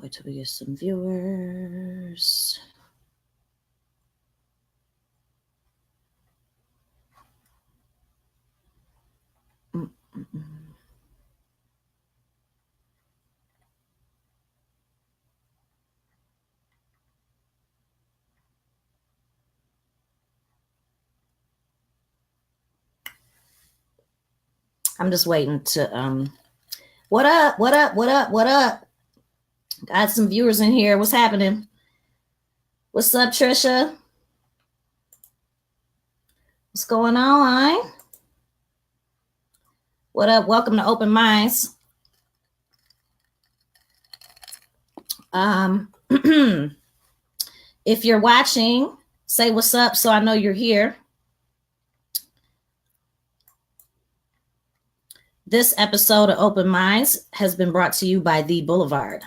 Wait till we get some viewers. I'm just waiting to what up? Got some viewers in here. What's happening? What's up, Trisha? What's going on? What up? Welcome to Open Minds. If you're watching, say what's up so I know you're here. This episode of Open Minds has been brought to you by The Boulevard,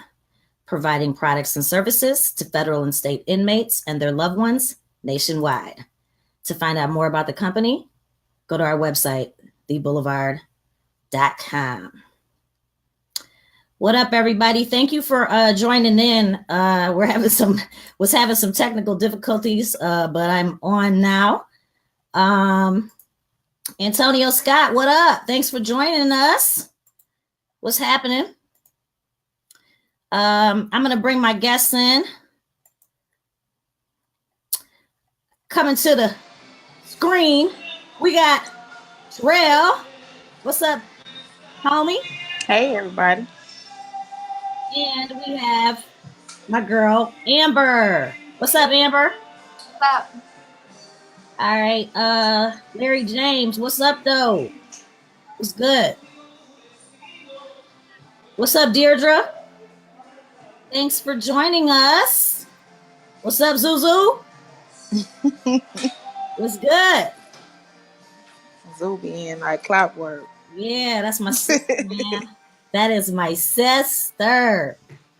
providing products and services to federal and state inmates and their loved ones nationwide. To find out more about the company, go to our website, theboulevard.com. What up, everybody? Thank you for joining in. Was having some technical difficulties, but I'm on now. Antonio Scott, what up? Thanks for joining us. What's happening? I'm going to bring my guests in. Coming to the screen, we got Terrell. What's up, homie? Hey, everybody. And we have my girl, Amber. What's up, Amber? What's up? All right, Larry James, what's up, though? What's good? What's up, Deirdre? Thanks for joining us. What's up, Zuzu? What's good? Zuzu being like clockwork. Yeah, that's my sister, man. That is my sister.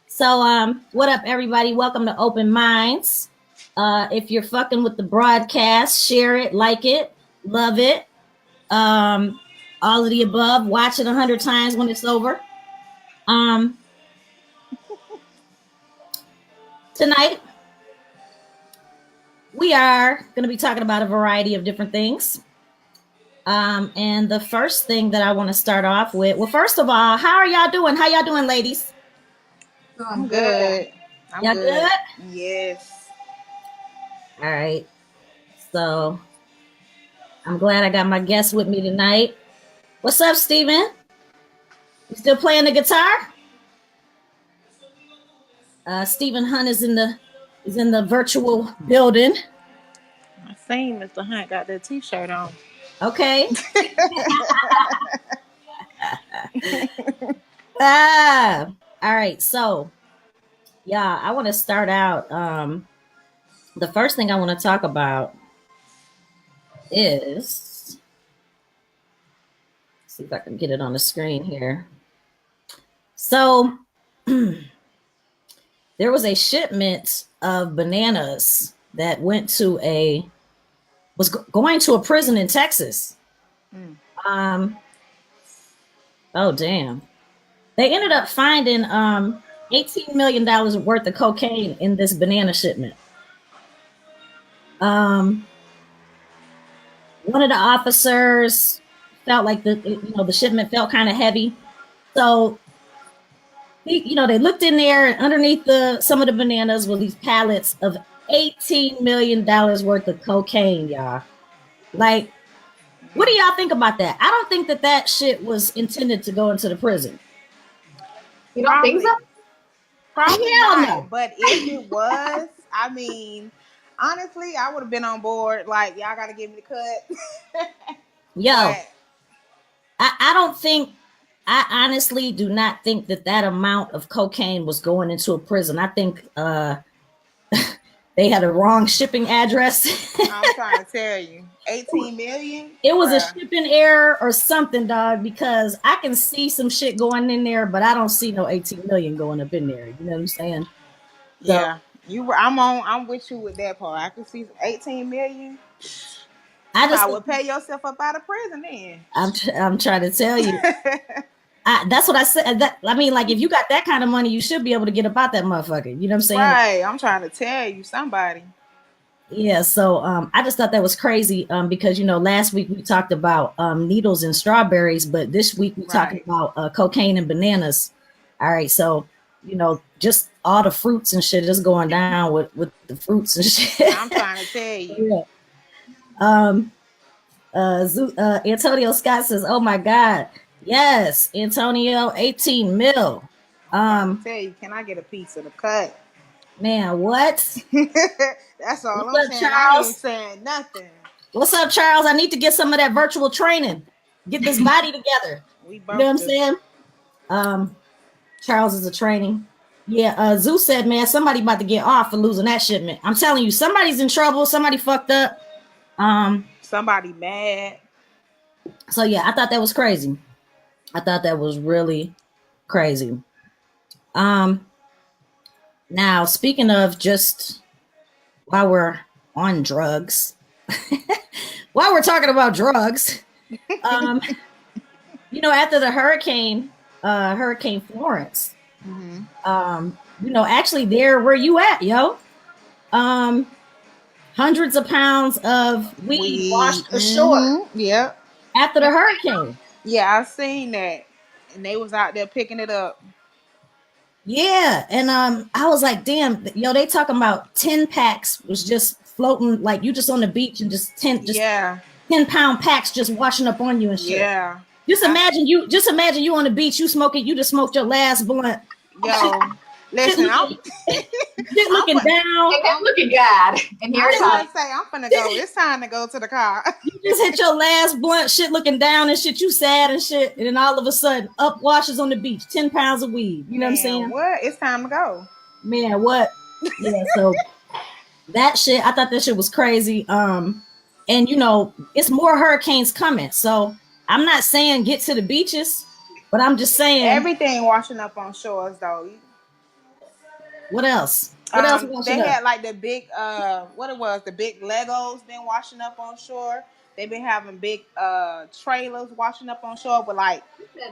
So, what up, everybody? Welcome to Open Minds. If you're fucking with the broadcast, share it, like it, love it. All of the above. Watch it 100 times when it's over. Tonight, we are going to be talking about a variety of different things. And the first thing that I want to start off with, well, first of all, how are y'all doing? How y'all doing, ladies? I'm good. Y'all good? Yes. All right. So I'm glad I got my guest with me tonight. What's up, Steven? You still playing the guitar? Stephen Hunt is in the virtual building. I seen Mr. Hunt got that t-shirt on. Okay. All right. So, yeah, I want to start out. The first thing I want to talk about is, see if I can get it on the screen here. So, there was a shipment of bananas that went to going to a prison in Texas. Oh, damn. They ended up finding $18 million worth of cocaine in this banana shipment. One of the officers felt like the shipment felt kind of heavy. So, they looked in there, and underneath some of the bananas were these pallets of $18 million worth of cocaine, y'all. Like, what do y'all think about that? I don't think that shit was intended to go into the prison. You don't think so? Probably Hell not. no. But if it was, I mean, honestly, I would have been on board. Like, y'all got to give me the cut. Yo, But I honestly do not think that amount of cocaine was going into a prison. I think they had a wrong shipping address. I'm trying to tell you, 18 million. It was a shipping error or something, dog, because I can see some shit going in there, but I don't see no 18 million going up in there. You know what I'm saying? Yeah, I'm with you with that part. I can see 18 million. I would pay yourself up out of prison then. I'm trying to tell you. That's what I said. I mean, like, if you got that kind of money, you should be able to get about that motherfucker. You know what I'm saying? Right. I'm trying to tell you, somebody. Yeah. So I just thought that was crazy because, last week we talked about needles and strawberries, but this week we talked Right. about cocaine and bananas. All right. So, just all the fruits and shit is going down with the fruits and shit. I'm trying to tell you. Yeah. Antonio Scott says, "Oh my God, yes, Antonio, 18 mil." Trying to tell you, can I get a piece of the cut? Man, what? That's all What's I'm up, saying. I ain't Charles? saying nothing. What's up, Charles? I need to get some of that virtual training. Get this body together. We You know what I'm both do. saying? Charles is a training. Yeah, Zeus said, man, somebody about to get off for losing that shipment. I'm telling you, somebody's in trouble. Somebody fucked up. Somebody mad. So yeah, I thought that was crazy. I thought that was really crazy. Now, speaking of just while we're on drugs, while we're talking about drugs, after the hurricane Florence, actually there where you at, yo? Hundreds of pounds of weed washed ashore Yep. after the hurricane. Yeah, I seen that. And they was out there picking it up. Yeah, and I was like, damn, they talking about 10 packs was just floating, like you just on the beach and just 10-pound packs just washing up on you and shit. Yeah. Just imagine you on the beach, you just smoked your last blunt. Yo, listen, I'm looking down. I'm looking God. And I here's was say I'm finna go. It's time to go to the car. You just hit your last blunt, shit looking down and shit, you sad and shit, and then all of a sudden up washes on the beach, 10 pounds of weed. You know what I'm saying? What? It's time to go. Man, what? Yeah, so that shit, I thought that shit was crazy. And it's more hurricanes coming. So I'm not saying get to the beaches, but I'm just saying everything washing up on shores though. What else? What else they had like the big the big Legos been washing up on shore. They've been having big trailers washing up on shore with like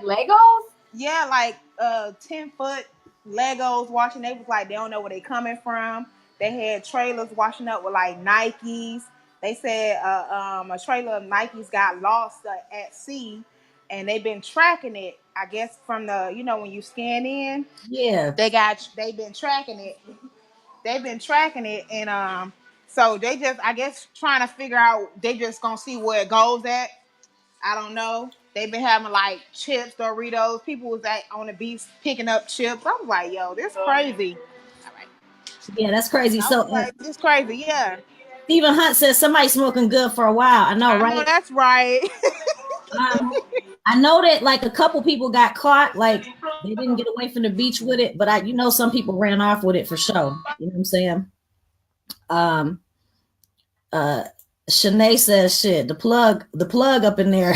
Legos? Yeah, like 10-foot Legos washing. They was like they don't know where they coming from. They had trailers washing up with like Nikes. They said a trailer of Nikes got lost at sea, and they've been tracking it. I guess from the when you scan in, they've been tracking it. They've been tracking it, and so they just I guess trying to figure out. They just gonna see where it goes at. I don't know. They've been having like chips, Doritos. People was on the beach picking up chips. I was like, yo, this crazy. All right. Yeah, that's crazy. It's crazy, yeah. Stephen Hunt says somebody smoking good for a while. I know, right? I know that's right. I know that like a couple people got caught, like they didn't get away from the beach with it, but some people ran off with it for sure. You know what I'm saying? Shanae says shit, the plug up in there.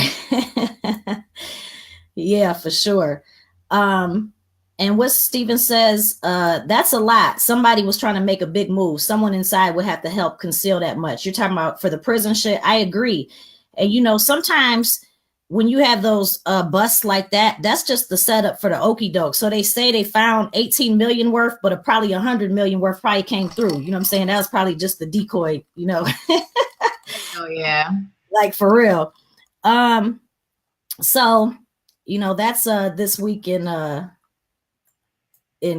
Yeah, for sure. And what Steven says, that's a lot. Somebody was trying to make a big move. Someone inside would have to help conceal that much. You're talking about for the prison shit. I agree. And sometimes when you have those busts like that, that's just the setup for the okie doke. So they say they found 18 million worth, but probably 100 million worth probably came through. You know what I'm saying? That was probably just the decoy, Oh yeah. Like for real. So, that's this week in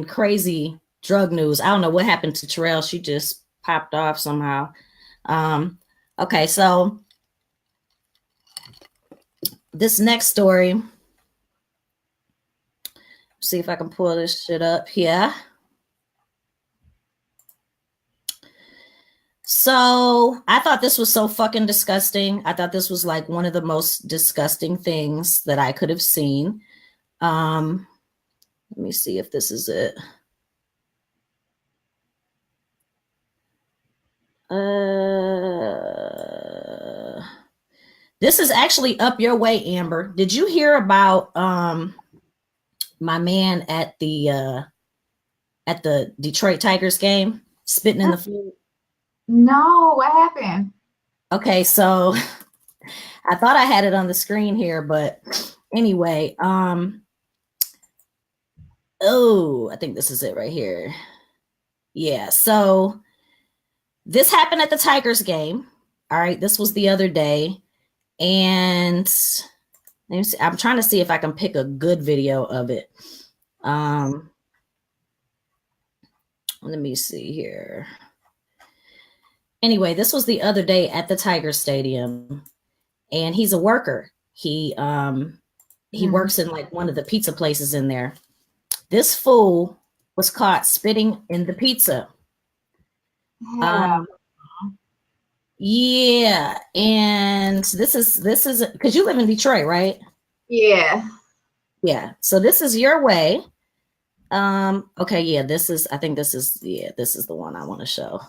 crazy drug news. I don't know what happened to Terrell. She just popped off somehow. Okay, so this next story, see if I can pull this shit up here. So I thought this was so fucking disgusting. I thought this was like one of the most disgusting things that I could have seen. Let me see if this is it. This is actually up your way, Amber. Did you hear about my man at the Detroit Tigers game spitting in the food? No, what happened? Okay, so I thought I had it on the screen here, but anyway, Oh, I think this is it right here. Yeah, so this happened at the Tigers game. All right, this was the other day. And let me see, I'm trying to see if I can pick a good video of it. Let me see here. Anyway, this was the other day at the Tiger Stadium, and he's a worker. He works in like one of the pizza places in there. This fool was caught spitting in the pizza. Yeah, and this is because you live in Detroit, right? Yeah. Yeah. So this is your way. Okay, yeah, I think this is the one I want to show.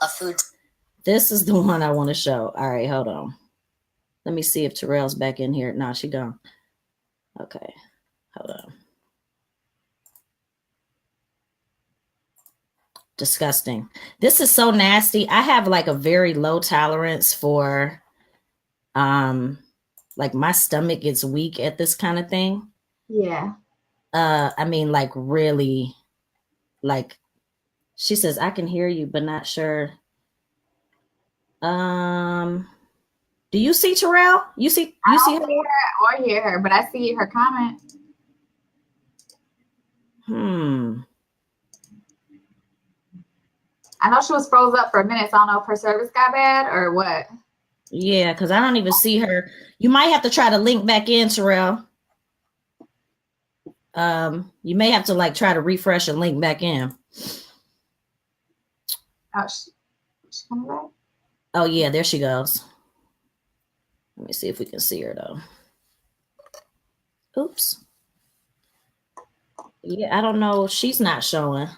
This is the one I want to show. All right, hold on. Let me see if Terrell's back in here. No, she gone. Okay, hold on. Disgusting. This is so nasty. I have like a very low tolerance for like my stomach gets weak at this kind of thing. Yeah. I mean, like really, like she says, I can hear you, but not sure. Do you see Terrell? You see her? Or hear her, but I see her comment. I know she was froze up for a minute, so I don't know if her service got bad or what. Yeah, because I don't even see her. You might have to try to link back in, Terrell. You may have to like try to refresh and link back in. Oh, she coming back? Oh yeah, there she goes. Let me see if we can see her though. Oops. Yeah, I don't know. She's not showing.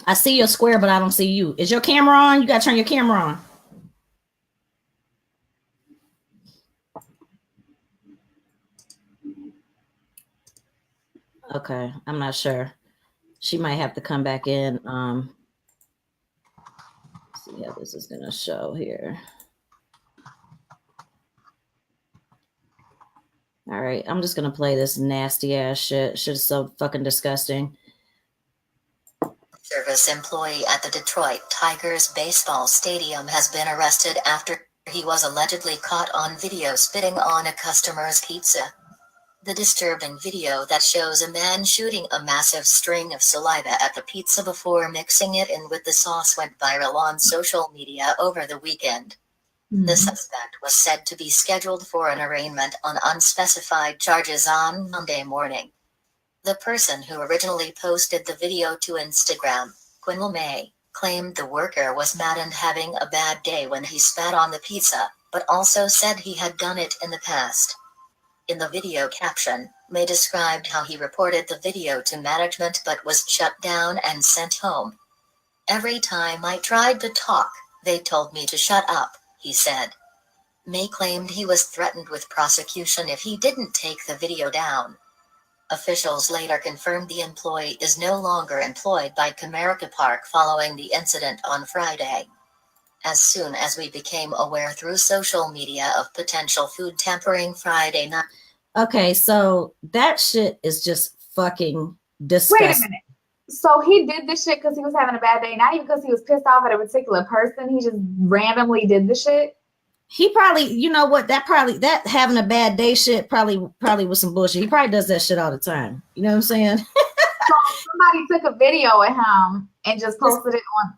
I see your square, but I don't see you. Is your camera on? You got to turn your camera on. Okay, I'm not sure. She might have to come back in. See how this is gonna show here. All right, I'm just gonna play this nasty ass shit. Shit is so fucking disgusting. Service employee at the Detroit Tigers baseball stadium has been arrested after he was allegedly caught on video spitting on a customer's pizza. The disturbing video that shows a man shooting a massive string of saliva at the pizza before mixing it in with the sauce went viral on social media over the weekend. The suspect was said to be scheduled for an arraignment on unspecified charges on Monday morning. The person who originally posted the video to Instagram, Quinn May, claimed the worker was mad and having a bad day when he spat on the pizza, but also said he had done it in the past. In the video caption, May described how he reported the video to management but was shut down and sent home. Every time I tried to talk, they told me to shut up, he said. May claimed he was threatened with prosecution if he didn't take the video down. Officials later confirmed the employee is no longer employed by Comerica Park following the incident on Friday. As soon as we became aware through social media of potential food tampering Friday night. Okay, so that shit is just fucking disgusting. Wait a minute. So he did this shit because he was having a bad day, not even because he was pissed off at a particular person. He just randomly did the shit. He probably, you know what, that having a bad day shit probably was some bullshit. He probably does that shit all the time. You know what I'm saying? So somebody took a video of him and just posted it on.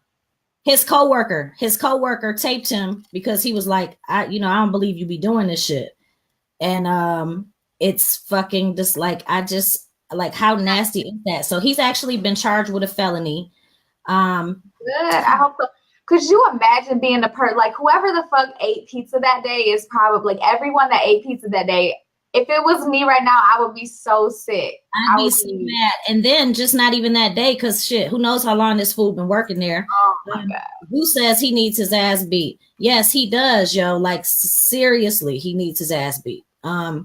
His coworker taped him because he was like, I don't believe you be doing this shit. And it's fucking just like, how nasty is that? So he's actually been charged with a felony. Good. I hope so. Could you imagine being the like whoever the fuck ate pizza that day is probably like everyone that ate pizza that day. If it was me right now, I would be so sick. I'd be so mad. And then just not even that day, because shit, who knows how long this fool been working there. Oh my God. Who says he needs his ass beat? Yes, he does, yo. Like seriously, he needs his ass beat. Yeah,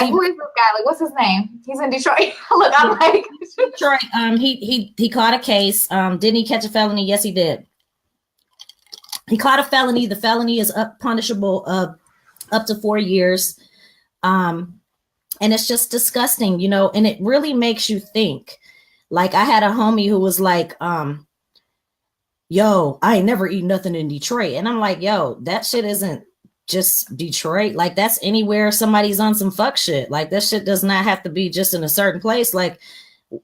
who is this guy? Like, what's his name? He's in Detroit. Look, I'm like Detroit. He caught a case. Didn't he catch a felony? Yes, he did. He caught a felony. The felony is punishable up to 4 years. And it's just disgusting, you know, and it really makes you think. Like I had a homie who was like, yo, I ain't never eat nothing in Detroit. And I'm like, yo, that shit isn't just Detroit. Like that's anywhere somebody's on some fuck shit. Like that shit does not have to be just in a certain place. Like,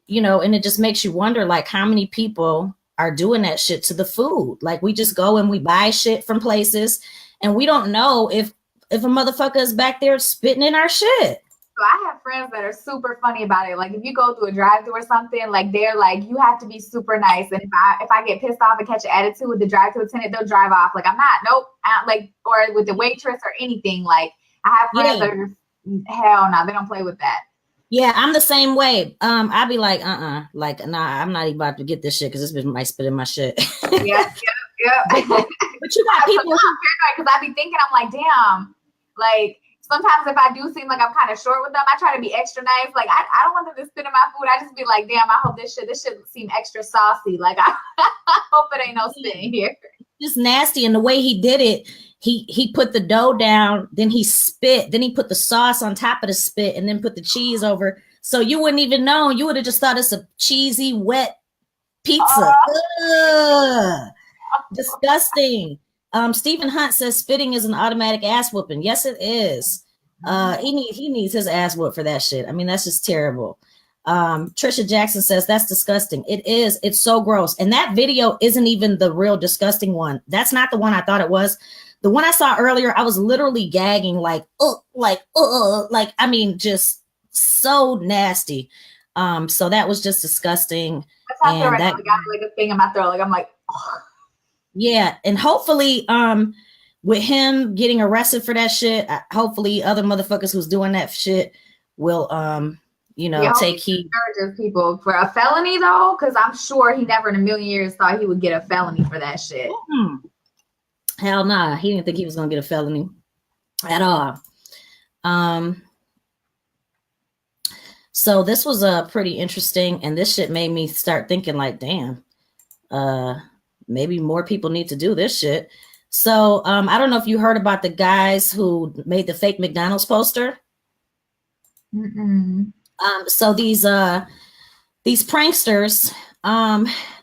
you know, and it just makes you wonder like how many people are doing that shit to the food. Like we just go and we buy shit from places and we don't know if a motherfucker is back there spitting in our shit. So I have friends that are super funny about it. Like if you go through a drive-thru or something, like they're like, you have to be super nice. And if I get pissed off and catch an attitude with the drive-thru attendant, they'll drive off. Like I'm not, nope. Like or with the waitress or anything. Like I have friends that are hell no, they don't play with that. Yeah, I'm the same way. I'd be like, like, nah, I'm not even about to get this shit because this bitch might spit in my shit. Yeah. But you got people because I be thinking, I'm like, damn, like sometimes if I do seem like I'm kind of short with them, I try to be extra nice. Like I don't want them to spit in my food. I just be like, damn, I hope this shit seem extra saucy. Like I hope it ain't no spit in here. Just nasty. And the way he did it, he put the dough down, then he spit, then he put the sauce on top of the spit, and then put the cheese over. So you wouldn't even know. You would have just thought it's a cheesy, wet pizza. Disgusting. Stephen Hunt says spitting is an automatic ass whooping. Yes, it is. He needs his ass whooped for that shit. I mean, that's just terrible. Trisha Jackson says that's disgusting. It is. It's so gross. And that video isn't even the real disgusting one. That's not the one I thought it was. The one I saw earlier, I was literally gagging like, I mean, just so nasty. So that was just disgusting. And that got like a thing in my throat. Like I'm like, oh. Yeah, and hopefully, with him getting arrested for that shit, hopefully other motherfuckers who's doing that shit will, take heed. People for a felony though, because I'm sure he never in a million years thought he would get a felony for that shit. Hell nah, he didn't think he was gonna get a felony at all. So this was pretty interesting, and this shit made me start thinking like, damn, maybe more people need to do this shit. So I don't know if you heard about the guys who made the fake McDonald's poster. So these pranksters,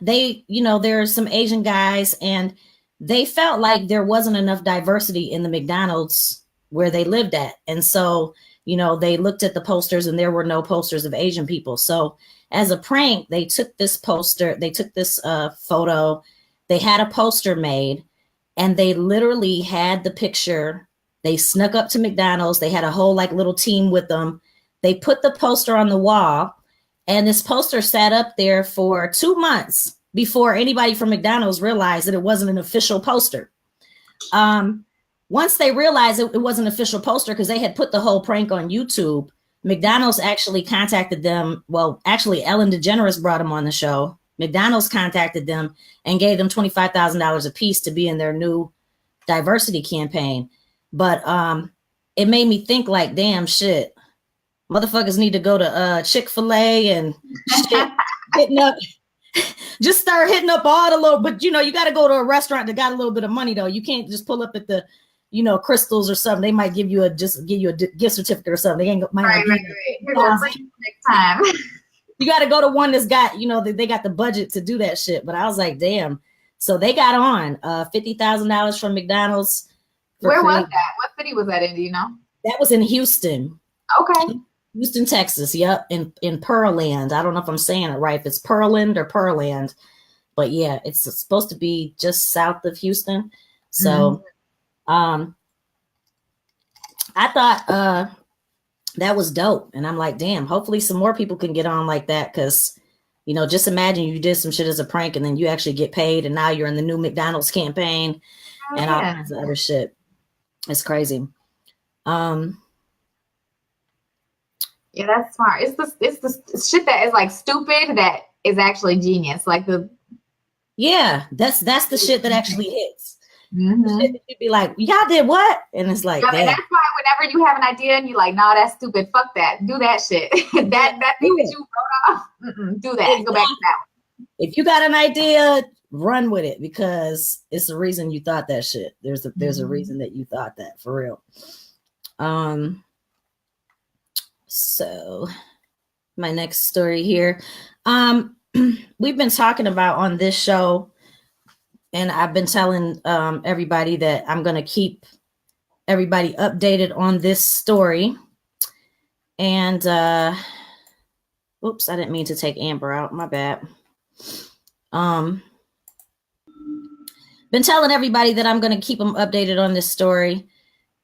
there's some Asian guys, and they felt like there wasn't enough diversity in the McDonald's where they lived at. And so, they looked at the posters and there were no posters of Asian people. So as a prank, they took this poster, they took this photo, they had a poster made, and they literally had the picture. They snuck up to McDonald's. They had a whole little team with them. They put the poster on the wall, and this poster sat up there for 2 months before anybody from McDonald's realized that it wasn't an official poster. Once they realized it wasn't an official poster because they had put the whole prank on YouTube, McDonald's actually contacted them. Well, actually, Ellen DeGeneres brought them on the show. McDonald's contacted them and gave them $25,000 a piece to be in their new diversity campaign. But it made me think like, damn shit, motherfuckers need to go to Chick-fil-A and shit, hitting up. Just start hitting up all the little, but you got to go to a restaurant that got a little bit of money though. You can't just pull up at the, Crystals or something. They might give you a gift certificate or something. They ain't right. Next time. You got to go to one that's got, they got the budget to do that shit. But I was like, damn. So they got on $50,000 from McDonald's. Where was that? What city was that in? Do you know? That was in Houston. Okay. Houston, Texas. Yep. In Pearland. I don't know if I'm saying it right. If it's Pearland or Pearland. But yeah, it's supposed to be just south of Houston. So I thought that was dope. And I'm like, damn, hopefully some more people can get on like that. Cause, just imagine you did some shit as a prank and then you actually get paid. And now you're in the new McDonald's campaign and all kinds of other shit. It's crazy. Yeah, that's smart. It's the shit that is like stupid that is actually genius. Like that's the shit that actually hits. The shit that you'd be like, y'all did what? And it's like, and that's why whenever you have an idea and you're like, nah, that's stupid. Fuck that. Do that shit. that thing that you wrote off. Do that. Go back to that one. If you got an idea, run with it because it's the reason you thought that shit. There's a reason that you thought that for real. So my next story here. We've been talking about on this show, and I've been telling everybody that I'm going to keep everybody updated on this story. And oops, I didn't mean to take Amber out. My bad. Been telling everybody that I'm going to keep them updated on this story.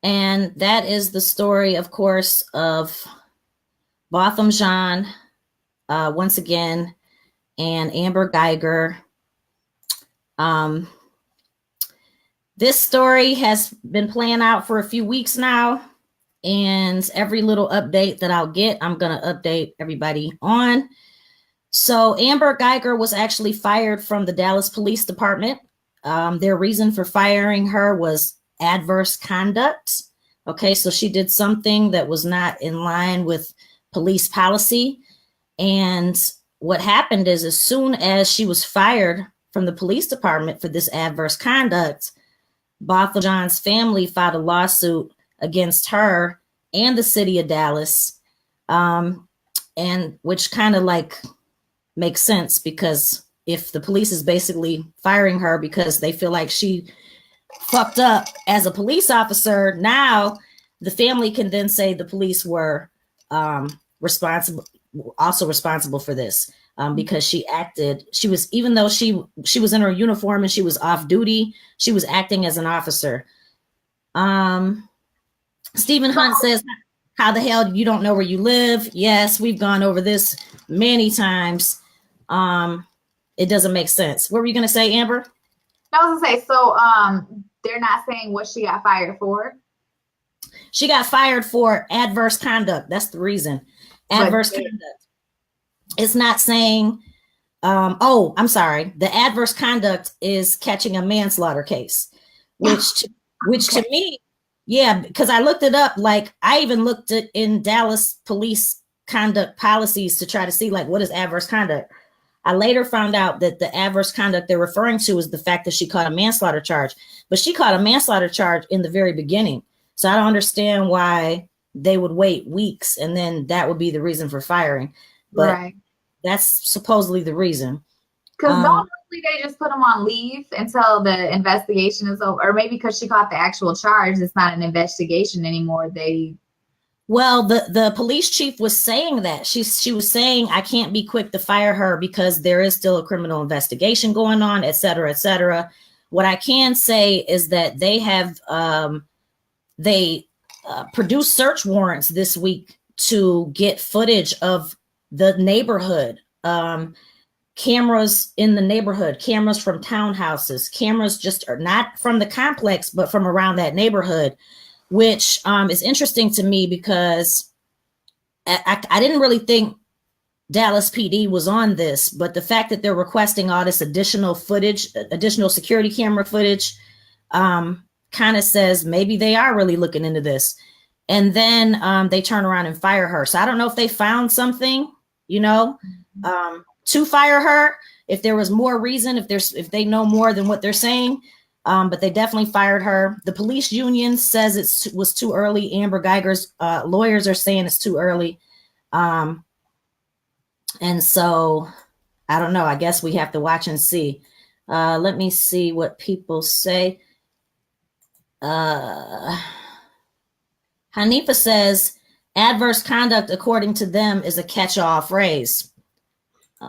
And that is the story, of course, of Botham Jean, once again, and Amber Geiger. This story has been playing out for a few weeks now, and every little update that I'll get, I'm going to update everybody on. So Amber Geiger was actually fired from the Dallas Police Department. Their reason for firing her was adverse conduct. Okay, so she did something that was not in line with police policy. And what happened is, as soon as she was fired from the police department for this adverse conduct, Botham Jean's family filed a lawsuit against her and the city of Dallas, and which kind of like makes sense, because if the police is basically firing her because they feel like she fucked up as a police officer, now the family can then say the police were responsible for this, because she was, even though she was in her uniform and she was off duty, she was acting as an officer. Stephen Hunt says, how the hell you don't know where you live? Yes, we've gone over this many times. It doesn't make sense. What were you going to say, Amber? I was going to say, so they're not saying what she got fired for? She got fired for adverse conduct. That's the reason. Adverse conduct. It's not saying, oh, I'm sorry. The adverse conduct is catching a manslaughter case, which to me, yeah, because I looked it up. Like, I even looked at in Dallas police conduct policies to try to see, like, what is adverse conduct? I later found out that the adverse conduct they're referring to is the fact that she caught a manslaughter charge, but she caught a manslaughter charge in the very beginning. So I don't understand why they would wait weeks and then that would be the reason for firing. But right, that's supposedly the reason. Because normally they just put them on leave until the investigation is over, or maybe because she caught the actual charge, it's not an investigation anymore. Well, the police chief was saying that she was saying, I can't be quick to fire her because there is still a criminal investigation going on, et cetera, et cetera. What I can say is that they have produced search warrants this week to get footage of the neighborhood, cameras in the neighborhood, cameras from townhouses, cameras just are not from the complex, but from around that neighborhood, which is interesting to me because I didn't really think Dallas PD was on this, but the fact that they're requesting all this additional footage, additional security camera footage, kind of says maybe they are really looking into this. And then they turn around and fire her. So I don't know if they found something, to fire her, if there was more reason, if they know more than what they're saying. But they definitely fired her. The police union says it was too early. Amber Geiger's lawyers are saying it's too early. And so I don't know. I guess we have to watch and see. Let me see what people say. Hanifa says adverse conduct, according to them, is a catch-all phrase.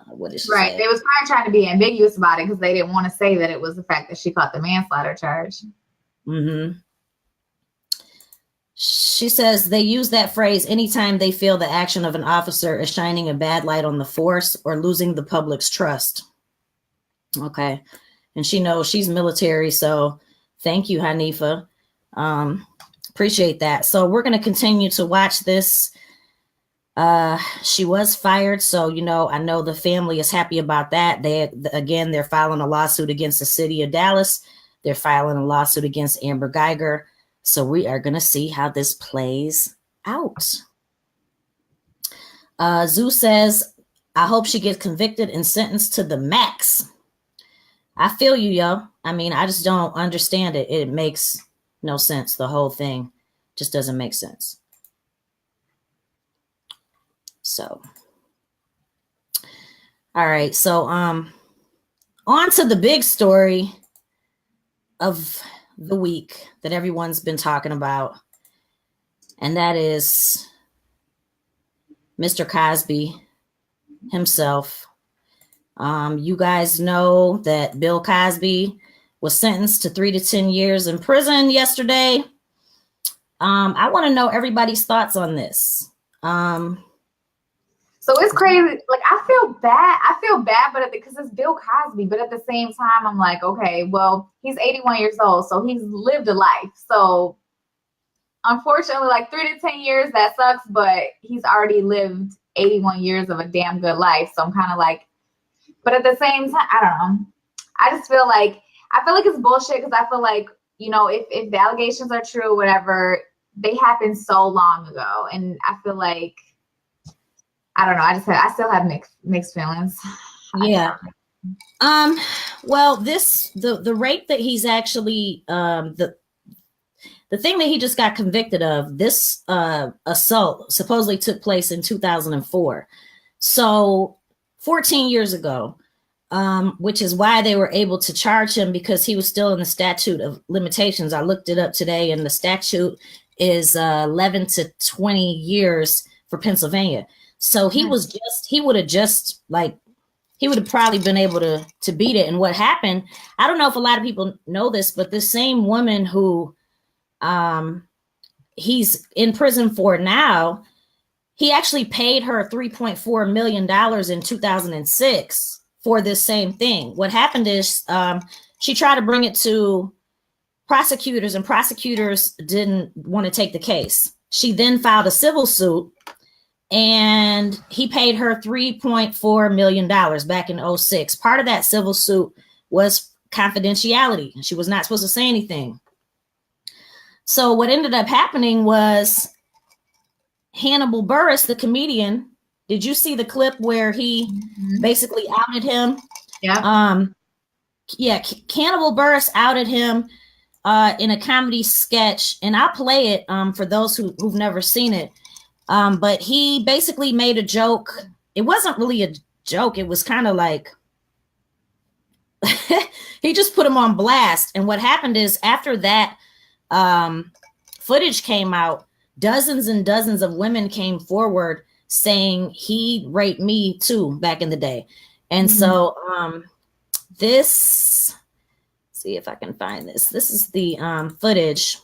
What is she right? saying? They was probably trying to be ambiguous about it because they didn't want to say that it was the fact that she caught the manslaughter charge. Mm-hmm. She says they use that phrase anytime they feel the action of an officer is shining a bad light on the force or losing the public's trust. Okay. And she knows she's military, so thank you, Hanifa. Appreciate that. So we're going to continue to watch this. She was fired, so I know the family is happy about that. They're filing a lawsuit against the city of Dallas. They're filing a lawsuit against Amber Geiger. So we are going to see how this plays out. Zeus says, I hope she gets convicted and sentenced to the max. I feel you, yo. I mean, I just don't understand it. It makes no sense. The whole thing just doesn't make sense. So, all right. So, on to the big story of the week that everyone's been talking about, and that is Mr. Cosby himself. You guys know that Bill Cosby was sentenced to 3 to 10 years in prison yesterday. I want to know everybody's thoughts on this. So it's crazy. Like, I feel bad, but because it's Bill Cosby, but at the same time, I'm like, okay, well, he's 81 years old, so he's lived a life. So unfortunately, like 3 to 10 years, that sucks, but he's already lived 81 years of a damn good life. So I'm kind of like, but at the same time, I don't know. I feel like it's bullshit, because I feel like, you know, if the allegations are true or whatever, they happened so long ago. And I feel like, I don't know. I still have mixed feelings. Yeah. Well, the rape that he's actually, the thing that he just got convicted of, this assault supposedly took place in 2004. So 14 years ago, which is why they were able to charge him, because he was still in the statute of limitations. I looked it up today, and the statute is 11 to 20 years for Pennsylvania. So he would have probably been able to beat it. And what happened, I don't know if a lot of people know this, but this same woman who he's in prison for now, he actually paid her $3.4 million in 2006 for this same thing. What happened is she tried to bring it to prosecutors, and prosecutors didn't want to take the case. She then filed a civil suit, and he paid her $3.4 million back in 2006. Part of that civil suit was confidentiality. She was not supposed to say anything. So what ended up happening was Hannibal Buress, the comedian, did you see the clip where he basically outed him? Yeah. Hannibal Buress outed him in a comedy sketch, and I'll play it for those who've never seen it. But he basically made a joke. It wasn't really a joke. It was kind of like he just put him on blast. And what happened is, after that footage came out, dozens and dozens of women came forward saying he raped me too back in the day. And so this, see if I can find this. This is the footage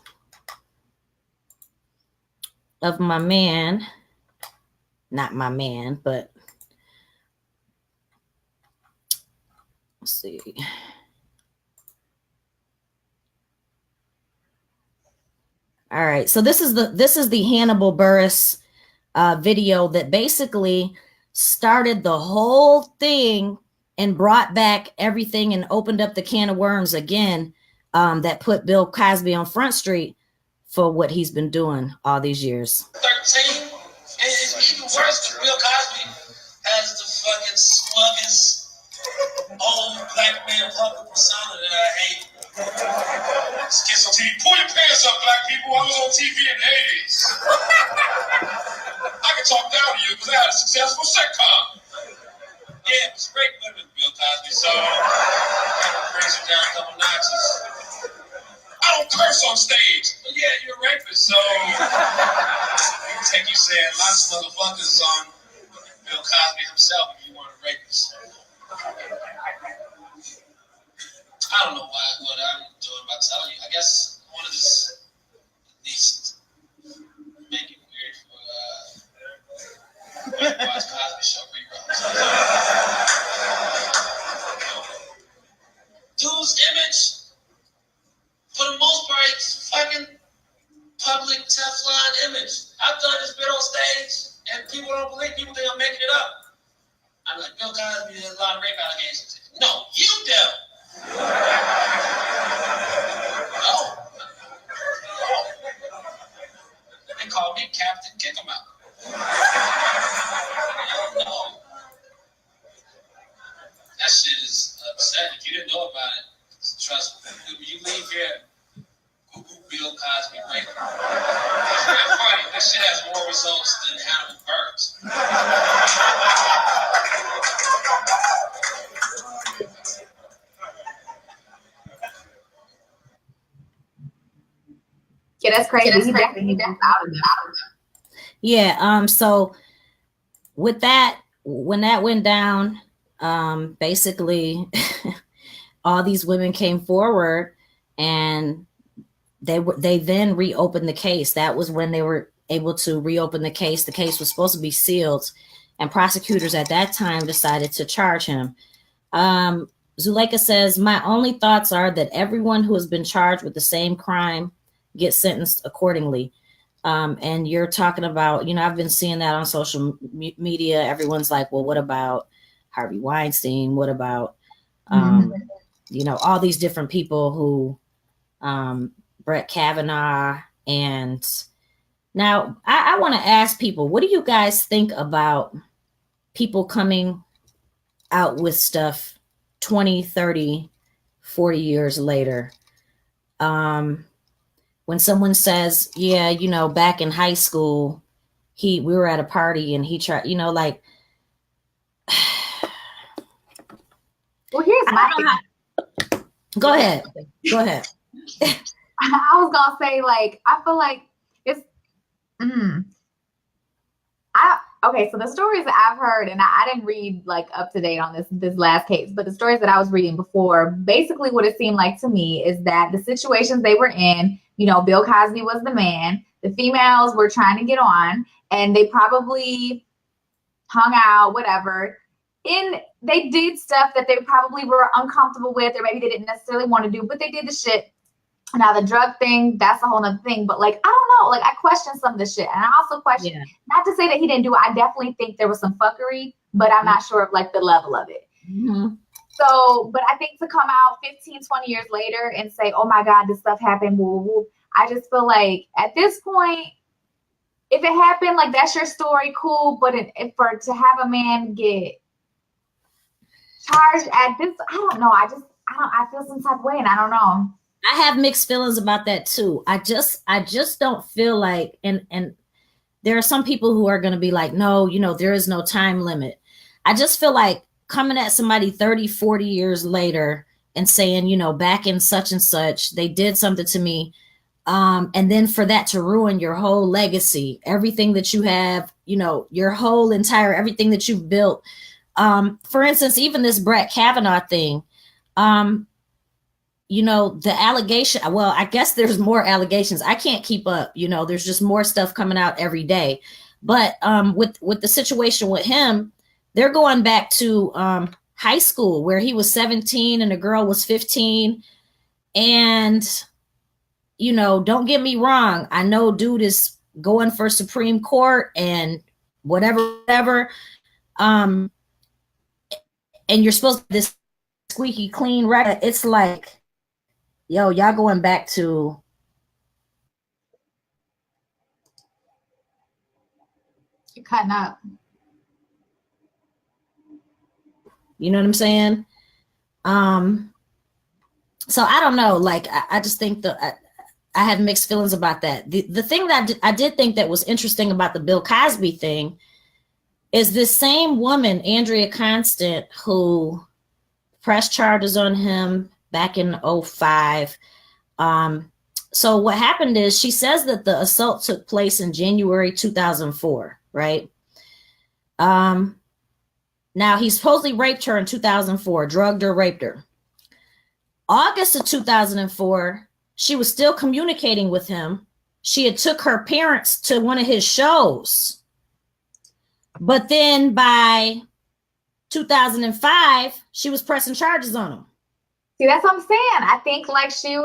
of my man, not my man, but let's see. All right, so this is the Hannibal Buress video that basically started the whole thing and brought back everything and opened up the can of worms again, that put Bill Cosby on Front Street for what he's been doing all these years. 13, and it's even worse because Bill Cosby has the fucking smuggest old black man public persona that I hate. Let's get some TV. Pull your pants up, black people. I was on TV in the 80s. I can talk down to you because I had a successful sitcom. Yeah, it was great living with Bill Cosby, so brings it down a couple notches. I don't curse on stage, but yeah, you're a rapist, so you can take you saying lots of motherfuckers on Bill Cosby himself if you weren't a rapist. I don't know what I'm doing about telling you. I guess I wanted to at least make it weird for watch Cosby Show reruns. Dude's image, for the most part, it's fucking public Teflon image. I've done this bit on stage, and people don't believe. People think I'm making it up. I'm like, Bill Cosby has a lot of rape allegations. No, you do. No. They call me Captain Kick 'em Out. No. That shit is upsetting. If you didn't know about it, trust me. When you leave here, Google Bill Cosby rape. It's real funny. This shit has more results than having birds. Yeah, that's crazy. He definitely out of them. Yeah. So with that, when that went down, basically all these women came forward and they then reopened the case. That was when they were able to reopen the case. The case was supposed to be sealed, and prosecutors at that time decided to charge him. Zuleika says, my only thoughts are that everyone who has been charged with the same crime gets sentenced accordingly. And you're talking about, I've been seeing that on social media. Everyone's like, well, what about Harvey Weinstein? What about, all these different people who, Brett Kavanaugh. And now I want to ask people, what do you guys think about people coming out with stuff 20, 30, 40 years later? When someone says, yeah, back in high school, we were at a party and he tried, like. Well, here's my thing. Go ahead. I was gonna say, like, I feel like it's okay, so the stories that I've heard, and I didn't read like up to date on this last case, but the stories that I was reading before, basically what it seemed like to me is that the situations they were in, Bill Cosby was the man, the females were trying to get on, and they probably hung out, whatever, and they did stuff that they probably were uncomfortable with, or maybe they didn't necessarily want to do, but they did the shit. Now the drug thing, that's a whole nother thing. But like, I don't know, like I question some of the shit. And I also question, not to say that he didn't do it. I definitely think there was some fuckery, but I'm not sure of like the level of it. So, but I think to come out 15, 20 years later and say, oh my God, this stuff happened. Woo, woo, I just feel like at this point, if it happened, like that's your story, cool. But to have a man get charged at this, I don't know. I feel some type of way, and I don't know. I have mixed feelings about that too. I just don't feel like, and there are some people who are going to be like, no, there is no time limit. I just feel like coming at somebody 30, 40 years later and saying, back in such and such, they did something to me. And then for that to ruin your whole legacy, everything that you have, your whole entire, everything that you've built. For instance, even this Brett Kavanaugh thing, the allegation, well, I guess there's more allegations. I can't keep up, there's just more stuff coming out every day. But with the situation with him, they're going back to high school where he was 17 and the girl was 15. And, don't get me wrong. I know dude is going for Supreme Court and whatever. And you're supposed to have this squeaky clean record. It's like, yo, y'all going back to. You're cutting up. You know what I'm saying? So I don't know. Like, I just think that I have mixed feelings about that. The thing that I did think that was interesting about the Bill Cosby thing is this same woman, Andrea Constant, who pressed charges on him back in 2005. So what happened is she says that the assault took place in January 2004, right? Now he supposedly raped her in 2004, drugged her, raped her. August of 2004, she was still communicating with him. She had took her parents to one of his shows. But then by 2005, she was pressing charges on him. See, that's what I'm saying. I think like it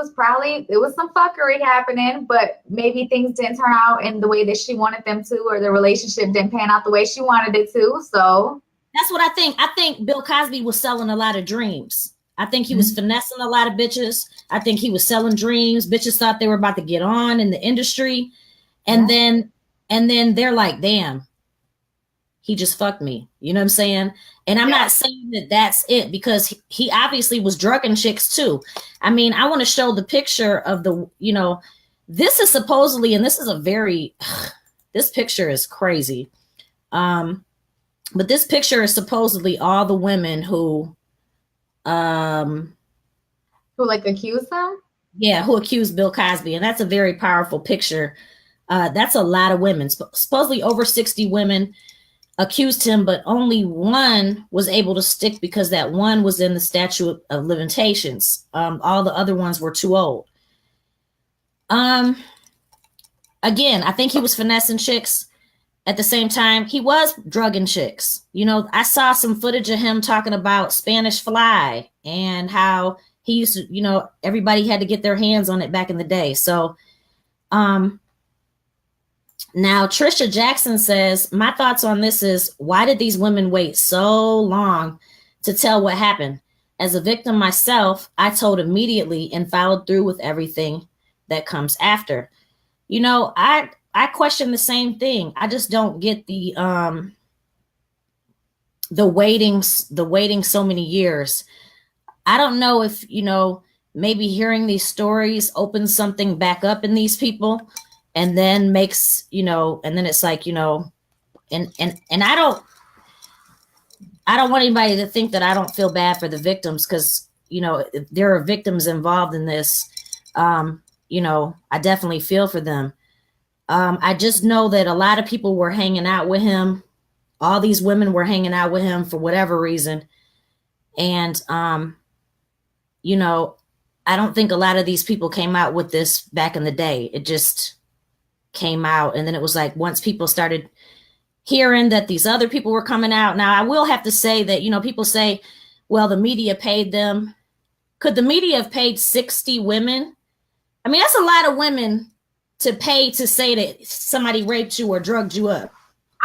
was some fuckery happening, but maybe things didn't turn out in the way that she wanted them to, or the relationship didn't pan out the way she wanted it to. So that's what I think. I think Bill Cosby was selling a lot of dreams. I think he was finessing a lot of bitches. I think he was selling dreams. Bitches thought they were about to get on in the industry. And then they're like, damn, he just fucked me. You know what I'm saying? And I'm not saying that that's it, because he obviously was drugging chicks too. I mean, I want to show the picture of this is supposedly, and this is a very, This picture is crazy. But this picture is supposedly all the women who like accused him? Yeah, who accused Bill Cosby. And that's a very powerful picture. That's a lot of women. Supposedly over 60 women accused him, but only one was able to stick because that one was in the statute of limitations. All the other ones were too old. Again, I think he was finessing chicks. At the same time, he was drugging chicks. You know, I saw some footage of him talking about Spanish Fly and how he used to, you know, everybody had to get their hands on it back in the day. So, now Trisha Jackson says, my thoughts on this is, why did these women wait so long to tell what happened? As a victim myself, I told immediately and followed through with everything that comes after. You know, I question the same thing. I just don't get the waiting so many years. I don't know if, you know, maybe hearing these stories opens something back up in these people and then makes, you know, and then it's like, you know, and I don't want anybody to think that I don't feel bad for the victims, because, you know, if there are victims involved in this. You know, I definitely feel for them. I just know that a lot of people were hanging out with him. All these women were hanging out with him for whatever reason. And, you know, I don't think a lot of these people came out with this back in the day. It just came out. And then it was like, once people started hearing that these other people were coming out. Now, I will have to say that, you know, people say, well, the media paid them. Could the media have paid 60 women? I mean, that's a lot of women to pay to say that somebody raped you or drugged you up.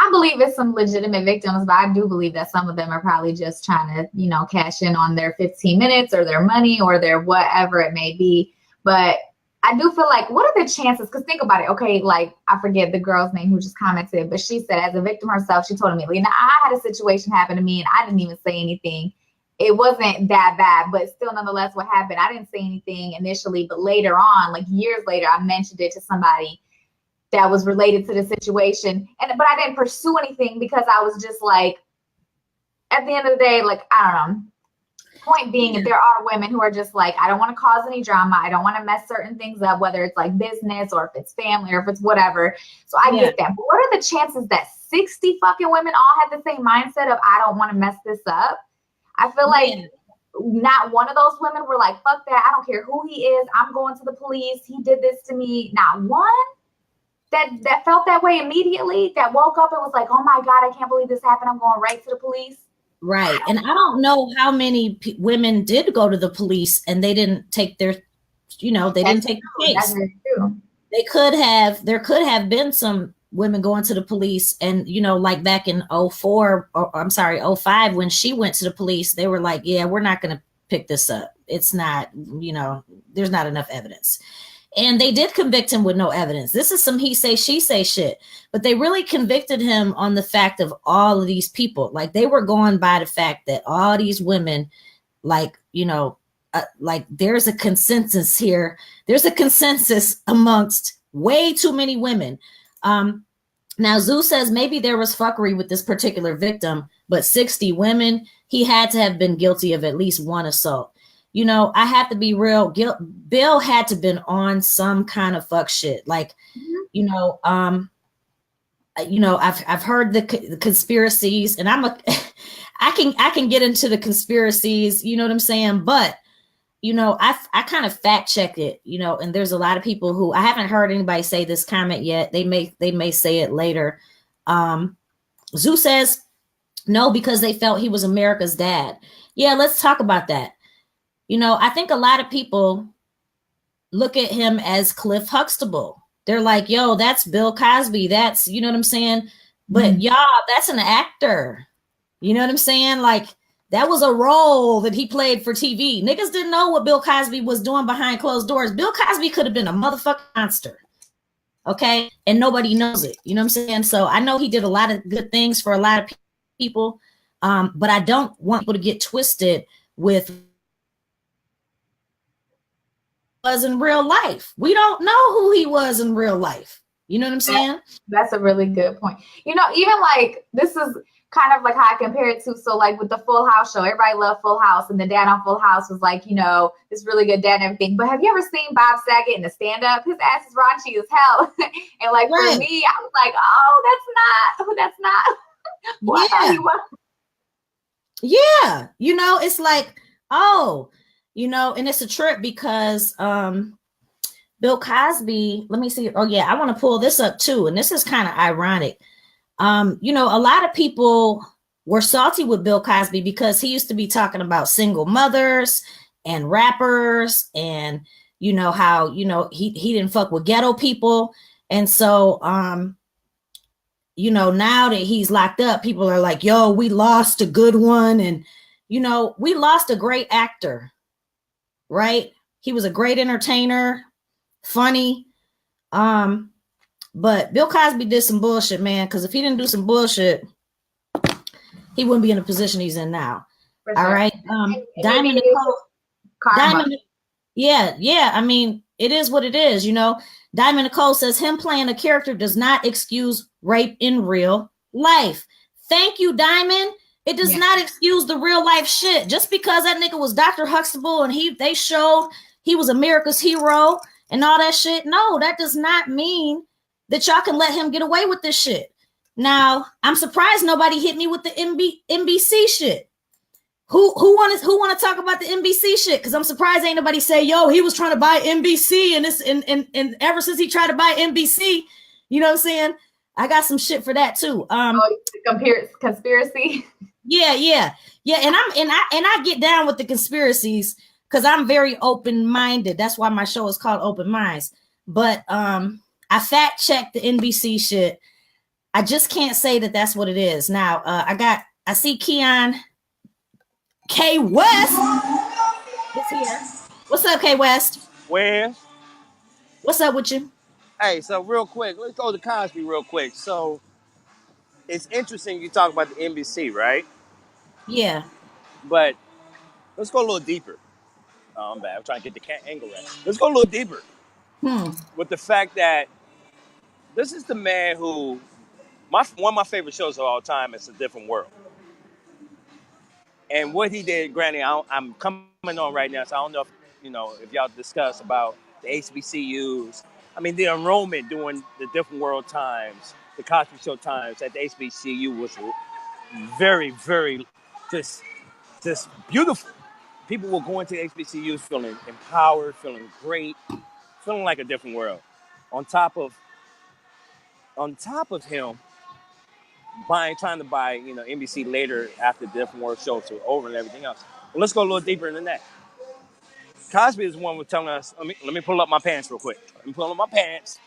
I believe it's some legitimate victims, but I do believe that some of them are probably just trying to, you know, cash in on their 15 minutes or their money or their whatever it may be. But I do feel like, what are the chances? Because think about it. Okay, like, I forget the girl's name who just commented, but she said as a victim herself, she told me, now I had a situation happen to me and I didn't even say anything. It wasn't that bad, but still, nonetheless, what happened, I didn't say anything initially, but later on, like years later, I mentioned it to somebody that was related to the situation. But I didn't pursue anything because I was just like, at the end of the day, like, I don't know. Point being, if there are women who are just like, I don't want to cause any drama. I don't want to mess certain things up, whether it's like business or if it's family or if it's whatever. So I get that. But what are the chances that 60 fucking women all had the same mindset of, I don't want to mess this up? I feel like not one of those women were like, fuck that. I don't care who he is. I'm going to the police. He did this to me. Not one that felt that way immediately, that woke up and was like, oh my God, I can't believe this happened. I'm going right to the police. Right. And I don't know how many women did go to the police and they didn't take their, you know, they didn't take the case. That's very true. There could have been some women going to the police, and, you know, like back in 04, or I'm sorry, 05, when she went to the police, they were like, yeah, we're not going to pick this up. It's not, you know, there's not enough evidence. And they did convict him with no evidence. This is some he say, she say shit. But they really convicted him on the fact of all of these people. Like, they were going by the fact that all these women, like, you know, like there's a consensus here. There's a consensus amongst way too many women. Now, Zoo says maybe there was fuckery with this particular victim, but 60 women, he had to have been guilty of at least one assault. You know, I have to be real. Bill had to been on some kind of fuck shit. Like, you know, I've heard the conspiracies, and I can get into the conspiracies. You know what I'm saying? But, you know, I kind of fact checked it. You know, and there's a lot of people who I haven't heard anybody say this comment yet. They may say it later. Zoo says no, because they felt he was America's dad. Yeah, let's talk about that. You know, I think a lot of people look at him as Cliff Huxtable. They're like, yo, that's Bill Cosby. That's, you know what I'm saying? But y'all, that's an actor. You know what I'm saying? Like, that was a role that he played for TV. Niggas didn't know what Bill Cosby was doing behind closed doors. Bill Cosby could have been a motherfucking monster. Okay? And nobody knows it. You know what I'm saying? So I know he did a lot of good things for a lot of people. But I don't want people to get twisted with was in real life. We don't know who he was in real life. You know what I'm saying? That's a really good point. You know, even like this is kind of like how I compare it to. So like with the Full House show, everybody loved Full House, and the dad on Full House was like, you know, this really good dad and everything. But have you ever seen Bob Saget in the stand-up? His ass is raunchy as hell. And like Right. for me, I was like, oh, that's not who I thought he was. Yeah, you know, it's like, oh, you know, and it's a trip because Bill Cosby, let me see. Oh yeah, I want to pull this up too, and this is kind of ironic. You know, a lot of people were salty with Bill Cosby because he used to be talking about single mothers and rappers, and you know how, you know, he didn't fuck with ghetto people. And so you know, now that he's locked up, people are like, yo, we lost a good one. And, you know, we lost a great actor, right? He was a great entertainer, funny. But Bill Cosby did some bullshit, man, because if he didn't do some bullshit, he wouldn't be in the position he's in now. For sure. All right. Diamond Nicole. Diamond, yeah. I mean, it is what it is, you know. Diamond Nicole says him playing a character does not excuse rape in real life. Thank you, Diamond. It does not excuse the real life shit. Just because that nigga was Dr. Huxtable and they showed he was America's hero and all that shit. No, that does not mean that y'all can let him get away with this shit. Now, I'm surprised nobody hit me with the NBC shit. Who want to talk about the NBC shit? Because I'm surprised ain't nobody say, yo, he was trying to buy NBC and ever since he tried to buy NBC, you know what I'm saying? I got some shit for that too. Conspiracy. Yeah. And I get down with the conspiracies because I'm very open-minded. That's why my show is called Open Minds. But I fact checked the NBC shit. I just can't say that that's what it is. Now I see Keon K West is here. What's up, K West? Where? What's up with you? Hey, so real quick, let's go to Cosby real quick. So it's interesting you talk about the NBC, right? Yeah. But let's go a little deeper. Oh, I'm bad. I'm trying to get the cat angle right. Let's go a little deeper with the fact that this is the man who one of my favorite shows of all time is A Different World. And what he did, granted, I'm coming on right now, so I don't know if, you know, if y'all discuss about the HBCUs. I mean, the enrollment during the Different World times, the Cosby Show times at the HBCU was very, very just beautiful. People were going to the HBCUs feeling empowered, feeling great, feeling like a different world. On top of him trying to buy, you know, NBC later after the Different World shows were over and everything else. Well, let's go a little deeper than that. Cosby is the one who was telling us, let me pull up my pants real quick. Let me pull up my pants,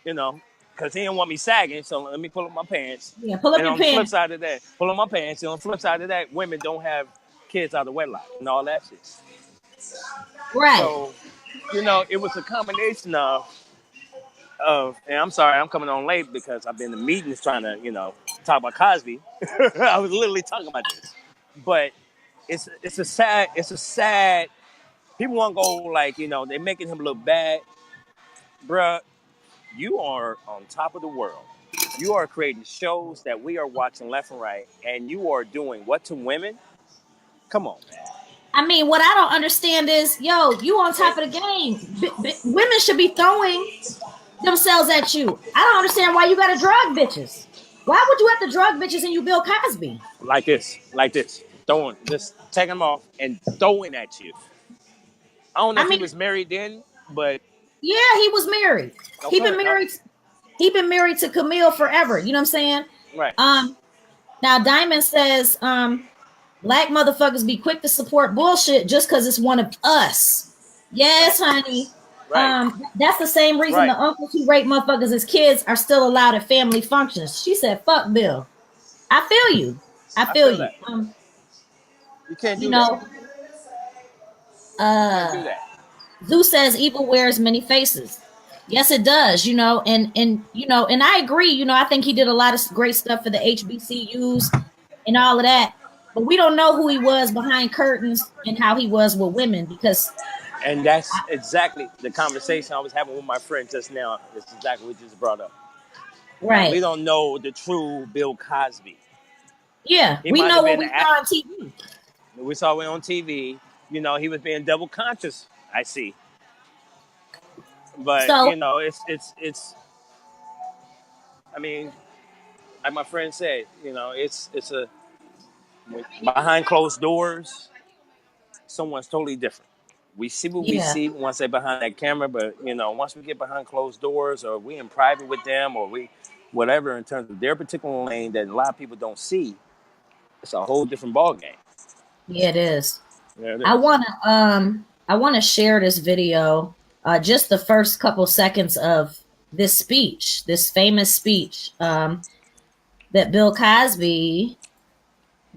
you know, because he didn't want me sagging, so let me pull up my pants. Yeah, pull up your pants. On the flip side of that, pull up my pants. And on the flip side of that, women don't have kids out of wedlock and all that shit. Right. So, you know, it was a combination of, and I'm sorry, I'm coming on late because I've been in meetings trying to, you know, talk about Cosby. I was literally talking about this, but it's a sad. People want to go like, you know, they're making him look bad, bruh. You are on top of the world. You are creating shows that we are watching left and right, and you are doing what to women? Come on, man. I mean, what I don't understand is, yo, you on top of the game. Women should be throwing themselves at you. I don't understand why you got to drug bitches. Why would you have to drug bitches and you Bill Cosby? Like this. Throwing, just taking them off and throwing at you. I don't know if he was married then, but yeah, he was married. Okay, He been married to Camille forever. You know what I'm saying? Right. Now Diamond says, black motherfuckers be quick to support bullshit just because it's one of us. Yes, honey. Right. That's the same reason the uncles who rape motherfuckers as kids are still allowed at family functions. She said, "Fuck Bill." I feel you. I feel you. That. You can't do you know, that. You can't do that. Zeus says evil wears many faces. Yes, it does. You know, and you know, and I agree. You know, I think he did a lot of great stuff for the HBCUs and all of that. But we don't know who he was behind curtains and how he was with women because And that's exactly the conversation I was having with my friend just now. It's exactly what you just brought up. Now, we Right. don't know the true Bill Cosby. Yeah. He We might know have what been, we saw on TV. we saw it on TV. You know, he was being double conscious, I see. But, So you know, I mean, like my friend said, you know, it's a, behind closed doors, someone's totally different. We see what we yeah, see once they're behind that camera, but you know, once we get behind closed doors, or we in private with them, or we whatever in terms of their particular lane that a lot of people don't see, it's a whole different ball game. yeah, it is. Yeah, it I is. wanna share this video, just the first couple seconds of this speech, this famous speech that Bill Cosby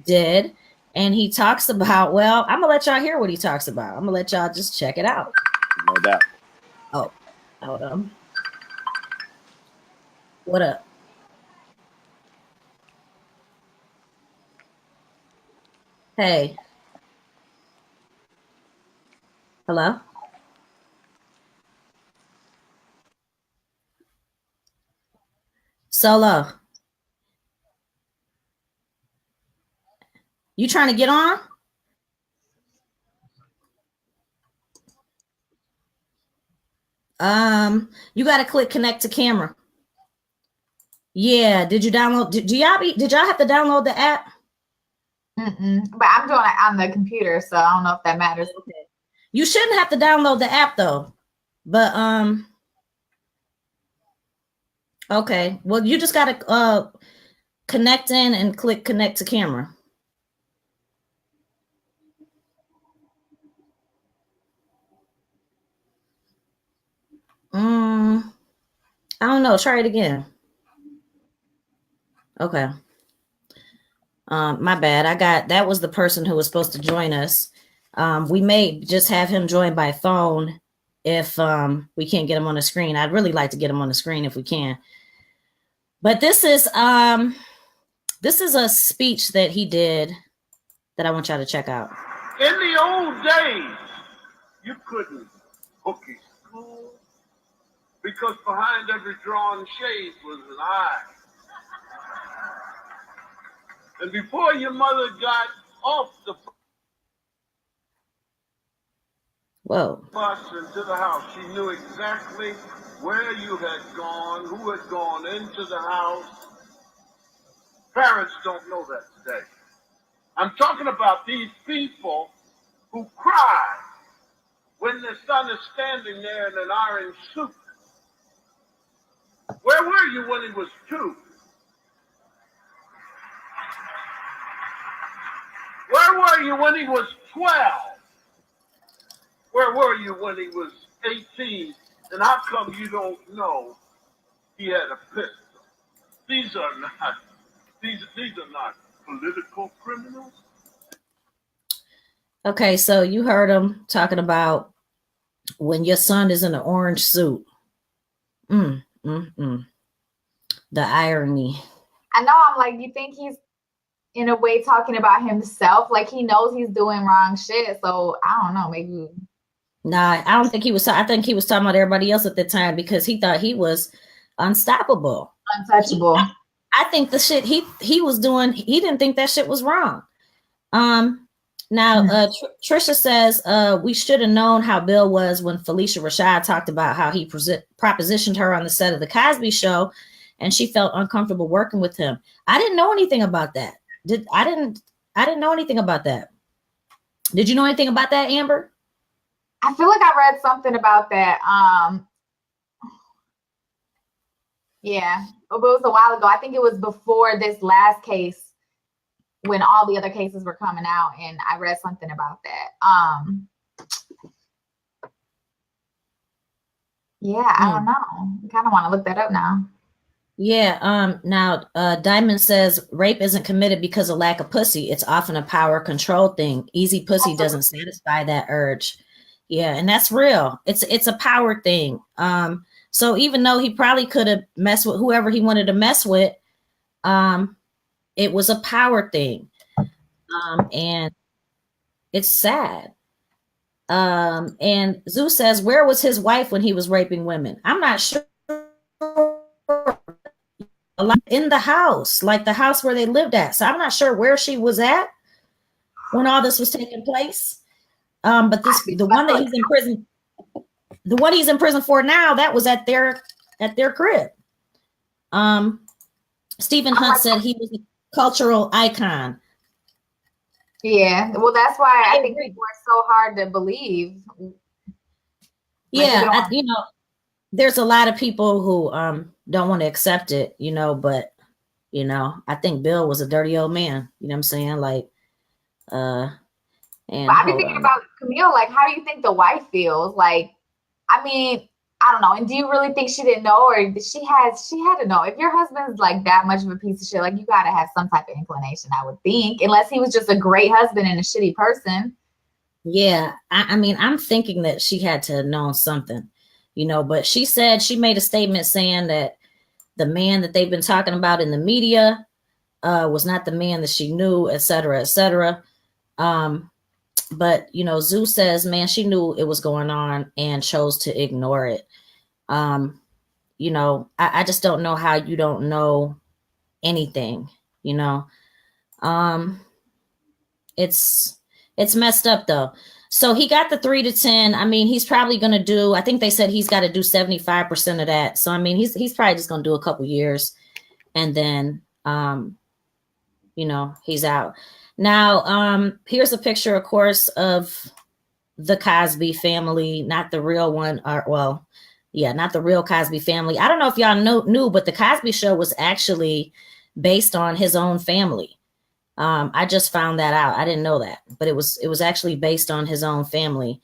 did. And he talks about, well, I'm gonna let y'all hear what he talks about. I'm gonna let y'all just check it out. No doubt. Oh, hold on. What up? Hey, hello? Solo, you trying to get on? You got to click connect to camera. Yeah. Did you download? Did y'all have to download the app? But I'm doing it on the computer, so I don't know if that matters. Okay. You shouldn't have to download the app though. But okay. Well, you just got to connect in and click connect to camera. I don't know. Try it again. Okay. My bad. That was the person who was supposed to join us. We may just have him join by phone if we can't get him on the screen. I'd really like to get him on the screen if we can. But this is a speech that he did that I want y'all to check out. In the old days, you couldn't book a school because behind every drawn shade was an eye. And before your mother got off the Whoa. bus into the house, she knew exactly where you had gone, who had gone into the house. Parents don't know that today. I'm talking about these people who cry when their son is standing there in an orange suit. Where were you when he was 2? Where were you when he was 12? Where were you when he was 18? And how come you don't know he had a pistol? These are not political criminals. Okay, so you heard him talking about when your son is in an orange suit. The irony. I know. I'm like, you think he's in a way talking about himself, like he knows he's doing wrong shit. So I don't know, maybe. Nah, I don't think he was. I think he was talking about everybody else at the time because he thought he was unstoppable, Untouchable. I think the shit he was doing, he didn't think that shit was wrong. Now Trisha says we should have known how Bill was when Felicia Rashad talked about how he propositioned her on the set of the Cosby Show, and she felt uncomfortable working with him. I didn't know anything about that. I didn't know anything about that. Did you know anything about that, Amber? I feel like I read something about that. Yeah, but it was a while ago. I think it was before this last case when all the other cases were coming out, and I read something about that. Yeah, I don't know. I kind of want to look that up now. Yeah. Now, Diamond says rape isn't committed because of lack of pussy. It's often a power control thing. Easy pussy doesn't satisfy that urge. Yeah, and that's real. It's a power thing. So even though he probably could have messed with whoever he wanted to mess with, it was a power thing. And it's sad. And Zeus says, where was his wife when he was raping women? I'm not sure. A lot in the house, like the house where they lived at. So I'm not sure where she was at when all this was taking place. But the one that he's in prison, the one he's in prison for now, that was at their crib. Stephen Hunt said he was a cultural icon. Yeah, well, that's why I think people are so hard to believe. Yeah, there's a lot of people who don't want to accept it, but I think Bill was a dirty old man. You know what I'm saying? Like, and but I've been thinking about Camille. Like, how do you think the wife feels? Like, I mean, I don't know. And do you really think she didn't know, or she had to know? If your husband's like that much of a piece of shit, like, you gotta have some type of inclination, I would think, unless he was just a great husband and a shitty person. Yeah, I mean, I'm thinking that she had to have known something, but she said she made a statement saying that the man that they've been talking about in the media was not the man that she knew, et cetera, et cetera. But, Zeus says, man, she knew it was going on and chose to ignore it. I just don't know how you don't know anything, It's messed up though. So he got the 3 to 10. I mean, he's probably going to do, I think they said he's got to do 75% of that. So, I mean, he's probably just going to do a couple years and then, he's out. Now, here's a picture, of course, of the Cosby family, not the real one, not the real Cosby family. I don't know if y'all knew, but the Cosby Show was actually based on his own family. I just found that out. I didn't know that, but it was actually based on his own family.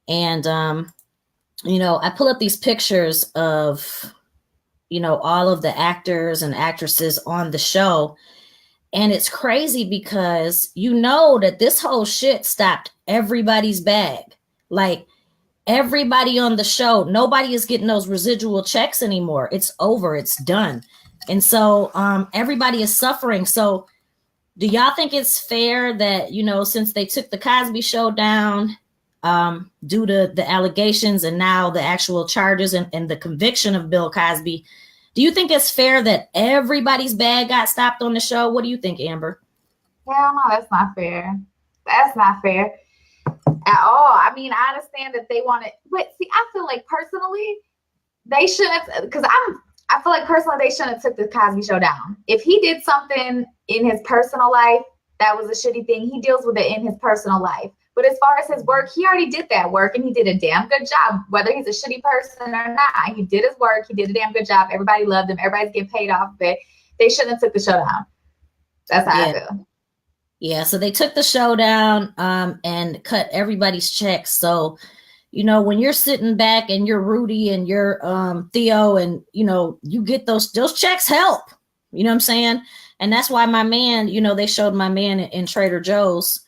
And, I pull up these pictures of, all of the actors and actresses on the show. And it's crazy because that this whole shit stopped everybody's bag. Like, everybody on the show, nobody is getting those residual checks anymore. It's over. It's done. And so everybody is suffering. So do y'all think it's fair that, since they took the Cosby Show down due to the allegations and now the actual charges and the conviction of Bill Cosby, do you think it's fair that everybody's bag got stopped on the show? What do you think, Amber? Well, no, that's not fair. That's not fair at all. I mean, I understand that they want it, but see, I feel like personally, they shouldn't, because I feel like personally they shouldn't have took the Cosby Show down. If he did something in his personal life that was a shitty thing, he deals with it in his personal life. But as far as his work, he already did that work and he did a damn good job. Whether he's a shitty person or not, he did his work. He did a damn good job. Everybody loved him. Everybody's getting paid off of it. They shouldn't have took the show down. That's how I feel. Yeah, so they took the show down and cut everybody's checks. So, when you're sitting back and you're Rudy and you're Theo and, you get those checks help. You know what I'm saying? And that's why my man, they showed my man in Trader Joe's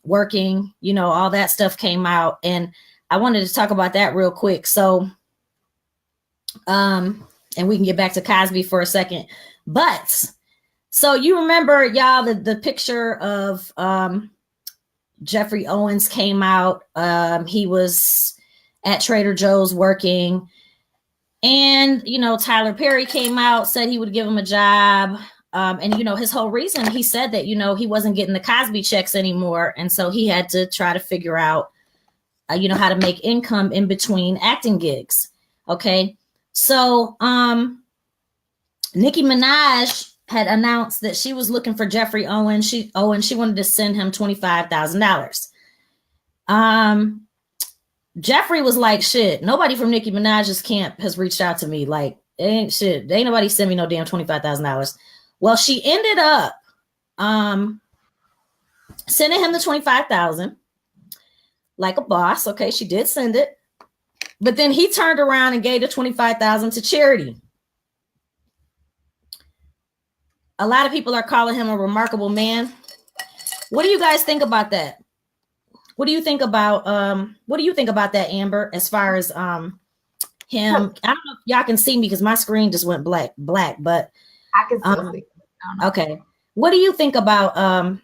working, all that stuff came out. And I wanted to talk about that real quick. So, and we can get back to Cosby for a second. But, so you remember, y'all, the picture of Jeffrey Owens came out. He was at Trader Joe's working. And, Tyler Perry came out, said he would give him a job. And, his whole reason, he said that, he wasn't getting the Cosby checks anymore. And so he had to try to figure out, how to make income in between acting gigs. Okay. So Nicki Minaj had announced that she was looking for Jeffrey Owens. She wanted to send him $25,000. Jeffrey was like, shit, nobody from Nicki Minaj's camp has reached out to me. Like, ain't nobody send me no damn $25,000. Well, she ended up sending him the $25,000 like a boss. Okay, she did send it. But then he turned around and gave the $25,000 to charity. A lot of people are calling him a remarkable man. What do you guys think about that? What do you think about that, Amber, as far as him? I don't know if y'all can see me because my screen just went black, but I can still see. Okay. What do you think about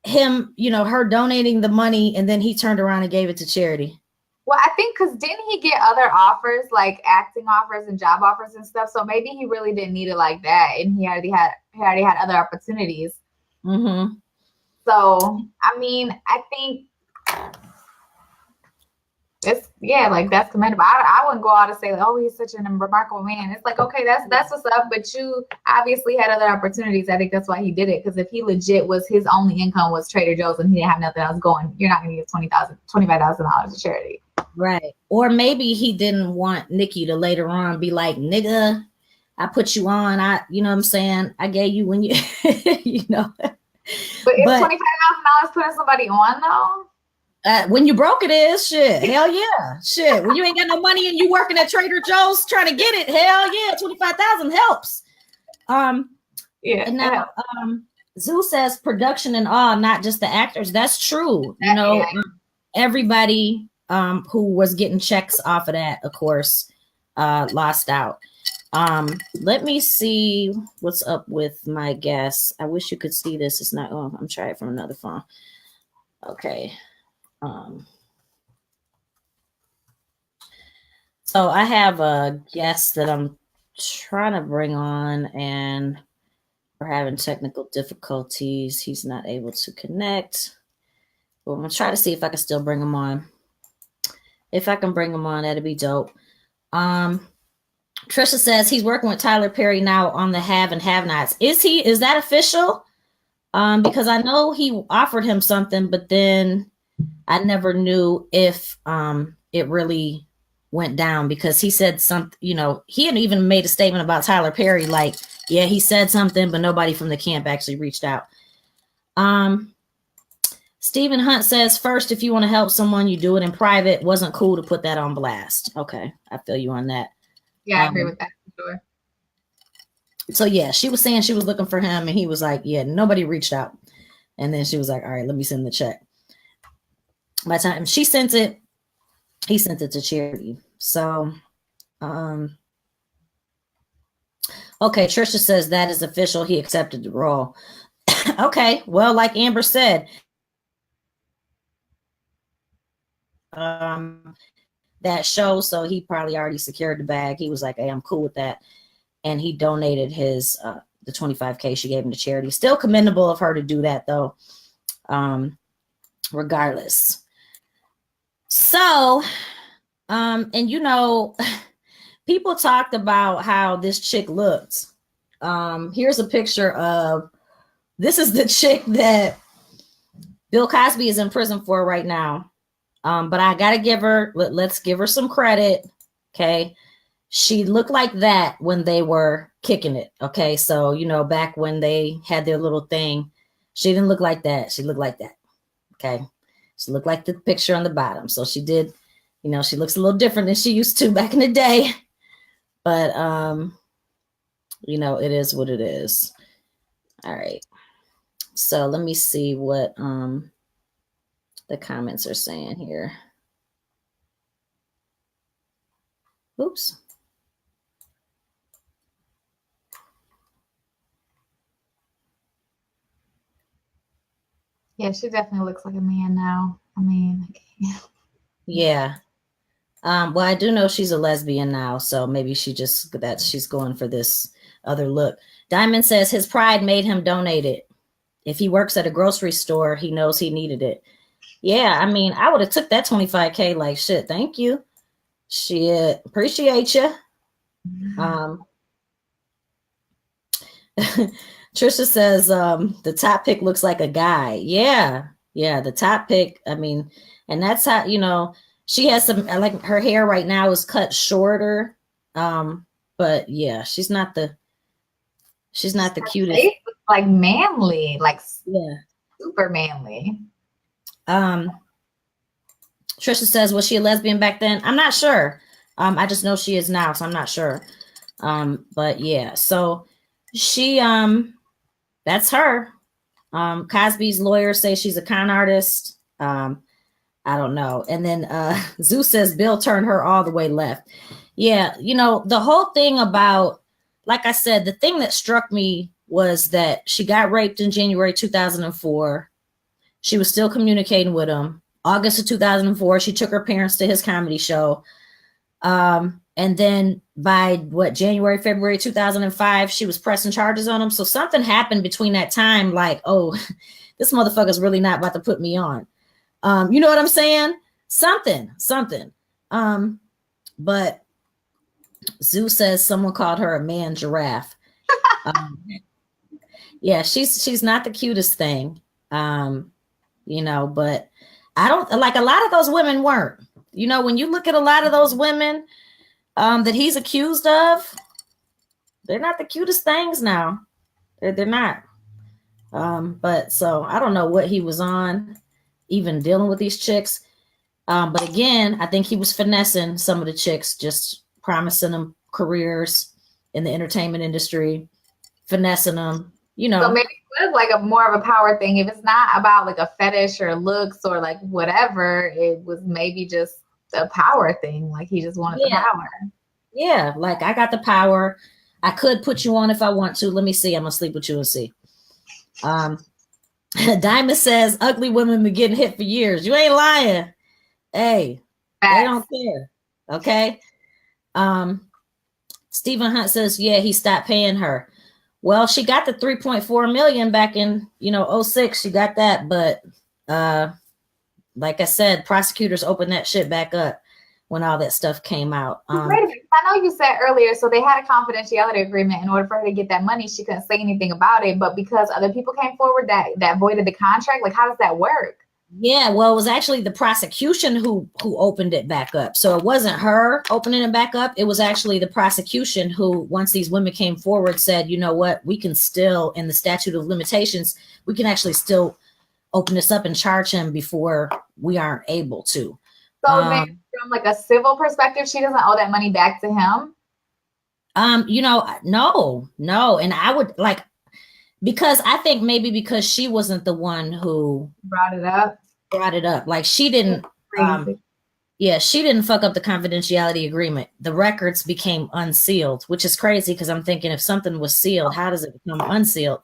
him, you know, her donating the money and then he turned around and gave it to charity? Well, I think because didn't he get other offers, like acting offers and job offers and stuff? So maybe he really didn't need it like that, and he already had other opportunities. Mm-hmm. So I mean, I think that's commendable. I wouldn't go out and say, oh, he's such a remarkable man. It's like, okay, that's what's up. But you obviously had other opportunities. I think that's why he did it. Because if he legit was his only income was Trader Joe's and he didn't have nothing else going, you're not going to give $25,000 to charity. Right. Or maybe he didn't want Nikki to later on be like, nigga, I put you on. You know what I'm saying? I gave you when you, you know. But is $25,000 putting somebody on though? When you broke it is shit. Hell yeah. Shit. When you ain't got no money and you working at Trader Joe's trying to get it, hell yeah, 25,000 helps. Yeah. And now Zoo says production and all, not just the actors. That's true. You know, everybody who was getting checks off of that, of course, lost out. Let me see what's up with my guest. I wish you could see this. It's not. Oh, I'm trying it from another phone. Okay. So I have a guest that I'm trying to bring on, and we're having technical difficulties. He's not able to connect. But I'm gonna try to see if I can still bring him on. If I can bring him on, that'd be dope. Trisha says he's working with Tyler Perry now on the Have and Have Nots. Is that official? Because I know he offered him something, but then I never knew if it really went down, because he said something, you know, he had even made a statement about Tyler Perry, like, yeah, he said something, but nobody from the camp actually reached out. Stephen Hunt says, first, if you want to help someone, you do it in private. Wasn't cool to put that on blast. Okay, I feel you on that. Yeah, I agree with that for sure. So yeah, she was saying she was looking for him, and he was like, yeah, nobody reached out. And then she was like, all right, let me send the check. By the time she sent it, he sent it to charity. So, okay, Trisha says that is official. He accepted the role. Okay, well, like Amber said, that show, so he probably already secured the bag. He was like, hey, I'm cool with that. And he donated his the $25,000 she gave him to charity. Still commendable of her to do that, though, regardless. So, and you know, people talked about how this chick looked. Here's a picture of, this is the chick that Bill Cosby is in prison for right now. But I gotta give her, let's give her some credit. Okay. She looked like that when they were kicking it. Okay. So, you know, back when they had their little thing, she didn't look like that. She looked like that. Okay. She looked like the picture on the bottom. So she did, you know, she looks a little different than she used to back in the day. But, you know, it is what it is. All right. So let me see what the comments are saying here. Oops. Yeah, she definitely looks like a man now. I mean, yeah. Well, I do know she's a lesbian now, so maybe she's going for this other look. Diamond says his pride made him donate it. If he works at a grocery store, he knows he needed it. Yeah, I mean, I would have took that $25,000 like shit. Thank you. Shit, appreciate you. Trisha says the top pick looks like a guy. Yeah, the top pick. I mean, and that's how, you know, she has some, like, her hair right now is cut shorter. But yeah, she's not the cutest. Face looks like manly, like yeah, super manly. Trisha says, was she a lesbian back then? I'm not sure. I just know she is now, so I'm not sure. But yeah, so she that's her. Cosby's lawyers say she's a con artist. I don't know. And then Zeus says Bill turned her all the way left. Yeah, you know, the whole thing about, like I said, the thing that struck me was that she got raped in January 2004. She was still communicating with him. August of 2004, she took her parents to his comedy show. And then by January, February 2005, she was pressing charges on him. So something happened between that time, like, oh, this motherfucker's really not about to put me on. You know what I'm saying? Something. But Zeus says someone called her a man giraffe. Yeah, she's not the cutest thing. You know, but I don't like, a lot of those women weren't. You know, when you look at a lot of those women that he's accused of, they're not the cutest things now. They're not. But so I don't know what he was on, even dealing with these chicks. But again, I think he was finessing some of the chicks, just promising them careers in the entertainment industry, finessing them, you know. So maybe it was like a more of a power thing. If it's not about like a fetish or looks or like whatever, it was maybe just a power thing. Like he just wanted the power. Yeah, like I got the power. I could put you on if I want to. Let me see. I'm gonna sleep with you and see. Diamond says ugly women been getting hit for years. You ain't lying. Hey, they don't care. Okay. Stephen Hunt says, yeah, he stopped paying her. Well, she got the 3.4 million back in, 06. She got that, but like I said, prosecutors opened that shit back up when all that stuff came out. Wait a minute. I know you said earlier, so they had a confidentiality agreement. In order for her to get that money, she couldn't say anything about it. But because other people came forward that voided the contract, like how does that work? Yeah, well, it was actually the prosecution who opened it back up. So it wasn't her opening it back up. It was actually the prosecution who, once these women came forward, said, you know what, we can still, in the statute of limitations, we can actually still open this up and charge him before we aren't able to. So then from like a civil perspective, she doesn't owe that money back to him? No. And I would like, because I think maybe because she wasn't the one who brought it up. Like she didn't, she didn't fuck up the confidentiality agreement. The records became unsealed, which is crazy because I'm thinking if something was sealed, how does it become unsealed?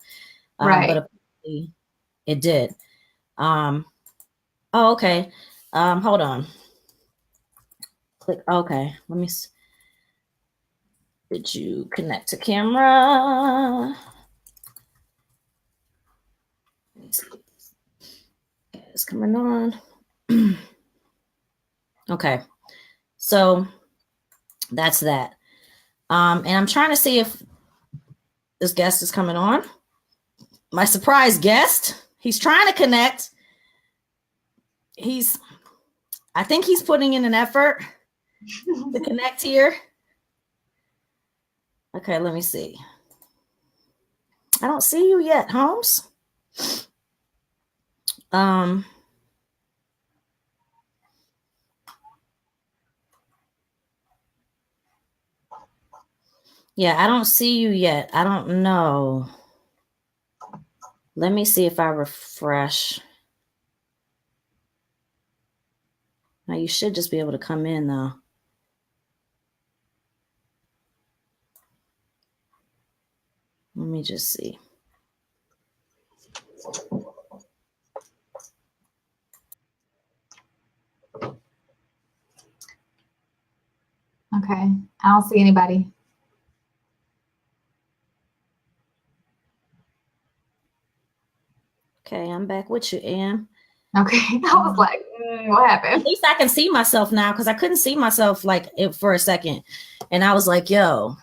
Right. But apparently it did. Okay. Hold on. Click. Okay. Let me. Did you connect to camera? It's coming on. Okay. So that's that. And I'm trying to see if this guest is coming on. My surprise guest. He's trying to connect. I think he's putting in an effort to connect here. Okay, let me see. I don't see you yet, Holmes. Yeah, I don't see you yet. I don't know. Let me see if I refresh. Now you should just be able to come in though. Let me just see. Okay. I don't see anybody. Okay, I'm back with you, Am. Okay. I was like, what happened? At least I can see myself now because I couldn't see myself like it for a second. And I was like, yo,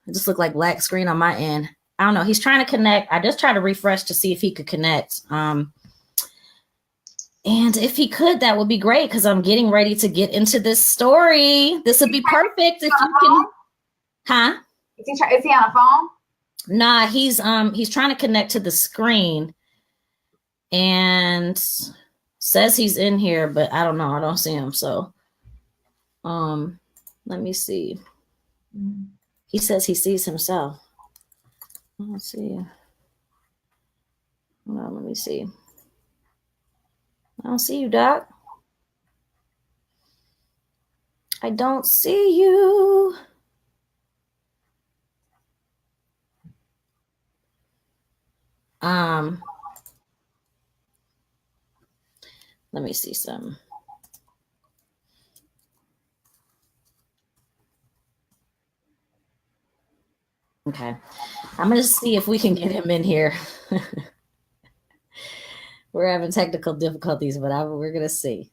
it just looked like black screen on my end. I don't know. He's trying to connect. I just tried to refresh to see if he could connect. And if he could, that would be great because I'm getting ready to get into this story. This would be perfect if you can. Huh? Is he on a phone? Nah, he's trying to connect to the screen and says he's in here, but I don't know. I don't see him. So let me see. He says he sees himself. Let's see. Hold on, let me see. I don't see you, Doc. I don't see you. Let me see some. Okay. I'm going to see if we can get him in here. We're having technical difficulties, but we're going to see.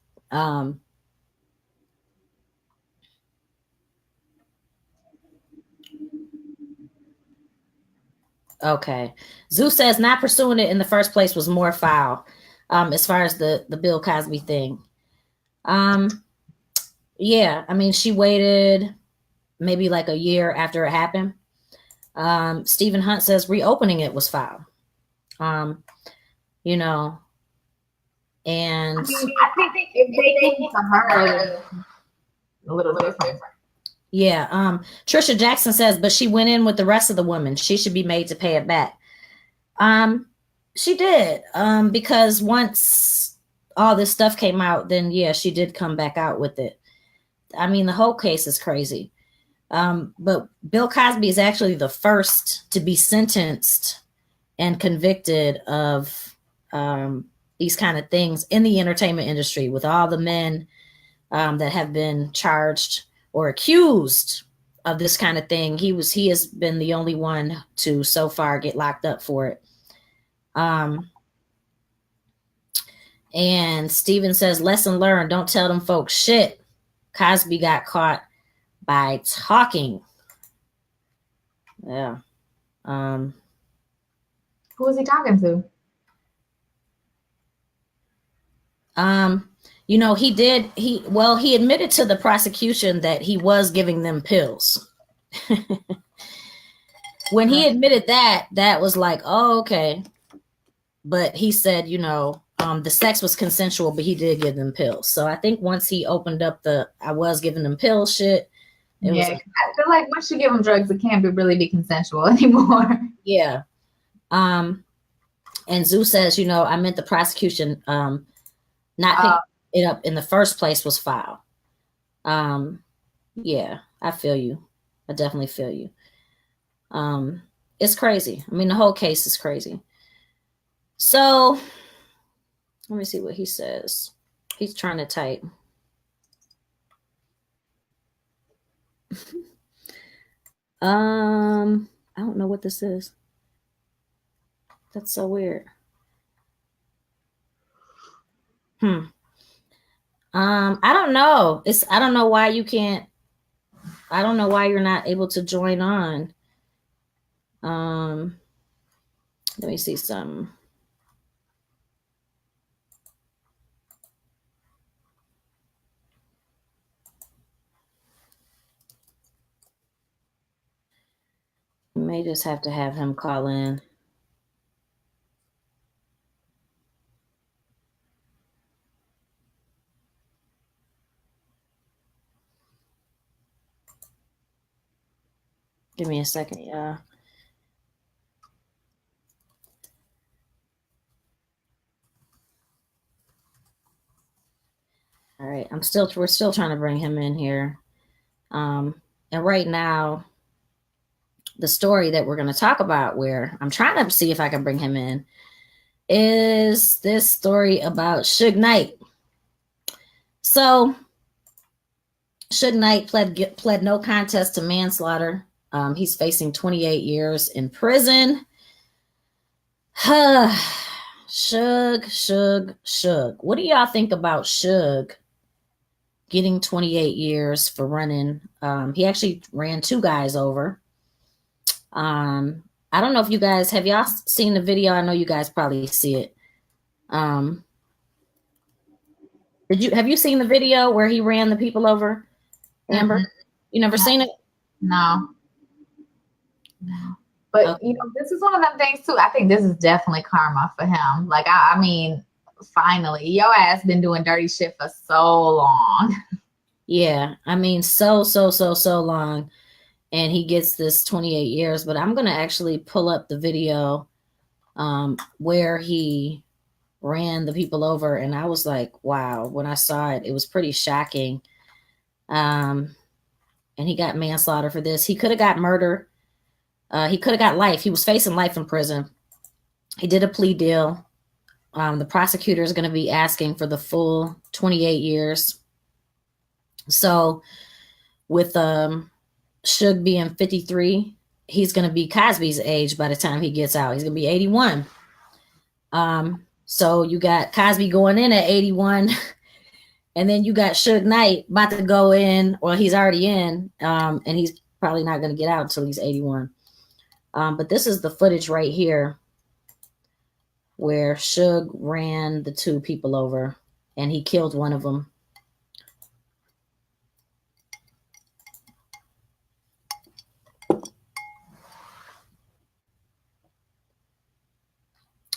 Okay. Zeus says not pursuing it in the first place was more foul, as far as the Bill Cosby thing. Yeah, I mean, she waited maybe like a year after it happened. Stephen Hunt says reopening it was foul. You know, and I mean, I think if they came to her, a little different. Yeah. Trisha Jackson says, but she went in with the rest of the women. She should be made to pay it back. She did. Because once all this stuff came out, then yeah, she did come back out with it. I mean, the whole case is crazy. But Bill Cosby is actually the first to be sentenced and convicted of these kind of things in the entertainment industry, with all the men that have been charged or accused of this kind of thing. He has been the only one to so far get locked up for it. And Steven says, lesson learned, don't tell them folks shit. Cosby got caught by talking. Yeah. Who was he talking to? You know, he admitted to the prosecution that he was giving them pills. When he admitted that was like, oh, okay. But he said, you know, the sex was consensual, but he did give them pills. So I think once he opened up I was giving them pills shit. I feel like once you give them drugs, it can't really be consensual anymore. Yeah. And Zeus says, you know, I meant the prosecution, not picking it up in the first place was foul. Yeah, I feel you. I definitely feel you. It's crazy. I mean, the whole case is crazy. So let me see what he says. He's trying to type. I don't know what this is. That's so weird. I don't know. I don't know why you can't. I don't know why you're not able to join on. Let me see some. You may just have to have him call in. Give me a second, y'all. All right, we're still trying to bring him in here. And right now, the story that we're going to talk about, where I'm trying to see if I can bring him in, is this story about Suge Knight. So Suge Knight pled no contest to manslaughter. He's facing 28 years in prison. Suge. What do y'all think about Suge getting 28 years for running? He actually ran two guys over. I don't know if you guys, have y'all seen the video? I know you guys probably see it. Have you seen the video where he ran the people over? Amber, you never seen it? No. But Okay. you know, this is one of them things too. I think this is definitely karma for him. Like, I mean, finally, your ass been doing dirty shit for so long. Yeah, I mean, so long. And he gets this 28 years, but I'm going to actually pull up the video where he ran the people over. And I was like, wow, when I saw it, it was pretty shocking. And he got manslaughter for this. He could have got murder. He could have got life. He was facing life in prison. He did a plea deal. The prosecutor is going to be asking for the full 28 years. So with Suge being 53, he's going to be Cosby's age by the time he gets out. He's going to be 81. So you got Cosby going in at 81, and then you got Suge Knight about to go in, or he's already in, and he's probably not going to get out until he's 81. But this is the footage right here where Suge ran the two people over, and he killed one of them.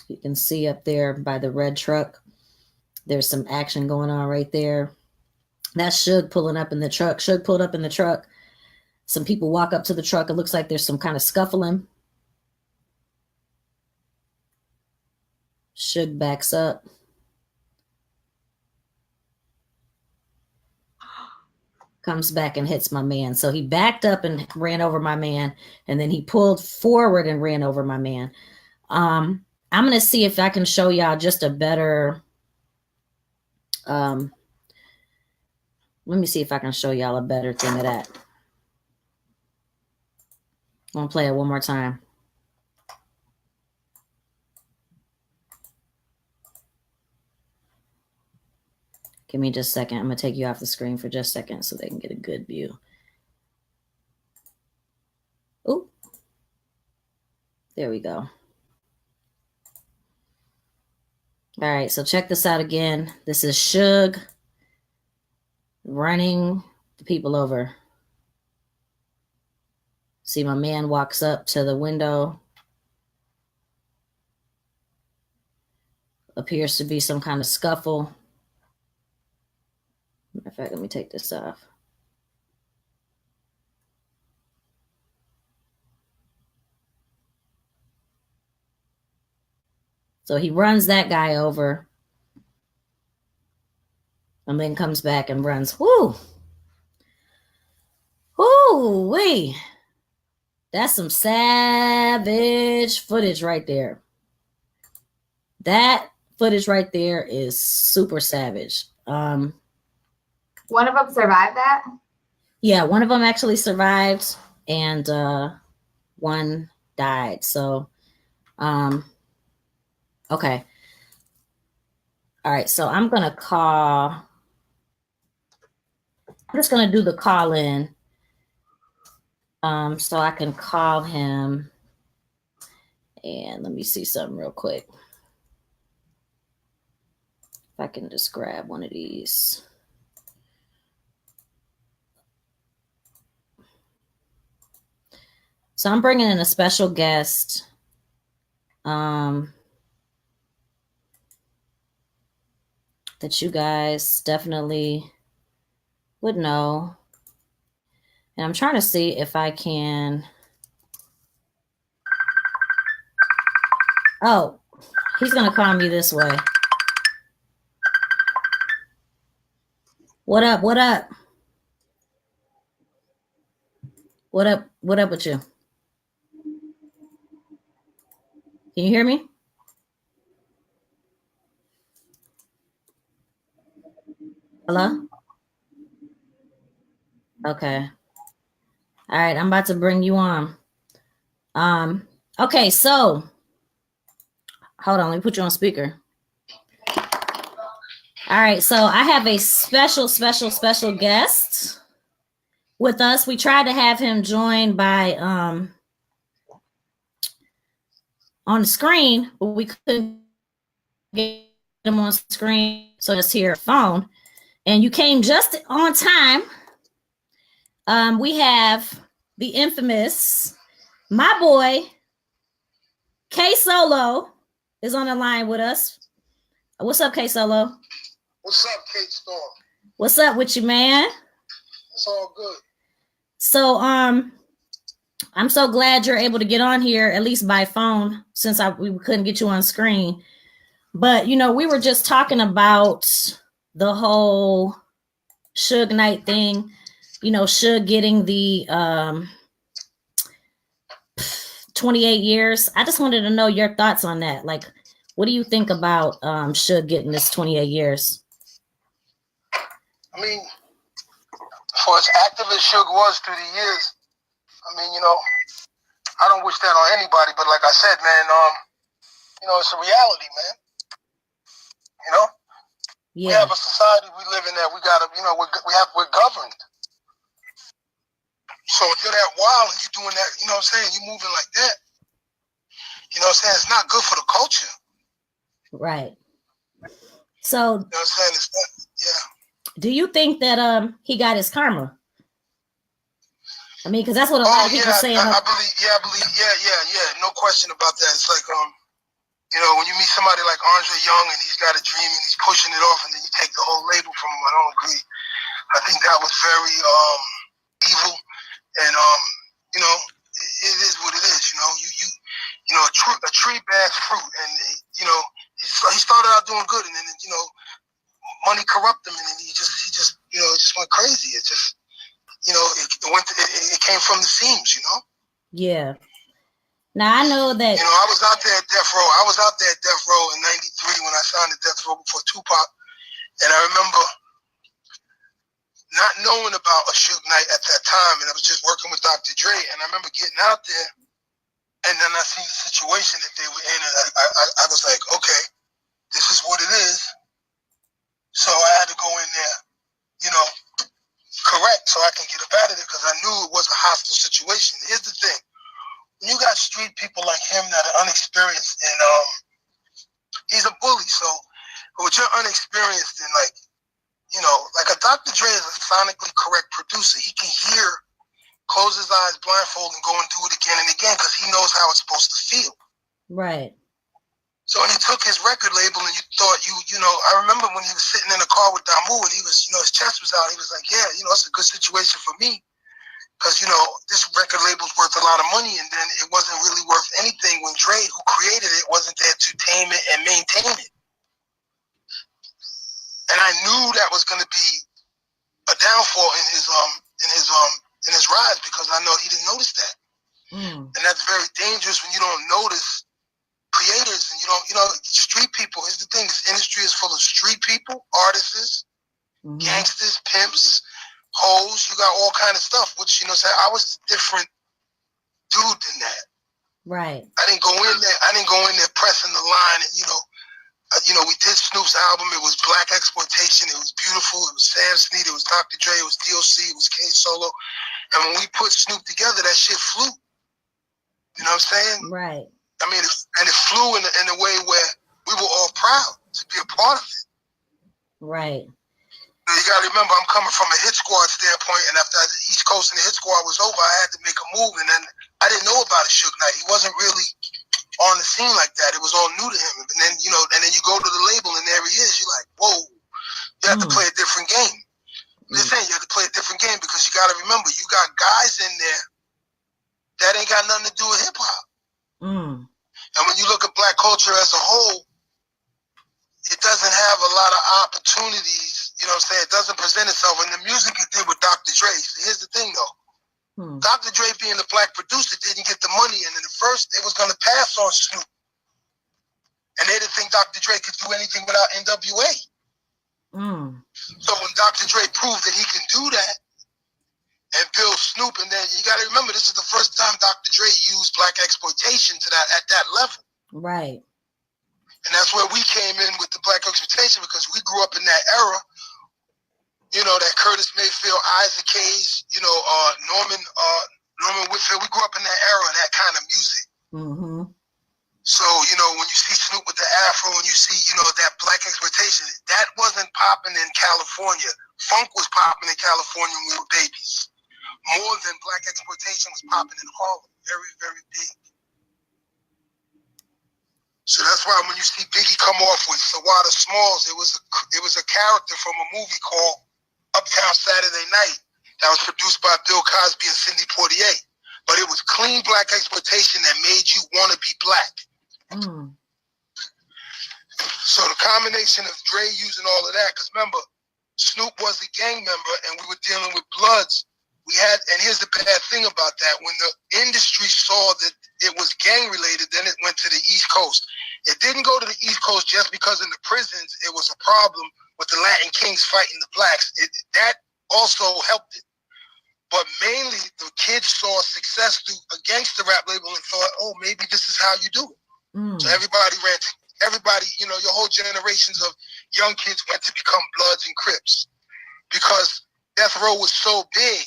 You can see up there by the red truck, there's some action going on right there. That's Suge pulling up in the truck. Suge pulled up in the truck. Some people walk up to the truck. It looks like there's some kind of scuffling. Suge backs up. Comes back and hits my man. So he backed up and ran over my man, and then he pulled forward and ran over my man. I'm going to see if I can show y'all just a better, let me see if I can show y'all a better thing of that. I'm going to play it one more time. Give me just a second. I'm going to take you off the screen for just a second so they can get a good view. Oh, there we go. All right, so check this out again. This is Suge running the people over. See, my man walks up to the window. Appears to be some kind of scuffle. Matter of fact, let me take this off. So he runs that guy over and then comes back and runs. Woo! Woo! Wee! That's some savage footage right there. That footage right there is super savage. One of them survived that? Yeah, one of them actually survived, and one died. So, okay. All right, so I'm going to call. I'm just going to do the call in so I can call him. And let me see something real quick. If I can just grab one of these. So I'm bringing in a special guest. That you guys definitely would know. And I'm trying to see if I can. Oh, he's going to call me this way. What up? What up? What up? What up with you? Can you hear me? Hello? Okay. All right, I'm about to bring you on. Okay, so hold on, let me put you on speaker. All right, so I have a special guest with us. We tried to have him join by on the screen, but we couldn't get him on screen, so it's here phone. And you came just on time. We have the infamous, my boy, K Solo is on the line with us. What's up, K Solo? What's up, Kate Storm? What's up with you, man? It's all good. So, I'm so glad you're able to get on here, at least by phone, since we couldn't get you on screen. But, you know, we were just talking about the whole Suge Knight thing. You know, Suge getting the 28 years. I just wanted to know your thoughts on that. Like, What do you think about Suge getting this 28 years? I mean, for as active as Suge was through the years, I mean, you know, I don't wish that on anybody, but like I said, man, you know, it's a reality, man. You know, we have a society we live in that we gotta, you know, we're governed. So if you're that wild and you're doing that, you know what I'm saying, you're moving like that, you know what I'm saying, it's not good for the culture. Right. So, you know what I'm saying, it's not, yeah. Do you think that he got his karma? I mean, because that's what a lot of people say. I believe, yeah, no question about that. It's like, you know, when you meet somebody like Andre Young and he's got a dream and he's pushing it off and then you take the whole label from him, I don't agree. I think that was very evil, and you know, it is what it is. You know, you know, a tree bears fruit, and you know, he started out doing good, and then you know, money corrupted him, and then he just you know, it just went crazy. It just, you know, it came from the seams, you know. Yeah. Now I know that. You know, I was out there at Death Row. I was out there at Death Row in '93 when I signed at Death Row before Tupac, and I remember not knowing about a Suge Knight at that time, and I was just working with Dr. Dre, and I remember getting out there, and then I see the situation that they were in, and I was like, okay, this is what it is. So I had to go in there, you know, correct, so I can get up out of it, because I knew it was a hostile situation. Here's the thing. When you got street people like him that are unexperienced, and he's a bully, so with you're unexperienced and like, you know, like a Dr. Dre is a sonically correct producer. He can hear, close his eyes, blindfold, and go and do it again and again because he knows how it's supposed to feel. Right. So when he took his record label and you thought you know, I remember when he was sitting in the car with Damu and he was, you know, his chest was out. He was like, yeah, you know, it's a good situation for me because, you know, this record label's worth a lot of money, and then it wasn't really worth anything when Dre, who created it, wasn't there to tame it and maintain it. And I knew that was going to be a downfall in his rise because I know he didn't notice that. And that's very dangerous when you don't notice creators and you know, street people. Here's the thing: this industry is full of street people, artists, gangsters, pimps, hoes. You got all kind of stuff. Which, you know, say I was a different dude than that. Right. I didn't go in there pressing the line, and you know, we did Snoop's album. It was Black Exploitation. It was beautiful. It was Sam Snead. It was Dr. Dre. It was DOC. It was K Solo. And when we put Snoop together, that shit flew. You know what I'm saying? Right. I mean, it flew in a way where we were all proud to be a part of it. Right. Now, you got to remember, I'm coming from a hit squad standpoint, and after the East Coast and the hit squad was over, I had to make a move. And then I didn't know about a Suge Knight. He wasn't really on the scene like that. It was all new to him. And then, you know, and then you go to the label and there he is. You're like, whoa, you have to play a different game. I'm just saying, you have to play a different game because you got to remember, you got guys in there that ain't got nothing to do with hip hop. And when you look at black culture as a whole, it doesn't have a lot of opportunities, you know what I'm saying? It doesn't present itself. And the music it did with Dr. Dre, so here's the thing though. Dr. Dre being the black producer didn't get the money, and in the first they was going to pass on Snoop. And they didn't think Dr. Dre could do anything without NWA. So when Dr. Dre proved that he can do that and build Snoop, and then you got to remember, this is the first time Dr. Dre used black exploitation at that level. Right. And that's where we came in with the black exploitation because we grew up in that era. You know, that Curtis Mayfield, Isaac Hayes, you know, Norman Whitfield. We grew up in that era, that kind of music. So, you know, when you see Snoop with the afro and you see, you know, that black exploitation, that wasn't popping in California. Funk was popping in California when we were babies. More than black exploitation was popping in Harlem. Very, very big. So that's why when you see Biggie come off with Sawada Smalls, it was a character from a movie called Uptown Saturday Night that was produced by Bill Cosby and Sidney Poitier. But it was clean black exploitation that made you want to be black. So the combination of Dre using all of that, because remember, Snoop was a gang member and we were dealing with Bloods. And here's the bad thing about that. When the industry saw that it was gang related, then it went to the East Coast. It didn't go to the East Coast just because in the prisons it was a problem with the Latin Kings fighting the blacks. That also helped it. But mainly the kids saw success through a gangster rap label and thought, oh, maybe this is how you do it. So everybody your whole generations of young kids went to become Bloods and Crips because Death Row was so big.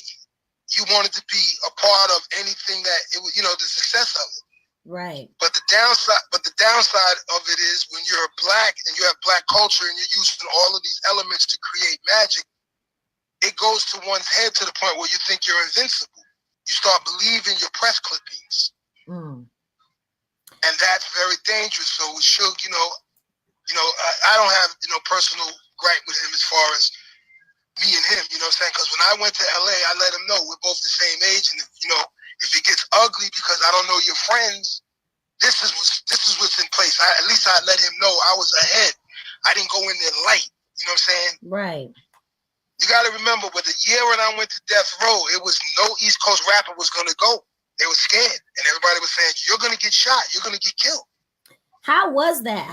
You wanted to be a part of anything that it was, the success of it. Right. But the downside of it is when you're black and you have black culture and you're using all of these elements to create magic, it goes to one's head to the point where you think you're invincible. You start believing your press clippings. And that's very dangerous. So with Suge, I don't have, personal gripe with him as far as me and him, you know what I'm saying? Because when I went to LA, I let him know we're both the same age. And, if it gets ugly because I don't know your friends, this is what's in place. At least I let him know I was ahead. I didn't go in there light. You know what I'm saying? Right. You got to remember, with the year when I went to Death Row, it was no East Coast rapper was going to go. They were scared. And everybody was saying, you're going to get shot. You're going to get killed. How was that?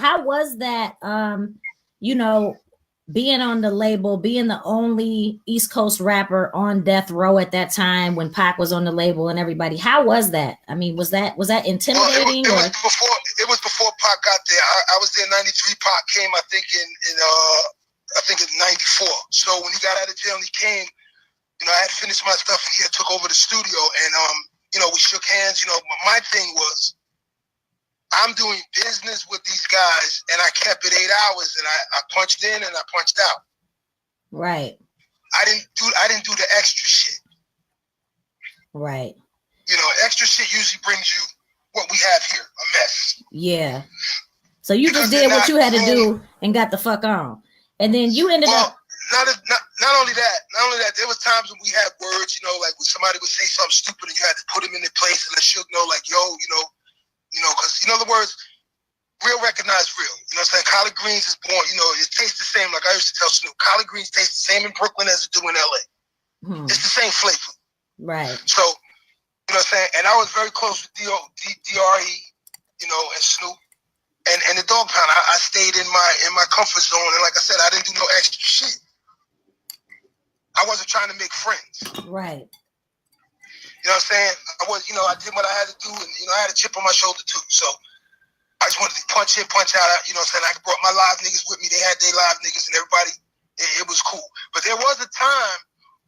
Being on the label, being the only East Coast rapper on Death Row at that time when Pac was on the label and everybody? How was that? I mean, was that intimidating? Well, it was before Pac got there. I was there in 93. Pac came, I think, in 94. So when he got out of jail and he came, I had finished my stuff and he had took over the studio and we shook hands. My thing was, I'm doing business with these guys, and I kept it 8 hours, and I punched in and I punched out. Right. I didn't do the extra shit. Right. Extra shit usually brings you what we have here, a mess. Yeah. So you just did what you had to do and got the fuck on, and then you ended up. Not only that, there was times when we had words, like when somebody would say something stupid and you had to put them in their place and let Suge know, like, yo, because, in other words, real recognize real. You know what I'm saying? Collard greens is born, it tastes the same. Like I used to tell Snoop, collard greens taste the same in Brooklyn as it do in LA. It's the same flavor. Right. So, you know what I'm saying? And I was very close with DRE, and Snoop. And the Dog Pound, I stayed in my comfort zone. And like I said, I didn't do no extra shit. I wasn't trying to make friends. Right. You know what I'm saying? I did what I had to do, and I had a chip on my shoulder too. So I just wanted to punch in, punch out. You know what I'm saying? I brought my live niggas with me. They had their live niggas, and everybody. It was cool. But there was a time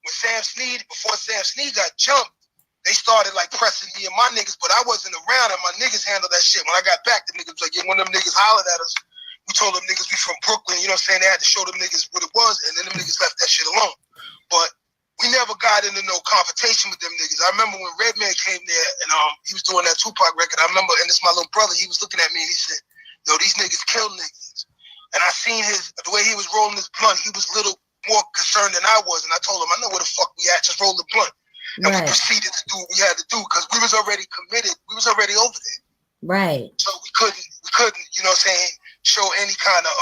when before Sam Snead got jumped, they started like pressing me and my niggas, but I wasn't around, and my niggas handled that shit. When I got back, the niggas was like, one of them niggas hollered at us. We told them niggas we from Brooklyn. You know what I'm saying? They had to show them niggas what it was, and then them niggas left that shit alone. But we never got into no confrontation with them niggas. I remember when Redman came there and he was doing that Tupac record. I remember, and it's my little brother, he was looking at me and he said, yo, these niggas kill niggas. And I seen the way he was rolling his blunt, he was a little more concerned than I was. And I told him, I know where the fuck we at, just roll the blunt. And we proceeded to do what we had to do because we was already committed. We was already over there. Right. So we couldn't, you know what I'm saying, show any kind of,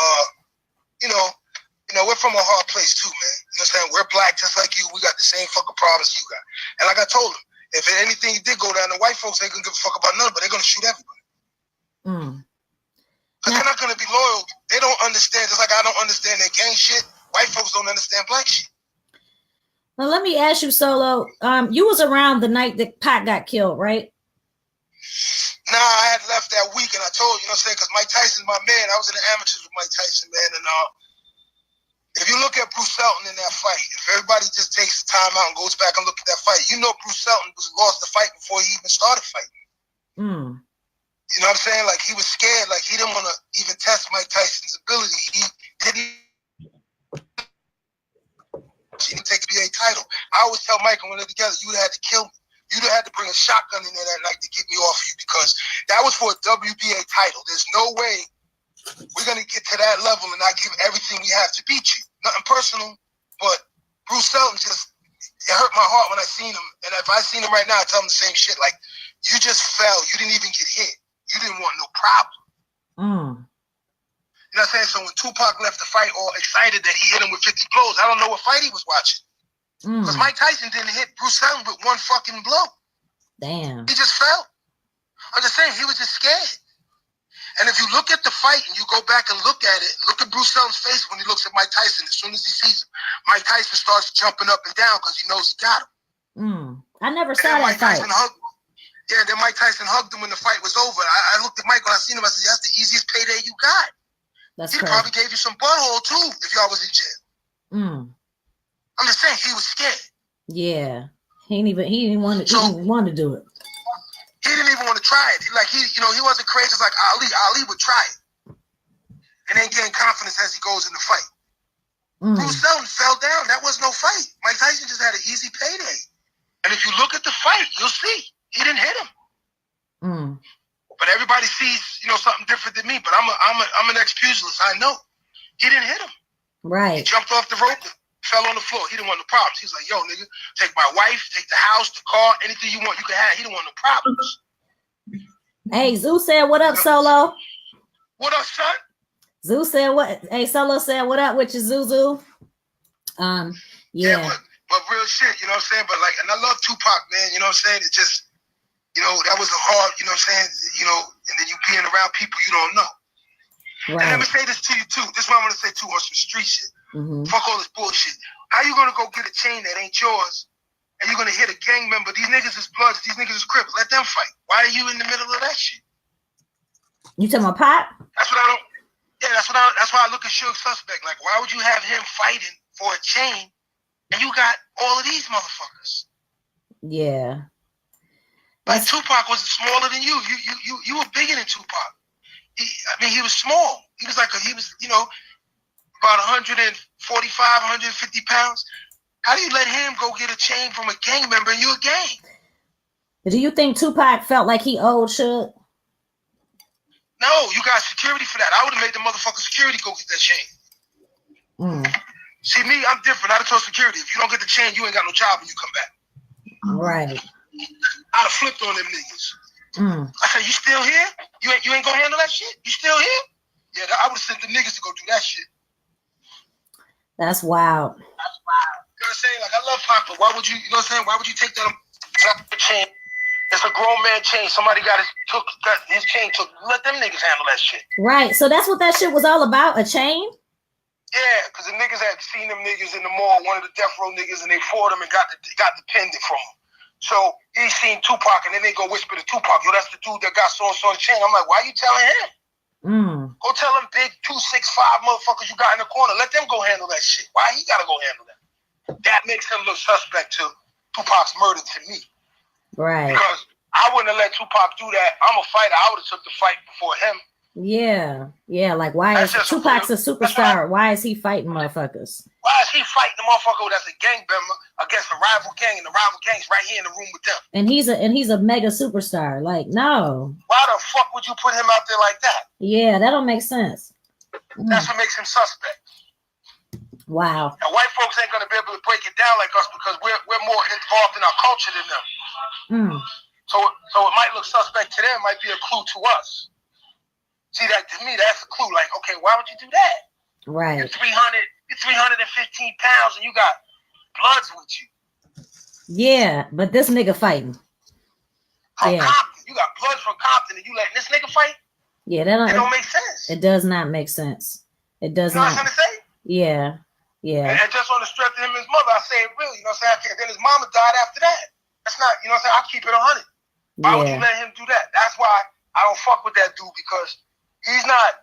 we're from a hard place too, man. You know what I'm saying? We're black just like you. We got the same fucking problems you got. And like I told them, if anything did go down, the white folks ain't gonna give a fuck about nothing, but they're gonna shoot everybody. Because they're not gonna be loyal. They don't understand, just like I don't understand their gang shit. White folks don't understand black shit. Well, let me ask you, Solo. You was around the night that Pac got killed, right? Nah, I had left that week, and I told you, know what I'm saying, because Mike Tyson's my man. I was in the amateurs with Mike Tyson, man, and if you look at Bruce Selton in that fight, if everybody just takes the time out and goes back and look at that fight, Bruce Selton lost the fight before he even started fighting. You know what I'm saying? Like, he was scared. Like, he didn't want to even test Mike Tyson's ability. He didn't take the WBA title. I always tell Mike when they're together, you would have had to kill me. You'd have had to bring a shotgun in there that night to get me off you because that was for a WBA title. There's no way we're going to get to that level and not give everything we have to beat you. Nothing personal, but Bruce Selton it hurt my heart when I seen him. And if I seen him right now, I tell him the same shit. Like, you just fell. You didn't even get hit. You didn't want no problem. You know what I'm saying? So when Tupac left the fight all excited that he hit him with 50 blows, I don't know what fight he was watching. Because Mike Tyson didn't hit Bruce Selton with one fucking blow. Damn. He just fell. I'm just saying, he was just scared. And if you look at the fight and you go back and look at it, look at Bruce Seldon's face when he looks at Mike Tyson. As soon as he sees him, Mike Tyson starts jumping up and down because he knows he got him. I never saw that fight. Yeah, then Mike Tyson hugged him when the fight was over. I looked at Mike when I seen him. I said, that's the easiest payday you got. He probably gave you some butthole too if y'all was in jail. I'm just saying he was scared. Yeah, he didn't want to do it. He didn't even want to try it. Like he wasn't crazy like Ali. Ali would try it and then gain confidence as he goes in the fight. Bruce Seldon fell down. That was no fight. Mike Tyson just had an easy payday. And if you look at the fight, you'll see he didn't hit him. But everybody sees, something different than me. But I'm an ex-pugilist. I know he didn't hit him. Right. He jumped off the rope, fell on the floor. He didn't want no problems. He was like, "Yo, nigga, take my wife, take the house, the car, anything you want, you can have." He didn't want no problems. Hey, Zeus said, "What up, Solo?" What up, son? Zeus said, "What?" Hey, Solo said, "What up with you, Zuzu?" Yeah. But real shit, you know what I'm saying? But like, and I love Tupac, man. You know what I'm saying? It just, that was a hard, you know what I'm saying? And then you being around people you don't know. Right. And let me say this to you too. This is what I'm gonna say too on some street shit. Fuck all this bullshit. How you gonna go get a chain that ain't yours, and you're gonna hit a gang member? These niggas is Bloods. These niggas is Crips. Let them fight. Why are you in the middle of that shit? You talking about Pop? That's what I don't. Yeah, that's why I look at Suge Suspect. Like, why would you have him fighting for a chain, and you got all of these motherfuckers? Yeah. Like Tupac was smaller than you. You were bigger than Tupac. He was small. He was about 145, 150 pounds. How do you let him go get a chain from a gang member and you a gang? Do you think Tupac felt like he owed Suge? No, you got security for that. I would have made the motherfucking security go get that chain. See, me, I'm different. I'd have told security, if you don't get the chain, you ain't got no job when you come back. Right. I'd have flipped on them niggas. I said, you still here? You ain't gonna handle that shit? You still here? Yeah, I would have sent the niggas to go do that shit. That's wild. You know what I'm saying? Like, I love Pac, but why would you know what I'm saying? Why would you take that chain? It's a grown man chain. Somebody got his chain took. Let them niggas handle that shit. Right. So that's what that shit was all about, a chain? Yeah, because the niggas had seen them niggas in the mall, one of the death row niggas, and they fought them and got the pendant from them. So he seen Tupac, and then they go whisper to Tupac, "Yo, that's the dude that got so-and-so chain." I'm like, why are you telling him? Go tell them big 265 motherfuckers you got in the corner. Let them go handle that shit. Why he gotta go handle that? That makes him look suspect to Tupac's murder to me. Right. Because I wouldn't have let Tupac do that. I'm a fighter. I would have took the fight before him. Yeah. Yeah, like why is Tupac's a superstar? Why is he fighting motherfuckers? Why is he fighting the motherfucker that's a gang member against a rival gang, and the rival gang's right here in the room with them? And he's a mega superstar. Like, no. Why the fuck would you put him out there like that? Yeah, that don't make sense. That's what makes him suspect. Wow. And white folks ain't gonna be able to break it down like us because we're more involved in our culture than them. So it might look suspect to them, might be a clue to us. See, that to me, that's a clue. Like, okay, why would you do that? Right. You're 315 pounds and you got Bloods with you. Yeah, but this nigga fighting. From Compton. You got Bloods from Compton and you letting this nigga fight? Yeah, that don't make sense. It does not make sense. It does not. You know what I'm trying to say? Yeah. Yeah. And just on the strength of him and his mother, I say it real. You know what I'm saying? Then his mama died after that. That's not, you know what I'm saying? I'll keep it 100. Why would you let him do that? That's why I don't fuck with that dude, because he's not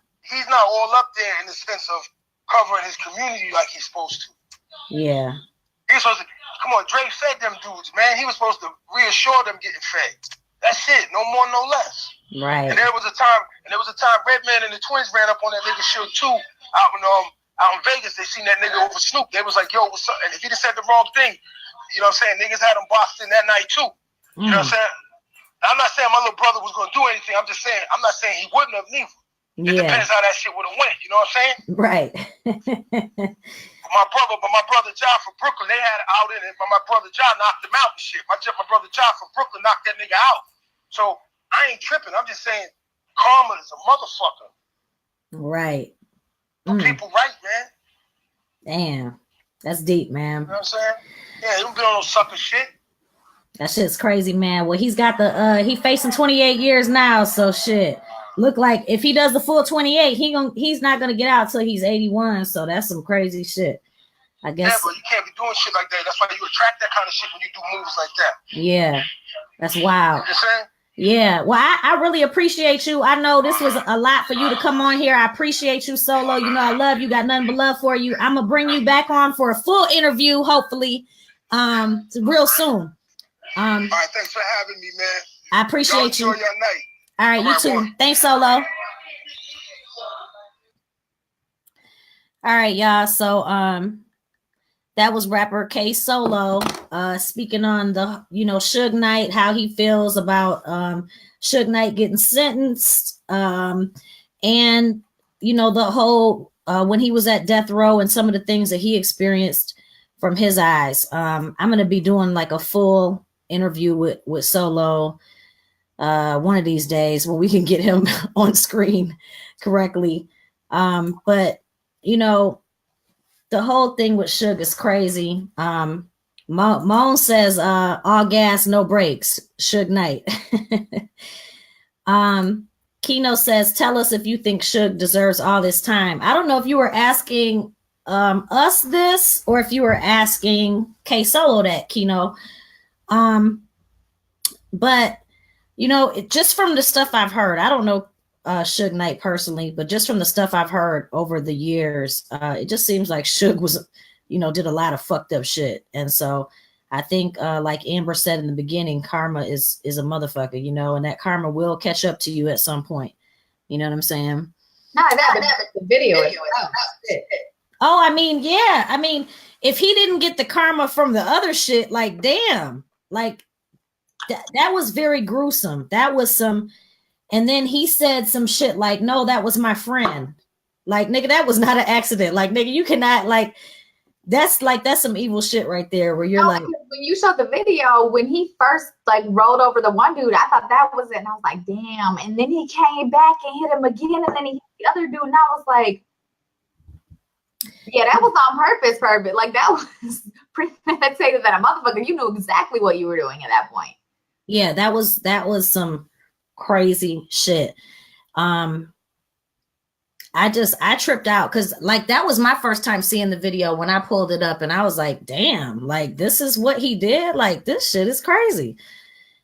all up there in the sense of covering his community like he's supposed to. Yeah. He's supposed to, come on, Drake fed them dudes, man. He was supposed to reassure them getting fed. That's it, no more, no less. Right. And there was a time Redman and the Twins ran up on that nigga Suge too, out in Vegas. They seen that nigga over Snoop. They was like, yo, what's up? And if he just said the wrong thing, you know what I'm saying, niggas had him boxed in that night too. You know what I'm saying? I'm not saying my little brother was going to do anything. I'm just saying, I'm not saying he wouldn't have neither. It depends how that shit would have went. You know what I'm saying? Right. My brother John from Brooklyn, they had it out in it, but my brother John knocked him out and shit. My brother John from Brooklyn knocked that nigga out. So I ain't tripping. I'm just saying, karma is a motherfucker. Right. People right, man. Damn. That's deep, man. You know what I'm saying? Yeah, he don't be on no sucker shit. That shit's crazy, man. Well, he's got he facing 28 years now, so shit. look like if he does the full 28, he's not gonna get out till he's 81. So that's some crazy shit. I guess. Yeah, but you can't be doing shit like that. That's why you attract that kind of shit when you do moves like that. Yeah, that's wild. You saying? Yeah, well, I really appreciate you. I know this was a lot for you to come on here. I appreciate you, Solo. You know, I love you. Got nothing but love for you. I'm gonna bring you back on for a full interview, hopefully, real soon. All right, thanks for having me, man. I appreciate you. Enjoy your night. All right, you too. Thanks, Solo. All right, y'all. So, that was rapper K Solo speaking on the, Suge Knight, how he feels about Suge Knight getting sentenced. And, the whole, when he was at death row and some of the things that he experienced from his eyes. I'm going to be doing like a full interview with Solo one of these days when we can get him on screen correctly. But, the whole thing with Suge is crazy. Moan says, all gas, no brakes, Suge Knight. Kino says, tell us if you think Suge deserves all this time. I don't know if you were asking us this or if you were asking K Solo that, Kino. But, just from the stuff I've heard, I don't know Suge Knight personally, but just from the stuff I've heard over the years, it just seems like Suge was, did a lot of fucked up shit. And so I think, like Amber said in the beginning, karma is a motherfucker, and that karma will catch up to you at some point. You know what I'm saying? No, the video. Oh, I mean, yeah. I mean, if he didn't get the karma from the other shit, like, damn, like that was very gruesome. That was some. And then he said some shit like, no, that was my friend. Like, nigga, that was not an accident. Like, nigga, you cannot, that's some evil shit right there where you're like. When you showed the video, when he first, rolled over the one dude, I thought that was it. And I was like, damn. And then he came back and hit him again. And then he hit the other dude. And I was like, yeah, that was on purpose. Like, that was premeditated that a motherfucker. You knew exactly what you were doing at that point. Yeah, that was some crazy shit. I tripped out because that was my first time seeing the video when I pulled it up and I was like, damn, this is what he did. This shit is crazy.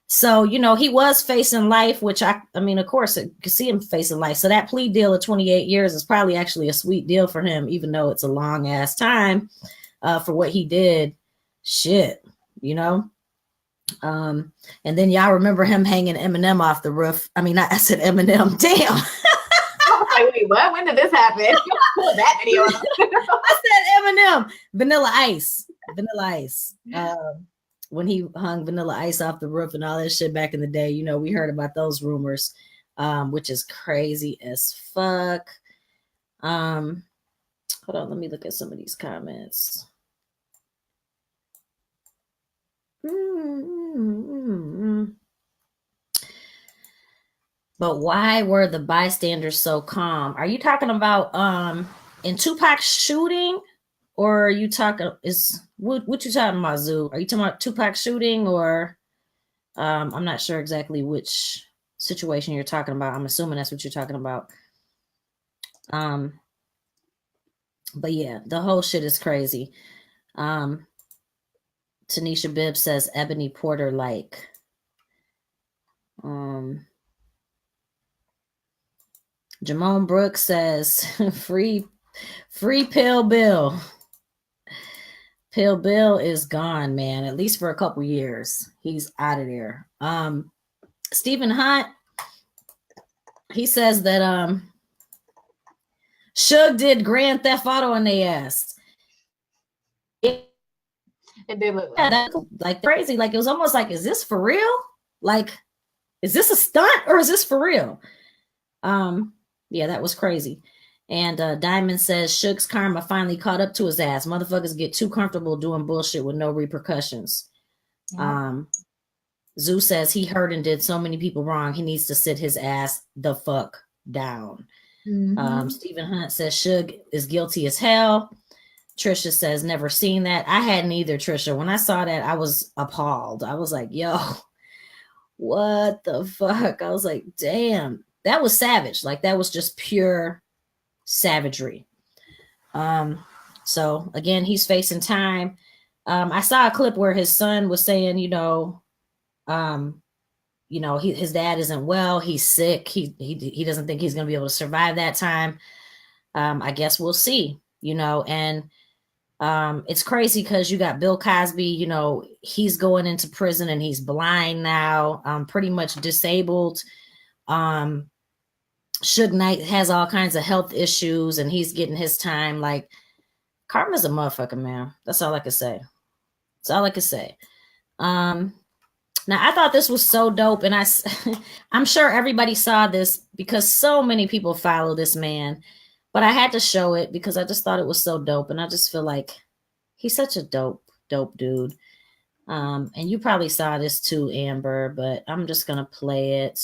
So, he was facing life, which I mean, of course you could see him facing life. So that plea deal of 28 years is probably actually a sweet deal for him, even though it's a long ass time for what he did. Shit, and then y'all remember him hanging Eminem off the roof. I mean, I said Eminem. Damn. I was like, wait, what? When did this happen? That video. I said Eminem. Vanilla Ice. When he hung Vanilla Ice off the roof and all that shit back in the day, we heard about those rumors, which is crazy as fuck. Hold on, let me look at some of these comments. But why were the bystanders so calm? Are you talking about in Tupac's shooting, or are you talking what you talking about, Zoo? Are you talking about Tupac's shooting, or I'm not sure exactly which situation you're talking about. I'm assuming that's what you're talking about. But yeah, the whole shit is crazy. Tanisha Bibb says Ebony Porter like. Jamone Brooks says free Pill Bill. Pill Bill is gone, man, at least for a couple years. He's out of there. Stephen Hunt, he says that Suge did Grand Theft Auto on their ass. It did look like crazy. Like, it was almost like, is this for real? Like, is this a stunt or is this for real? Yeah, that was crazy. And Diamond says Suge's karma finally caught up to his ass. Motherfuckers get too comfortable doing bullshit with no repercussions. Yeah. Zoo says he hurt and did so many people wrong. He needs to sit his ass the fuck down. Mm-hmm. Stephen Hunt says Suge is guilty as hell. Trisha says never seen that. I hadn't either, Trisha. When I saw that, I was appalled. I was like, yo, what the fuck? I was like, damn. that was savage. Like that was just pure savagery. So again, he's facing time. I saw a clip where his son was saying, his dad isn't well. He's sick. He doesn't think he's going to be able to survive that time. I guess we'll see, and it's crazy because you got Bill Cosby, he's going into prison and he's blind now, pretty much disabled. Suge Knight has all kinds of health issues and he's getting his time. Like, karma's a motherfucker, man. That's all I can say. That's all I can say. Now, I thought this was so dope, and I'm sure everybody saw this because so many people follow this man, but I had to show it because I just thought it was so dope, and I just feel like he's such a dope dude. And you probably saw this too, Amber, but I'm just going to play it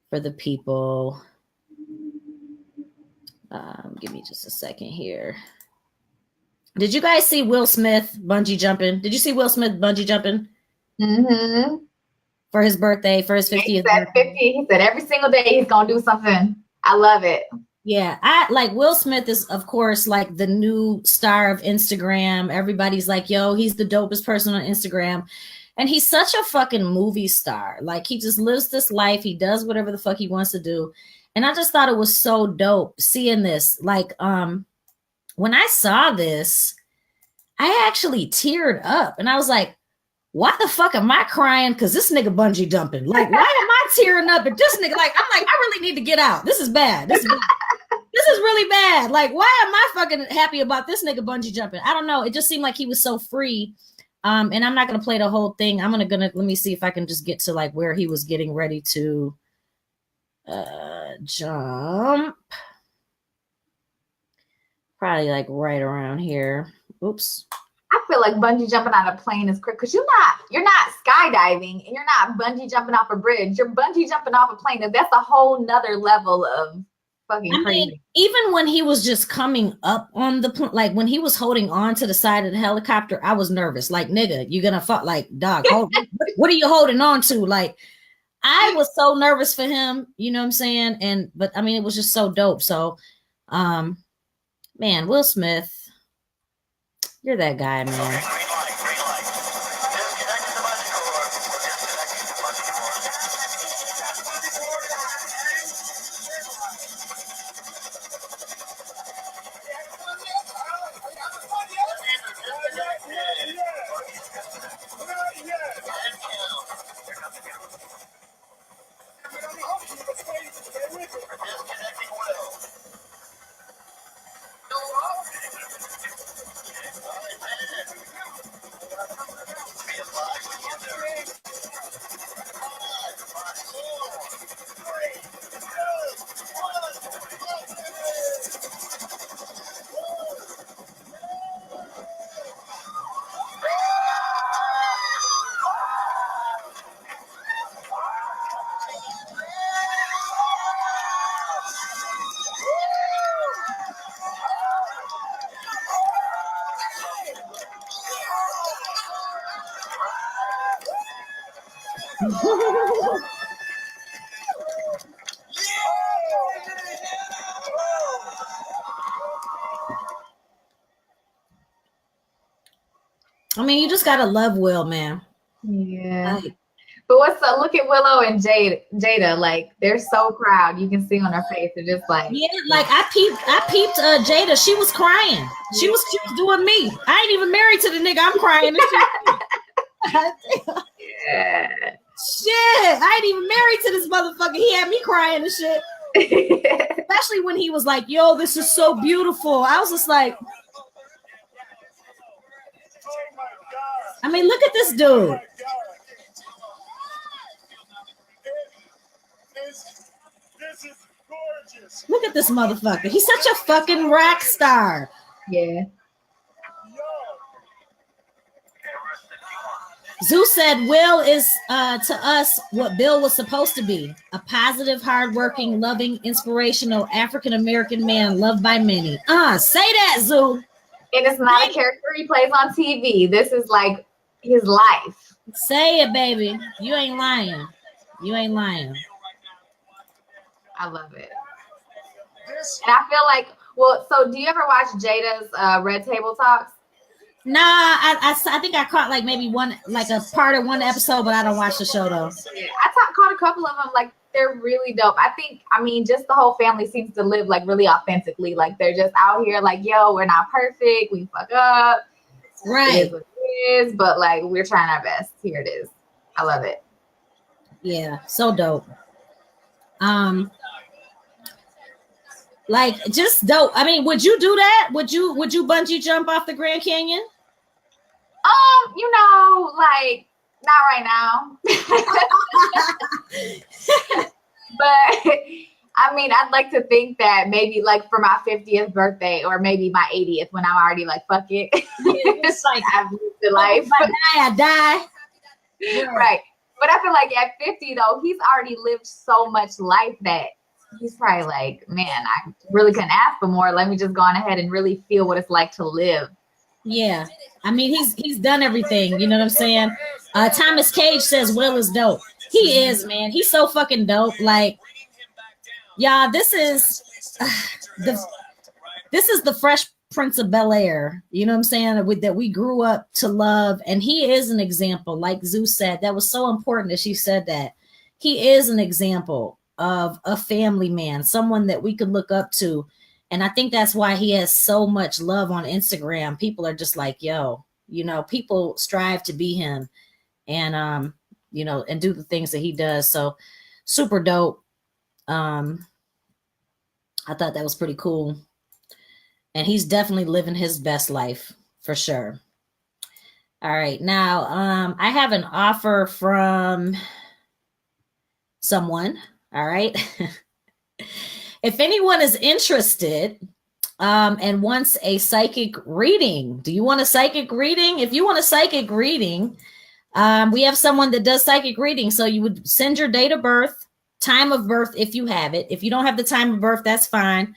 for the people. Give me just a second here. Did you guys see Will Smith bungee jumping? Did you see Will Smith bungee jumping? Mm-hmm. For his birthday, for his 50th. He said 50. He said every single day he's gonna do something. I love it. Yeah, I like Will Smith is, of course, like the new star of Instagram. Everybody's like, yo, he's the dopest person on Instagram. And he's such a fucking movie star. Like, he just lives this life. He does whatever the fuck he wants to do. And I just thought it was so dope seeing this. Like, when I saw this, I actually teared up. And I was like, why the fuck am I crying? Because this nigga bungee jumping. Like, why am I tearing up at this nigga? Like, I'm like, I really need to get out. This is bad. This is really bad. Like, why am I fucking happy about this nigga bungee jumping? I don't know. It just seemed like he was so free. And I'm not going to play the whole thing. I'm gonna let me see if I can just get to like where he was getting ready to jump. Probably like right around here. Oops. I feel like bungee jumping on a plane is quick because you're not skydiving and you're not bungee jumping off a bridge. You're bungee jumping off a plane, and that's a whole nother level of fucking crazy. Mean, even when he was just coming up on the like when he was holding on to the side of the helicopter, I was nervous. Like, nigga, you're gonna fuck. Like, dog, what are you holding on to? Like, I was so nervous for him. You know what I'm saying? But I mean, it was just so dope. So, man, Will Smith, you're that guy, man. I mean, you just gotta love Will, man. Yeah. But look at Willow and Jada, like they're so proud. You can see on her face, they're just like, yeah, like I peeped Jada. She was crying. She was doing me. I ain't even married to the nigga. I'm crying. Yeah. Shit, I ain't even married to this motherfucker. He had me crying and shit. Especially when he was like, yo, this is so beautiful. I was just like, I mean, look at this dude. This is gorgeous. Look at this motherfucker. He's such a fucking rock star. Yeah. Zeus said Will is to us what Bill was supposed to be. A positive, hardworking, loving, inspirational African-American man loved by many. Say that, Zeus. And it's not a character he plays on TV. This is like his life. Say it, baby. You ain't lying. You ain't lying. I love it. And I feel like, well, so do you ever watch Jada's Red Table Talks? Nah, I think I caught like maybe one, like a part of one episode, but I don't watch the show though. Yeah, caught a couple of them. Like, they're really dope. I mean, just the whole family seems to live like really authentically. Like, they're just out here like, yo, we're not perfect. We fuck up. Right. It is what it is, but like, we're trying our best. Here it is. I love it. Yeah, so dope. Like, just dope. I mean, would you do that? Would you bungee jump off the Grand Canyon? You know, like, not right now. But I mean, I'd like to think that maybe like for my 50th birthday or maybe my 80th when I'm already like, fuck it. It's like, I've lived the life. I die. Yeah. Right. But I feel like at 50 though, he's already lived so much life that he's probably like, man, I really couldn't ask for more. Let me just go on ahead and really feel what it's like to live. Yeah. I mean, he's done everything. You know what I'm saying? Thomas Cage says Will is dope. He is, man. He's so fucking dope. Like, y'all, this is the Fresh Prince of Bel-Air. You know what I'm saying? That we grew up to love. And he is an example. Like Zeus said, that was so important that she said that. He is an example of a family man, someone that we could look up to. And I think that's why he has so much love on Instagram. People are just like, yo, you know, people strive to be him and, you know, and do the things that he does. So super dope. I thought that was pretty cool. And he's definitely living his best life for sure. All right. Now, I have an offer from someone. All right. If anyone is interested and wants a psychic reading, do you want a psychic reading? If you want a psychic reading, we have someone that does psychic reading. So you would send your date of birth, time of birth, if you have it. If you don't have the time of birth, that's fine.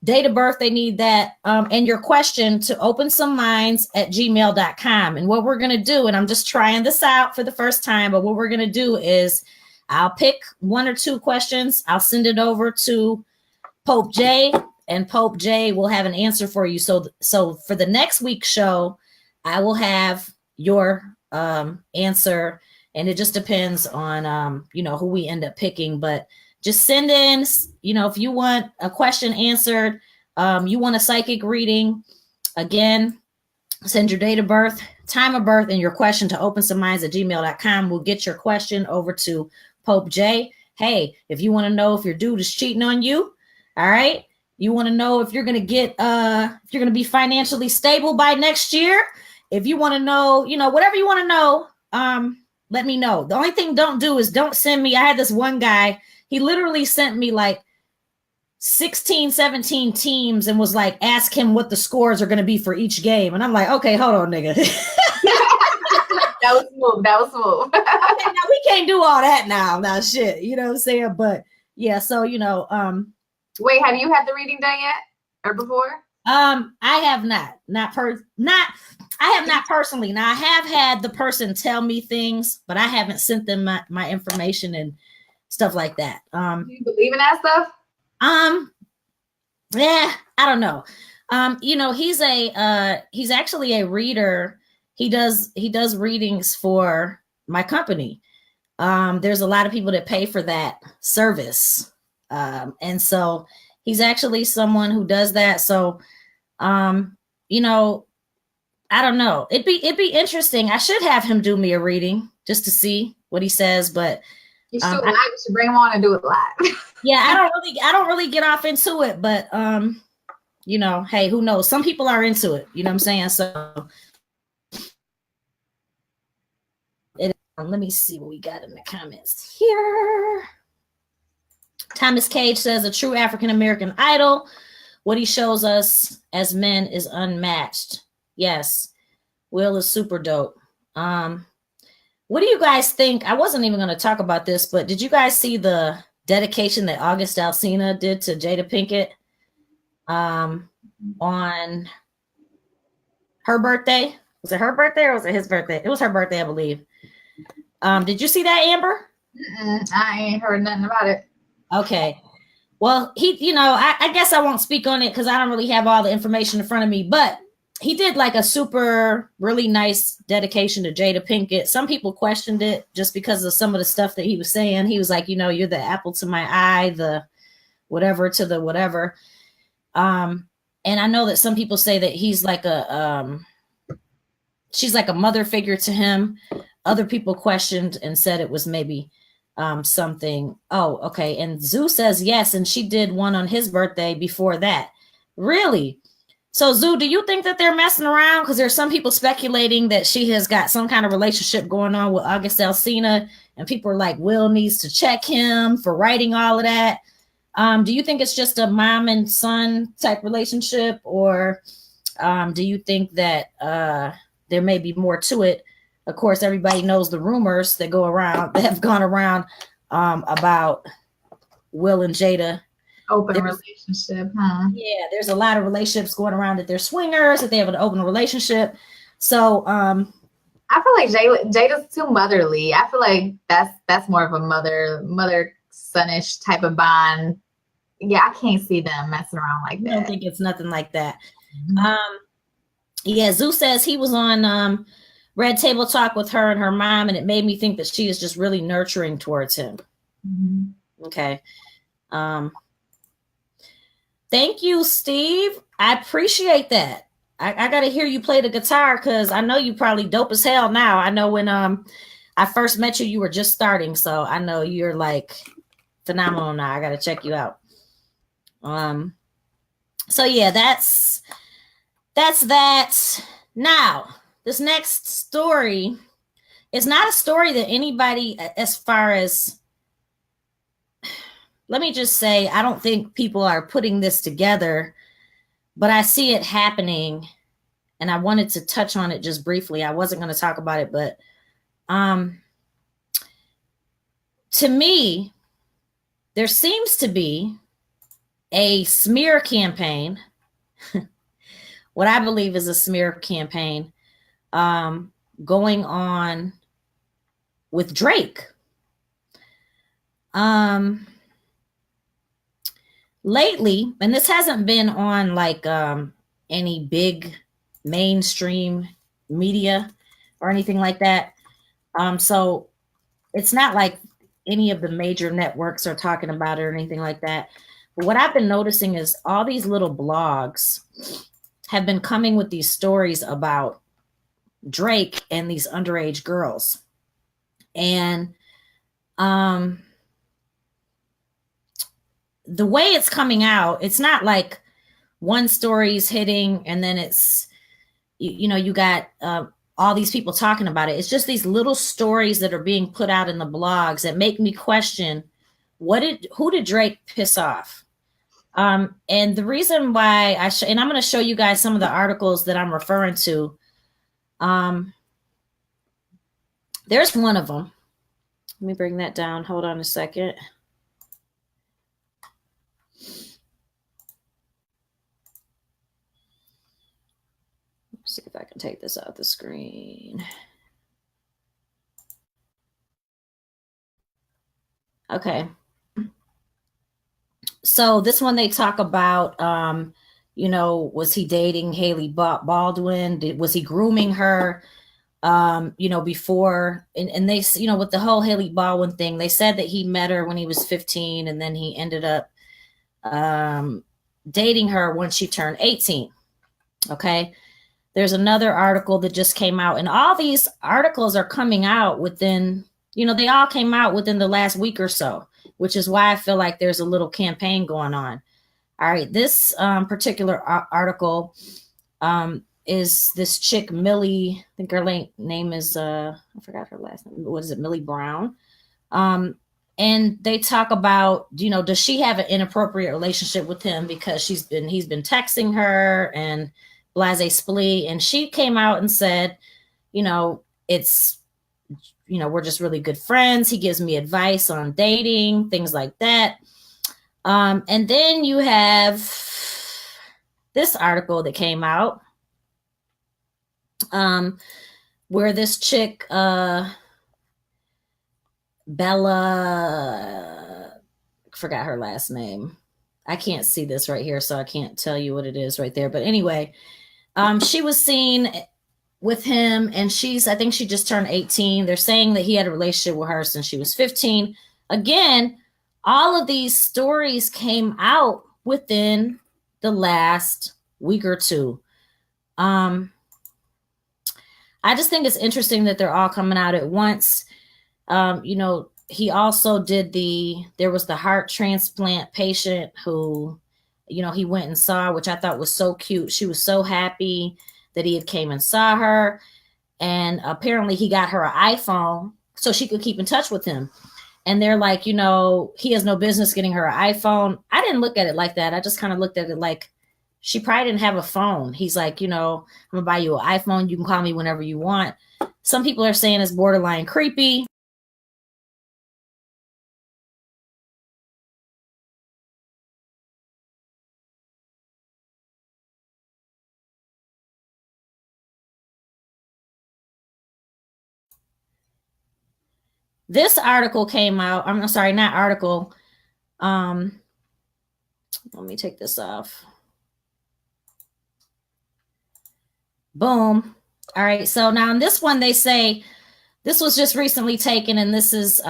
Date of birth, they need that. And your question to opensomeminds@gmail.com. And what we're going to do, and I'm just trying this out for the first time, but what we're going to do is I'll pick one or two questions. I'll send it over to Pope J, and Pope J will have an answer for you. So for the next week's show, I will have your answer, and it just depends on you know, who we end up picking. But just send in, you know, if you want a question answered, you want a psychic reading, again, send your date of birth, time of birth, and your question to opensomeminds@gmail.com. We'll get your question over to Pope J. Hey, if you want to know if your dude is cheating on you, all right, you want to know if you're going to get, if you're going to be financially stable by next year, if you want to know, you know, whatever you want to know, let me know. The only thing don't do is don't send me. I had this one guy, he literally sent me like 16, 17 teams and was like, ask him what the scores are going to be for each game. And I'm like, okay, hold on, nigga. That was smooth. Okay, now we can't do all that now shit, you know what I'm saying? But yeah, so, you know, wait, have you had the reading done yet or before? I have not personally. Now I have had the person tell me things, but I haven't sent them my information and stuff like that. Do you believe in that stuff? Yeah, I don't know. You know, he's actually a reader. He does readings for my company. There's a lot of people that pay for that service. And so he's actually someone who does that. So, you know, I don't know. It'd be interesting. I should have him do me a reading just to see what he says, but you should bring him on and do it live. Yeah, I don't really get off into it, but you know, hey, who knows? Some people are into it, you know what I'm saying? So let me see what we got in the comments here. Thomas Cage says a true African American idol. What he shows us as men is unmatched. Yes, Will is super dope. What do you guys think? I wasn't even going to talk about this, but did you guys see the dedication that August Alsina did to Jada Pinkett on her birthday? Was it her birthday or was it his birthday? It was her birthday, I believe. Did you see that, Amber? I ain't heard nothing about it. Okay. Well, I guess I won't speak on it because I don't really have all the information in front of me, but he did like a super really nice dedication to Jada Pinkett. Some people questioned it just because of some of the stuff that he was saying. He was like, you're the apple to my eye, the whatever to the whatever. And I know that some people say that he's like she's like a mother figure to him. Other people questioned and said it was maybe something. Oh, okay. And Zoo says yes, and she did one on his birthday before that. Really? So, Zoo, do you think that they're messing around? Because there's some people speculating that she has got some kind of relationship going on with August Alsina, and people are like, Will needs to check him for writing all of that. Do you think it's just a mom and son type relationship, or do you think that there may be more to it? Of course, everybody knows the rumors that have gone around about Will and Jada. Open relationship, huh? Yeah, there's a lot of relationships going around that they're swingers, that they have an open relationship. So I feel like Jada's too motherly. I feel like that's more of a mother son-ish type of bond. Yeah, I can't see them messing around like that. I don't think it's nothing like that. Mm-hmm. Yeah, Zoo says he was on Red Table Talk with her and her mom, and it made me think that she is just really nurturing towards him. Mm-hmm. Okay. Thank you, Steve. I appreciate that. I got to hear you play the guitar because I know you probably dope as hell now. I know when I first met you, you were just starting. So I know you're like phenomenal now. I got to check you out. So yeah, that's that. Now, this next story is not a story that anybody, as far as, let me just say, I don't think people are putting this together, but I see it happening, and I wanted to touch on it just briefly. I wasn't going to talk about it, but to me, there seems to be a smear campaign, what I believe is a smear campaign going on with Drake. Lately, and this hasn't been on like any big mainstream media or anything like that. So it's not like any of the major networks are talking about it or anything like that. But what I've been noticing is all these little blogs have been coming with these stories about Drake and these underage girls. And the way it's coming out, it's not like one story's hitting and then it's, you got all these people talking about it. It's just these little stories that are being put out in the blogs that make me question, who did Drake piss off? And the reason why and I'm going to show you guys some of the articles that I'm referring to. There's one of them. Let me bring that down. Hold on a second. Let's see if I can take this off the screen. Okay. So this one they talk about, was he dating Haley Baldwin? Was he grooming her, before? And they, with the whole Haley Baldwin thing, they said that he met her when he was 15 and then he ended up dating her when she turned 18. Okay. There's another article that just came out, and all these articles are coming out within, they all came out within the last week or so, which is why I feel like there's a little campaign going on. All right. This particular article is this chick, Millie, I think her name is, I forgot her last name. What is it? Millie Brown. And they talk about, does she have an inappropriate relationship with him because he's been texting her and blase splee, and she came out and said, it's, we're just really good friends. He gives me advice on dating, things like that. And then you have this article that came out where this chick, Bella, forgot her last name. I can't see this right here, so I can't tell you what it is right there. But anyway, she was seen with him, and I think she just turned 18. They're saying that he had a relationship with her since she was 15. Again, all of these stories came out within the last week or two. I just think it's interesting that they're all coming out at once. You know, he also there was the heart transplant patient who, you know, he went and saw, which I thought was so cute. She was so happy that he had came and saw her. And apparently he got her an iPhone so she could keep in touch with him. And they're like, you know, he has no business getting her an iPhone. I didn't look at it like that. I just kind of looked at it like she probably didn't have a phone. He's like, you know, I'm gonna buy you an iPhone. You can call me whenever you want. Some people are saying it's borderline creepy. This article came out. I'm sorry, not article. Let me take this off. Boom. All right. So now in this one, they say this was just recently taken, and this is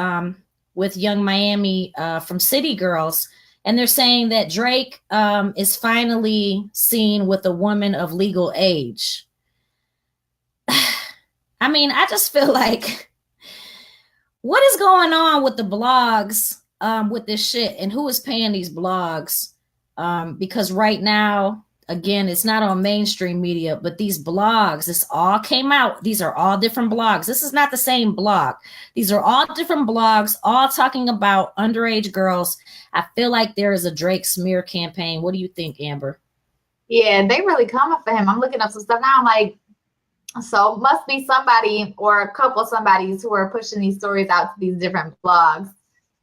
with Young Miami from City Girls. And they're saying that Drake is finally seen with a woman of legal age. I mean, I just feel like, what is going on with the blogs with this shit, and who is paying these blogs? Because right now, again, it's not on mainstream media, but these blogs, this all came out. These are all different blogs. This is not the same blog. These are all different blogs, all talking about underage girls. I feel like there is a Drake smear campaign. What do you think, Amber? Yeah, they really coming for him. I'm looking up some stuff now. I'm like, so must be somebody or a couple of somebodies who are pushing these stories out to these different blogs.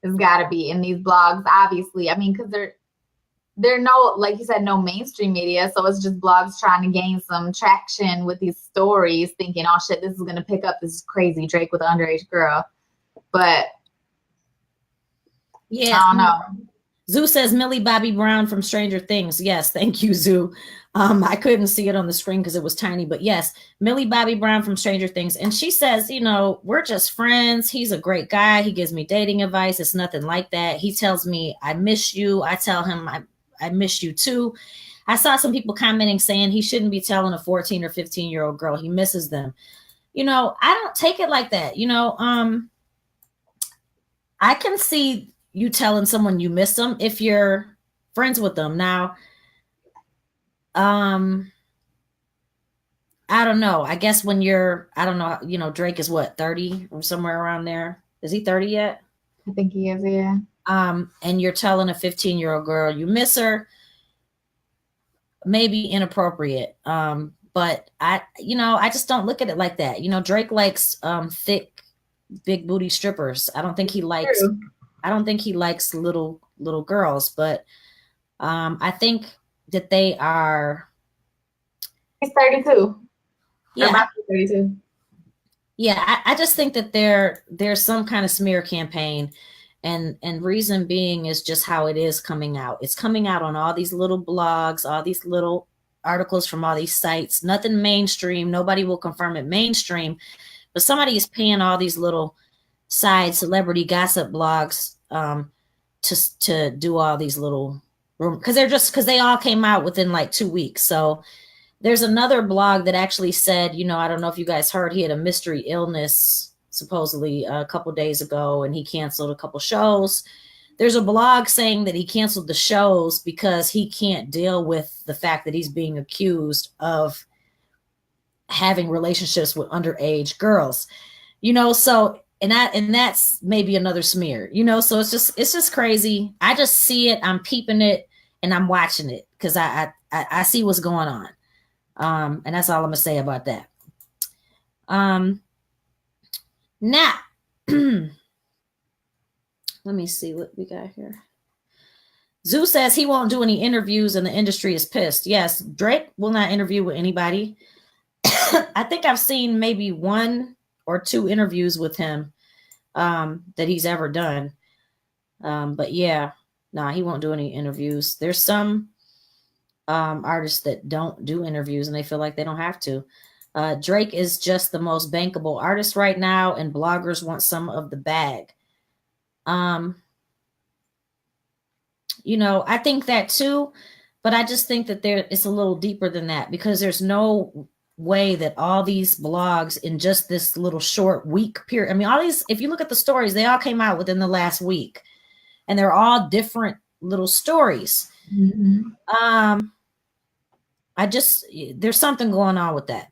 It's got to be in these blogs, obviously. I mean, because they're no, like you said, no mainstream media. So it's just blogs trying to gain some traction with these stories, thinking, oh, shit, this is going to pick up this crazy Drake with an underage girl. But yeah, I don't know. Zoo says Millie Bobby Brown from Stranger Things. Yes, thank you, Zoo. I couldn't see it on the screen because it was tiny, but yes, Millie Bobby Brown from Stranger Things. And she says, you know, we're just friends. He's a great guy. He gives me dating advice. It's nothing like that. He tells me, I miss you. I tell him, I miss you too. I saw some people commenting saying he shouldn't be telling a 14 or 15-year-old girl he misses them. You know, I don't take it like that. You know, I can see you telling someone you miss them if you're friends with them. Now, I don't know. I guess when you're, I don't know, you know, Drake is what, 30 or somewhere around there? Is he 30 yet? I think he is, yeah. And you're telling a 15-year-old girl you miss her, maybe inappropriate. But I just don't look at it like that. You know, Drake likes thick, big booty strippers. I don't think he likes little girls, but I think that they are. He's 32. Yeah, about 32. Yeah, I just think that there's some kind of smear campaign, and reason being is just how it is coming out. It's coming out on all these little blogs, all these little articles from all these sites. Nothing mainstream. Nobody will confirm it mainstream, but somebody is paying all these little side celebrity gossip blogs to do all these little because they all came out within like 2 weeks. So there's another blog that actually said, you know, I don't know if you guys heard, he had a mystery illness supposedly a couple days ago, and he canceled a couple shows. There's a blog saying that he canceled the shows because he can't deal with the fact that he's being accused of having relationships with underage girls, you know. So and that's maybe another smear, you know. So it's just crazy. I just see it, I'm peeping it, and I'm watching it because I see what's going on. And that's all I'm gonna say about that. Now, let me see what we got here. Zoo says he won't do any interviews and the industry is pissed. Yes, Drake will not interview with anybody. I think I've seen maybe 1 or 2 interviews with him that he's ever done. But yeah, Nah, he won't do any interviews. There's some artists that don't do interviews and they feel like they don't have to. Drake is just the most bankable artist right now, and bloggers want some of the bag. I think that too, but I just think that it's a little deeper than that, because there's no way that all these blogs in just this little short week period. I mean, all these, if you look at the stories, they all came out within the last week, and they're all different little stories. Mm-hmm. There's something going on with that.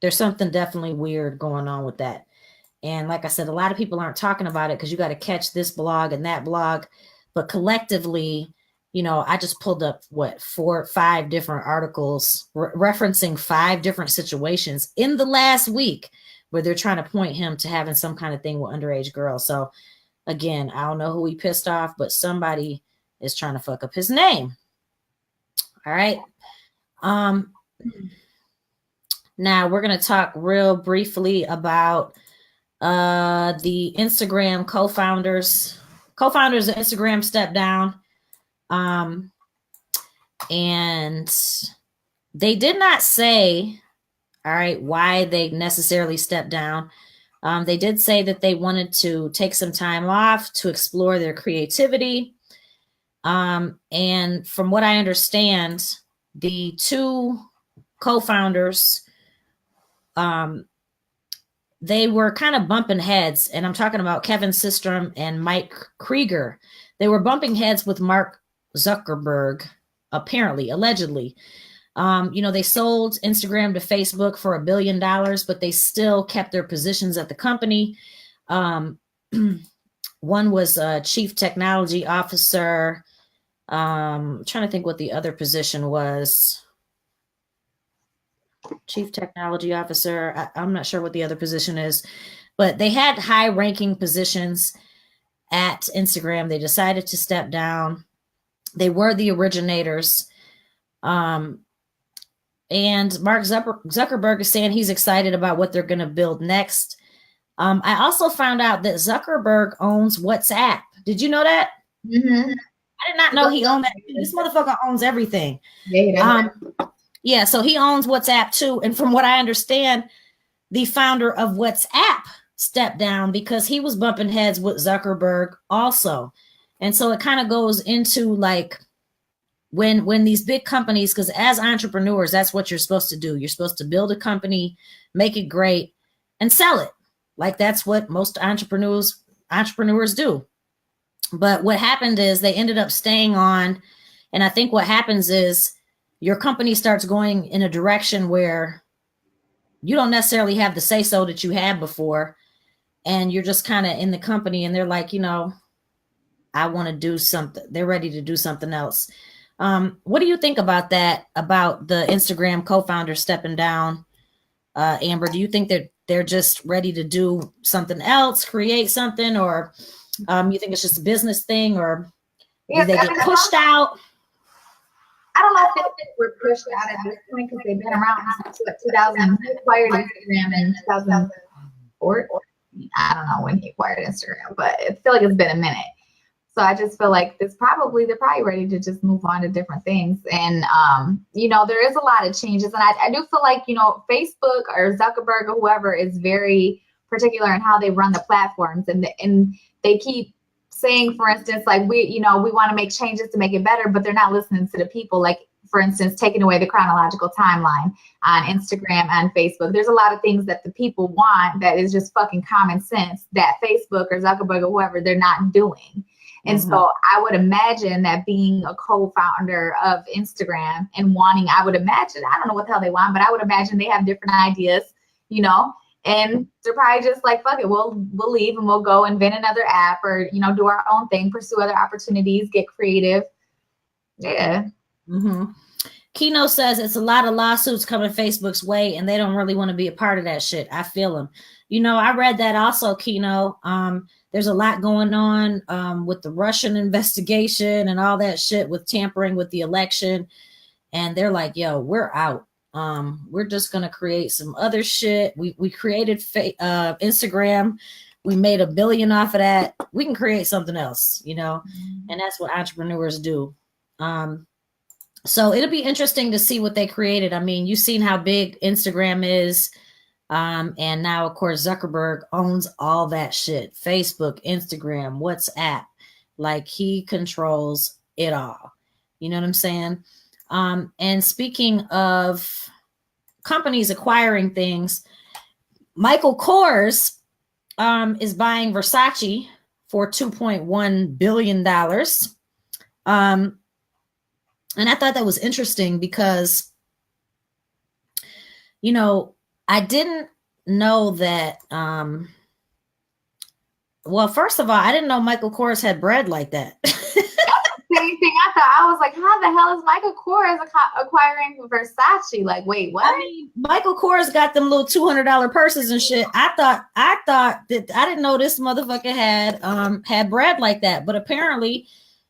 There's something definitely weird going on with that. And like I said, a lot of people aren't talking about it because you got to catch this blog and that blog. But collectively, I just pulled up 4 or 5 different articles referencing 5 different situations in the last week where they're trying to point him to having some kind of thing with underage girls. So again, I don't know who he pissed off, but somebody is trying to fuck up his name. All right. Now we're going to talk real briefly about the Instagram co-founders of Instagram stepped down. And they did not say, all right, why they necessarily stepped down. They did say that they wanted to take some time off to explore their creativity. And from what I understand, the 2 co-founders, they were kind of bumping heads, and I'm talking about Kevin Systrom and Mike Krieger. They were bumping heads with Mark Zuckerberg, apparently, allegedly. They sold Instagram to Facebook for $1 billion, but they still kept their positions at the company. One was a chief technology officer. I'm trying to think what the other position was. Chief technology officer. I'm not sure what the other position is, but they had high-ranking positions at Instagram. They decided to step down. They were the originators. And Mark Zuckerberg is saying he's excited about what they're going to build next. I also found out that Zuckerberg owns WhatsApp. Did you know that? Mm-hmm. I did not know he owned that. This motherfucker owns everything. Yeah, so he owns WhatsApp too. And from what I understand, the founder of WhatsApp stepped down because he was bumping heads with Zuckerberg also. And so it kind of goes into like when these big companies, because as entrepreneurs, that's what you're supposed to do. You're supposed to build a company, make it great, and sell it. Like that's what most entrepreneurs do. But what happened is they ended up staying on. And I think what happens is your company starts going in a direction where you don't necessarily have the say-so that you had before. And you're just kind of in the company and they're like, I want to do something. They're ready to do something else. What do you think about that, about the Instagram co-founder stepping down? Amber, do you think that they're just ready to do something else, create something, or you think it's just a business thing, or do they get pushed out? I don't know if they were pushed out at this point because they've been around since 2000. He acquired Instagram in 2004. I don't know when he acquired Instagram, but I feel like it's been a minute. So I just feel like they're probably ready to just move on to different things. And, there is a lot of changes. And I do feel like, Facebook or Zuckerberg or whoever is very particular in how they run the platforms. And they keep saying, for instance, like we want to make changes to make it better, but they're not listening to the people. Like, for instance, taking away the chronological timeline on Instagram and Facebook. There's a lot of things that the people want that is just fucking common sense that Facebook or Zuckerberg or whoever, they're not doing. And so I would imagine that being a co-founder of Instagram and I don't know what the hell they want, but I would imagine they have different ideas, and they're probably just like, fuck it, we'll leave and we'll go invent another app or, do our own thing, pursue other opportunities, get creative. Yeah. Mm-hmm. Keno says it's a lot of lawsuits coming Facebook's way and they don't really want to be a part of that shit. I feel them. I read that also, Keno. There's a lot going on with the Russian investigation and all that shit with tampering with the election. And they're like, yo, we're out. We're just going to create some other shit. We created Instagram We made $1 billion off of that. We can create something else, you know, and that's what entrepreneurs do. So it'll be interesting to see what they created. I mean, you've seen how big Instagram is. And now, of course, Zuckerberg owns all that shit. Facebook, Instagram, WhatsApp. Like, he controls it all. You know what I'm saying? And speaking of companies acquiring things, Michael Kors is buying Versace for $2.1 billion. And I thought that was interesting because, you know, I didn't know that. Well, first of all, I didn't know Michael Kors had bread like that. Same thing I thought. I was like, how the hell is Michael Kors acquiring Versace? Like, wait, what? I mean, Michael Kors got them little $200 purses and shit. I thought that I didn't know this motherfucker had bread like that, but apparently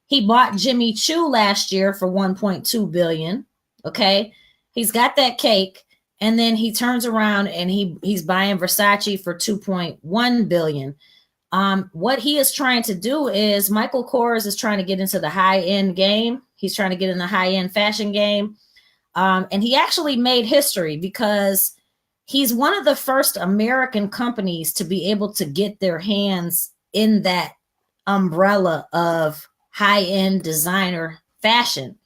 he bought Jimmy Choo last year for $1.2 billion. Okay, he's got that cake, and then he turns around and he's buying Versace for $2.1 billion. What he is trying to do is Michael Kors is trying to get into the high-end game. He's trying to get in the high-end fashion game. And he actually made history because he's one of the first American companies to be able to get their hands in that umbrella of high-end designer fashion.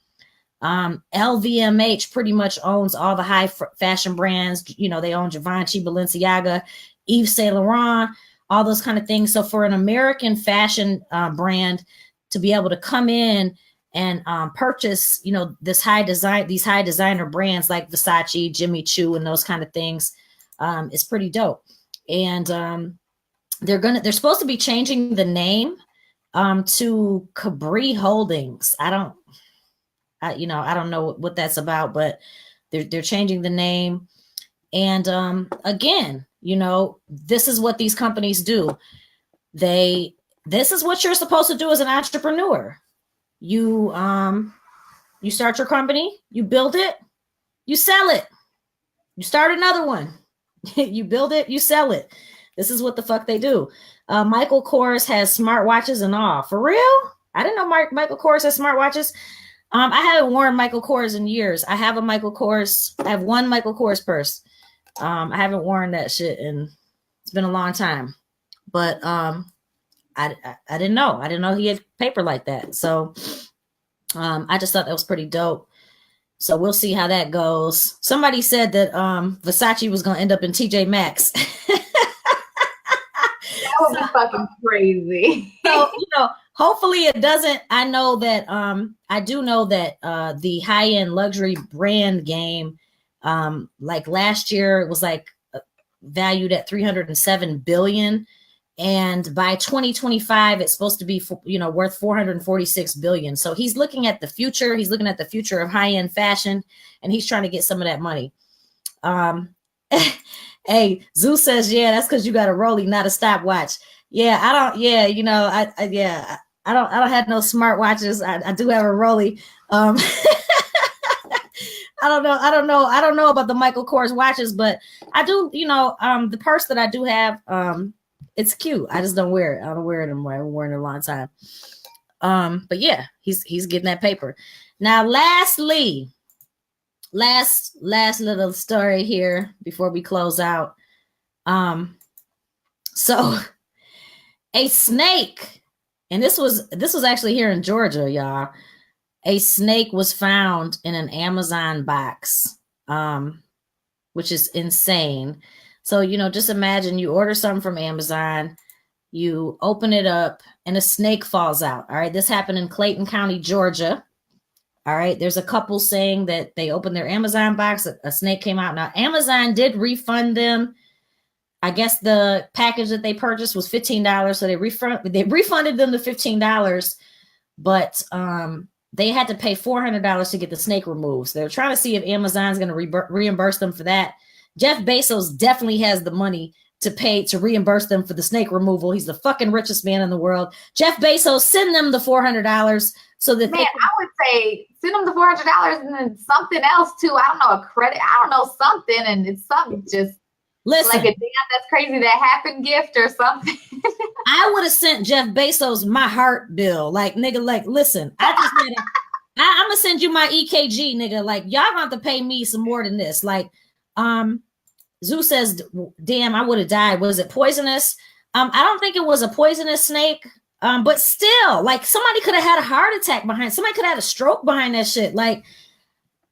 LVMH pretty much owns all the high fashion brands. You know, they own Givenchy, Balenciaga, Yves Saint Laurent, all those kind of things. So for an American fashion brand to be able to come in and purchase, you know, these high designer brands like Versace, Jimmy Choo, and those kind of things is pretty dope. And they're supposed to be changing the name to Cabri Holdings. I don't know what that's about, but they're changing the name. And again, you know, this is what these companies do. This is what you're supposed to do as an entrepreneur. You start your company, you build it, you sell it. You start another one. You build it, you sell it. This is what the fuck they do. Michael Kors has smartwatches and all. For real? I didn't know Michael Kors has smartwatches. I haven't worn Michael Kors in years. I have one Michael Kors purse. I haven't worn that shit and it's been a long time, but I didn't know. I didn't know he had paper like that. So I just thought that was pretty dope. So we'll see how that goes. Somebody said that Versace was going to end up in TJ Maxx. That would be fucking crazy. So, you know, hopefully it doesn't. I know that I do know that the high-end luxury brand game, like last year, it was like valued at $307 billion, and by 2025 it's supposed to be, you know, worth $446 billion. So he's looking at the future. He's looking at the future of high-end fashion, and he's trying to get some of that money. Hey, Zeus says, yeah, that's because you got a Rollie, not a stopwatch. Yeah, I don't. Yeah, you know, I don't have no smartwatches. I do have a Rollie. I don't know about the Michael Kors watches, but I do, you know, the purse that I do have, it's cute. I just don't wear it. I don't wear it anymore. I haven't worn it in a long time. But yeah, he's getting that paper. Now, lastly, last little story here before we close out. So a snake, and this was actually here in Georgia, y'all. A snake was found in an Amazon box, which is insane. So, you know, just imagine you order something from Amazon, you open it up, and a snake falls out. All right. This happened in Clayton County, Georgia. All right. There's a couple saying that they opened their Amazon box, a snake came out. Now, Amazon did refund them. I guess the package that they purchased was $15. So they refunded them the $15, but they had to pay $400 to get the snake removed. So they're trying to see if Amazon's going to reimburse them for that. Jeff Bezos definitely has the money to reimburse them for the snake removal. He's the fucking richest man in the world. Jeff Bezos, send them the $400 so that I would say send them the $400 and then something else too. I don't know, a credit. I don't know, something, and it's something just listen, like a damn that's crazy that happened gift or something. I would have sent Jeff Bezos my heart bill. Like, nigga, like, listen, I'm gonna send you my EKG, nigga. Like, y'all gonna have to pay me some more than this. Like, Zeus says, damn, I would have died. Was it poisonous? I don't think it was a poisonous snake. But still, like, somebody could have had a heart attack behind, somebody could have had a stroke behind that shit. Like,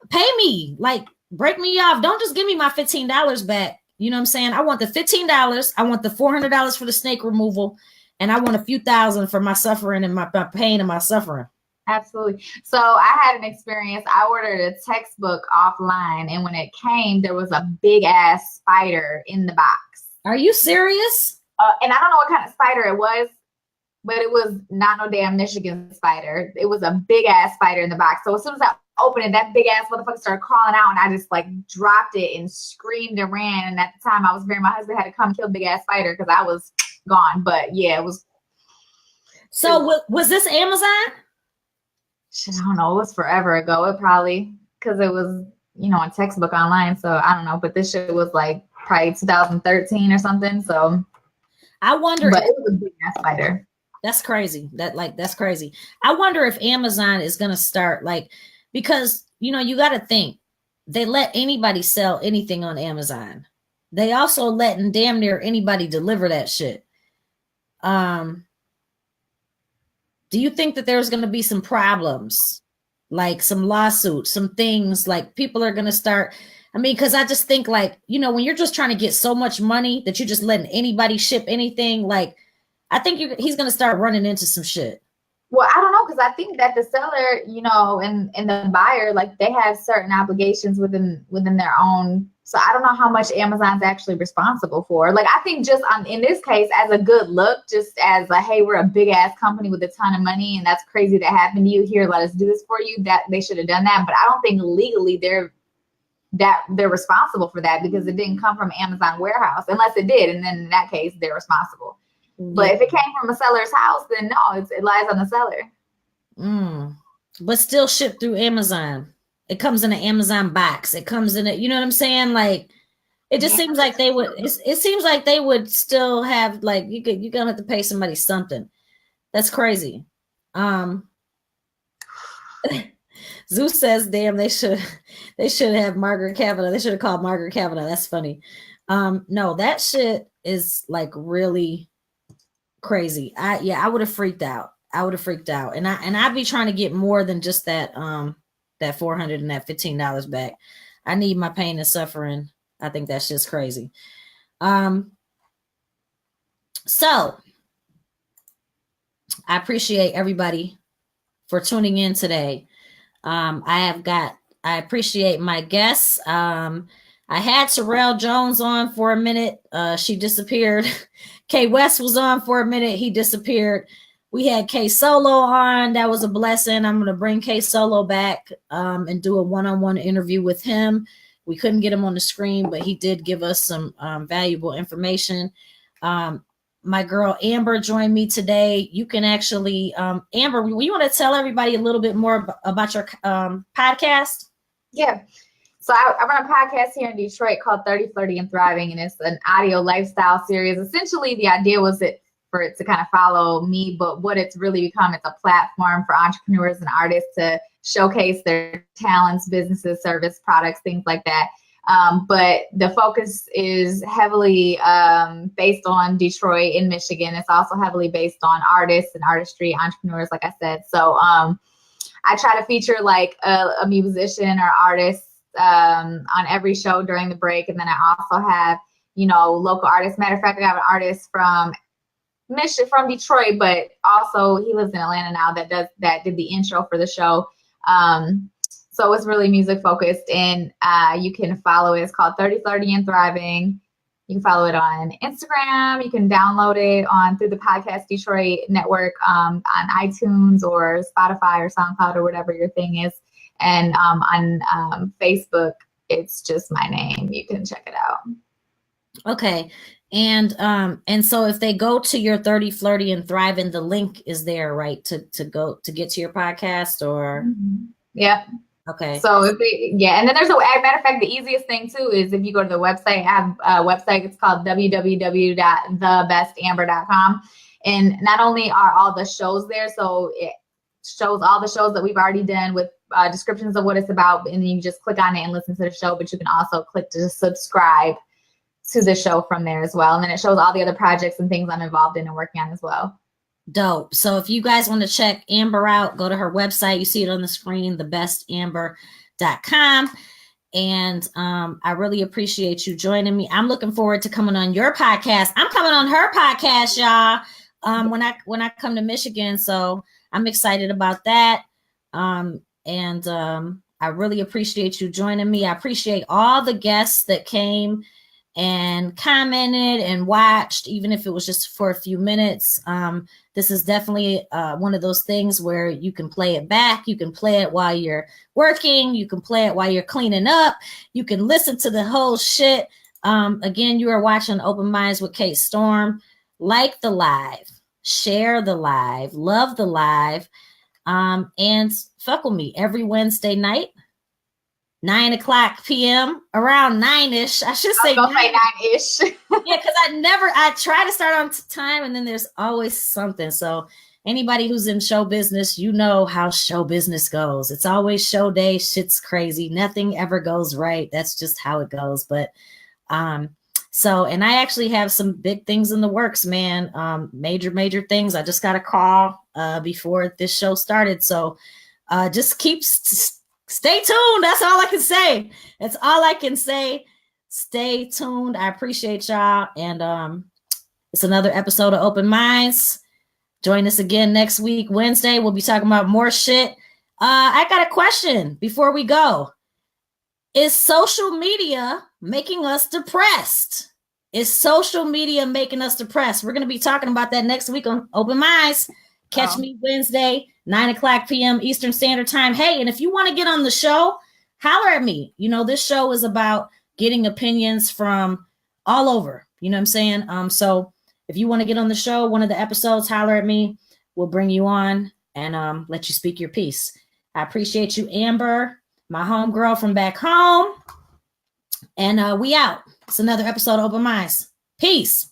pay me, like, break me off. Don't just give me my $15 back. You know what I'm saying? I want the $15. I want the $400 for the snake removal. And I want a few thousand for my suffering and my pain and my suffering. Absolutely. So I had an experience. I ordered a textbook offline, and when it came, there was a big ass spider in the box. Are you serious? And I don't know what kind of spider it was, but it was not no damn Michigan spider. It was a big ass spider in the box. So as soon as I opened it, that big ass motherfucker started crawling out, and I just like dropped it and screamed and ran. And at the time, I was married. My husband had to come kill the big ass spider because I was gone. But yeah, it was. So was this Amazon? Shit, I don't know. It was forever ago. It probably, because it was, you know, a textbook online. So I don't know. But this shit was like probably 2013 or something. So I wonder. But it was a big ass spider. That's crazy. That's crazy. I wonder if Amazon is gonna start, like, because, you know, you got to think they let anybody sell anything on Amazon. They also letting damn near anybody deliver that shit. Do you think that there's going to be some problems, like some lawsuits, some things, like people are going to start? I mean, because I just think, like, you know, when you're just trying to get so much money that you're just letting anybody ship anything, like, I think he's going to start running into some shit. Well, I don't know, because I think that the seller, you know, and the buyer, like, they have certain obligations within their own. So I don't know how much Amazon's actually responsible for. Like, I think just in this case, as a good look, just as a, hey, we're a big ass company with a ton of money, and that's crazy that happened to you. Here, let us do this for you. That they should have done that. But I don't think legally they're responsible for that, because it didn't come from Amazon warehouse, unless it did, and then in that case, they're responsible. But if it came from a seller's house, then no, it lies on the seller. But still shipped through Amazon. It comes in an Amazon box. It comes in a, you know what I'm saying? Like, it just seems like they would. It seems like they would still have, like, you're gonna have to pay somebody something. That's crazy. Zeus says, "Damn, they should have Margaret Kavanaugh. They should have called Margaret Kavanaugh." That's funny. No, that shit is like really crazy. I would have freaked out. And I'd be trying to get more than just that that $400 and that $15 back. I need my pain and suffering. I think that's just crazy. So I appreciate everybody for tuning in today. I appreciate my guests. I had Terrell Jones on for a minute. She disappeared. K West was on for a minute. He disappeared. We had K Solo on. That was a blessing. I'm going to bring K Solo back and do a one-on-one interview with him. We couldn't get him on the screen, but he did give us some valuable information. My girl Amber joined me today. You can actually, Amber, you want to tell everybody a little bit more about your podcast? Yeah. So I run a podcast here in Detroit called 30, Flirty, and Thriving, and it's an audio lifestyle series. Essentially, the idea was for it to kind of follow me, but what it's really become, it's a platform for entrepreneurs and artists to showcase their talents, businesses, service, products, things like that. But the focus is heavily based on Detroit in Michigan. It's also heavily based on artists and artistry, entrepreneurs, like I said. So I try to feature like a musician or artist on every show during the break. And then I also have, you know, local artists. Matter of fact, I have an artist from Detroit, but also he lives in Atlanta now that did the intro for the show. So it's really music focused, and you can follow it. It's called 30, Flirty, and Thriving. You can follow it on Instagram. You can download it through the Podcast Detroit network on iTunes or Spotify or SoundCloud or whatever your thing is. And on Facebook, it's just my name. You can check it out. Okay. And so if they go to your 30, Flirty, and Thriving, the link is there, right? To get to your podcast or. Mm-hmm. Yeah. Okay. So and then there's a matter of fact, the easiest thing too is if you go to the website, I have a website, it's called www.thebestamber.com. And not only are all the shows there, so it shows all the shows that we've already done with descriptions of what it's about, and then you just click on it and listen to the show, but you can also click to subscribe to the show from there as well. And then it shows all the other projects and things I'm involved in and working on as well. Dope. So if you guys want to check Amber out, go to her website. You see it on the screen, thebestamber.com. And I really appreciate you joining me. I'm looking forward to coming on your podcast. I'm coming on her podcast, y'all, when I come to Michigan. So I'm excited about that. I really appreciate you joining me. I appreciate all the guests that came and commented and watched, even if it was just for a few minutes. This is definitely one of those things where you can play it back. You can play it while you're working. You can play it while you're cleaning up. You can listen to the whole shit. Again, you are watching Open Minds with Kate Storm. Like the live, share the live, love the live, and fuck with me every Wednesday night. 9:00 p.m. around 9-ish. I should say 9-ish. Yeah, because I try to start on time and then there's always something. So anybody who's in show business, you know how show business goes. It's always show day. Shit's crazy. Nothing ever goes right. That's just how it goes. But and I actually have some big things in the works, man. Major things. I just got a call before this show started. So just stay tuned. That's all I can say. That's all I can say. Stay tuned. I appreciate y'all. And it's another episode of Open Minds. Join us again next week, Wednesday. We'll be talking about more shit. I got a question before we go. Is social media making us depressed? Is social media making us depressed? We're going to be talking about that next week on Open Minds. Catch me Wednesday, 9:00 p.m. Eastern Standard Time. Hey, and if you want to get on the show, holler at me. You know, this show is about getting opinions from all over. You know what I'm saying? So if you want to get on the show, one of the episodes, holler at me. We'll bring you on and let you speak your piece. I appreciate you, Amber, my homegirl from back home. And we out. It's another episode of Open Minds. Peace.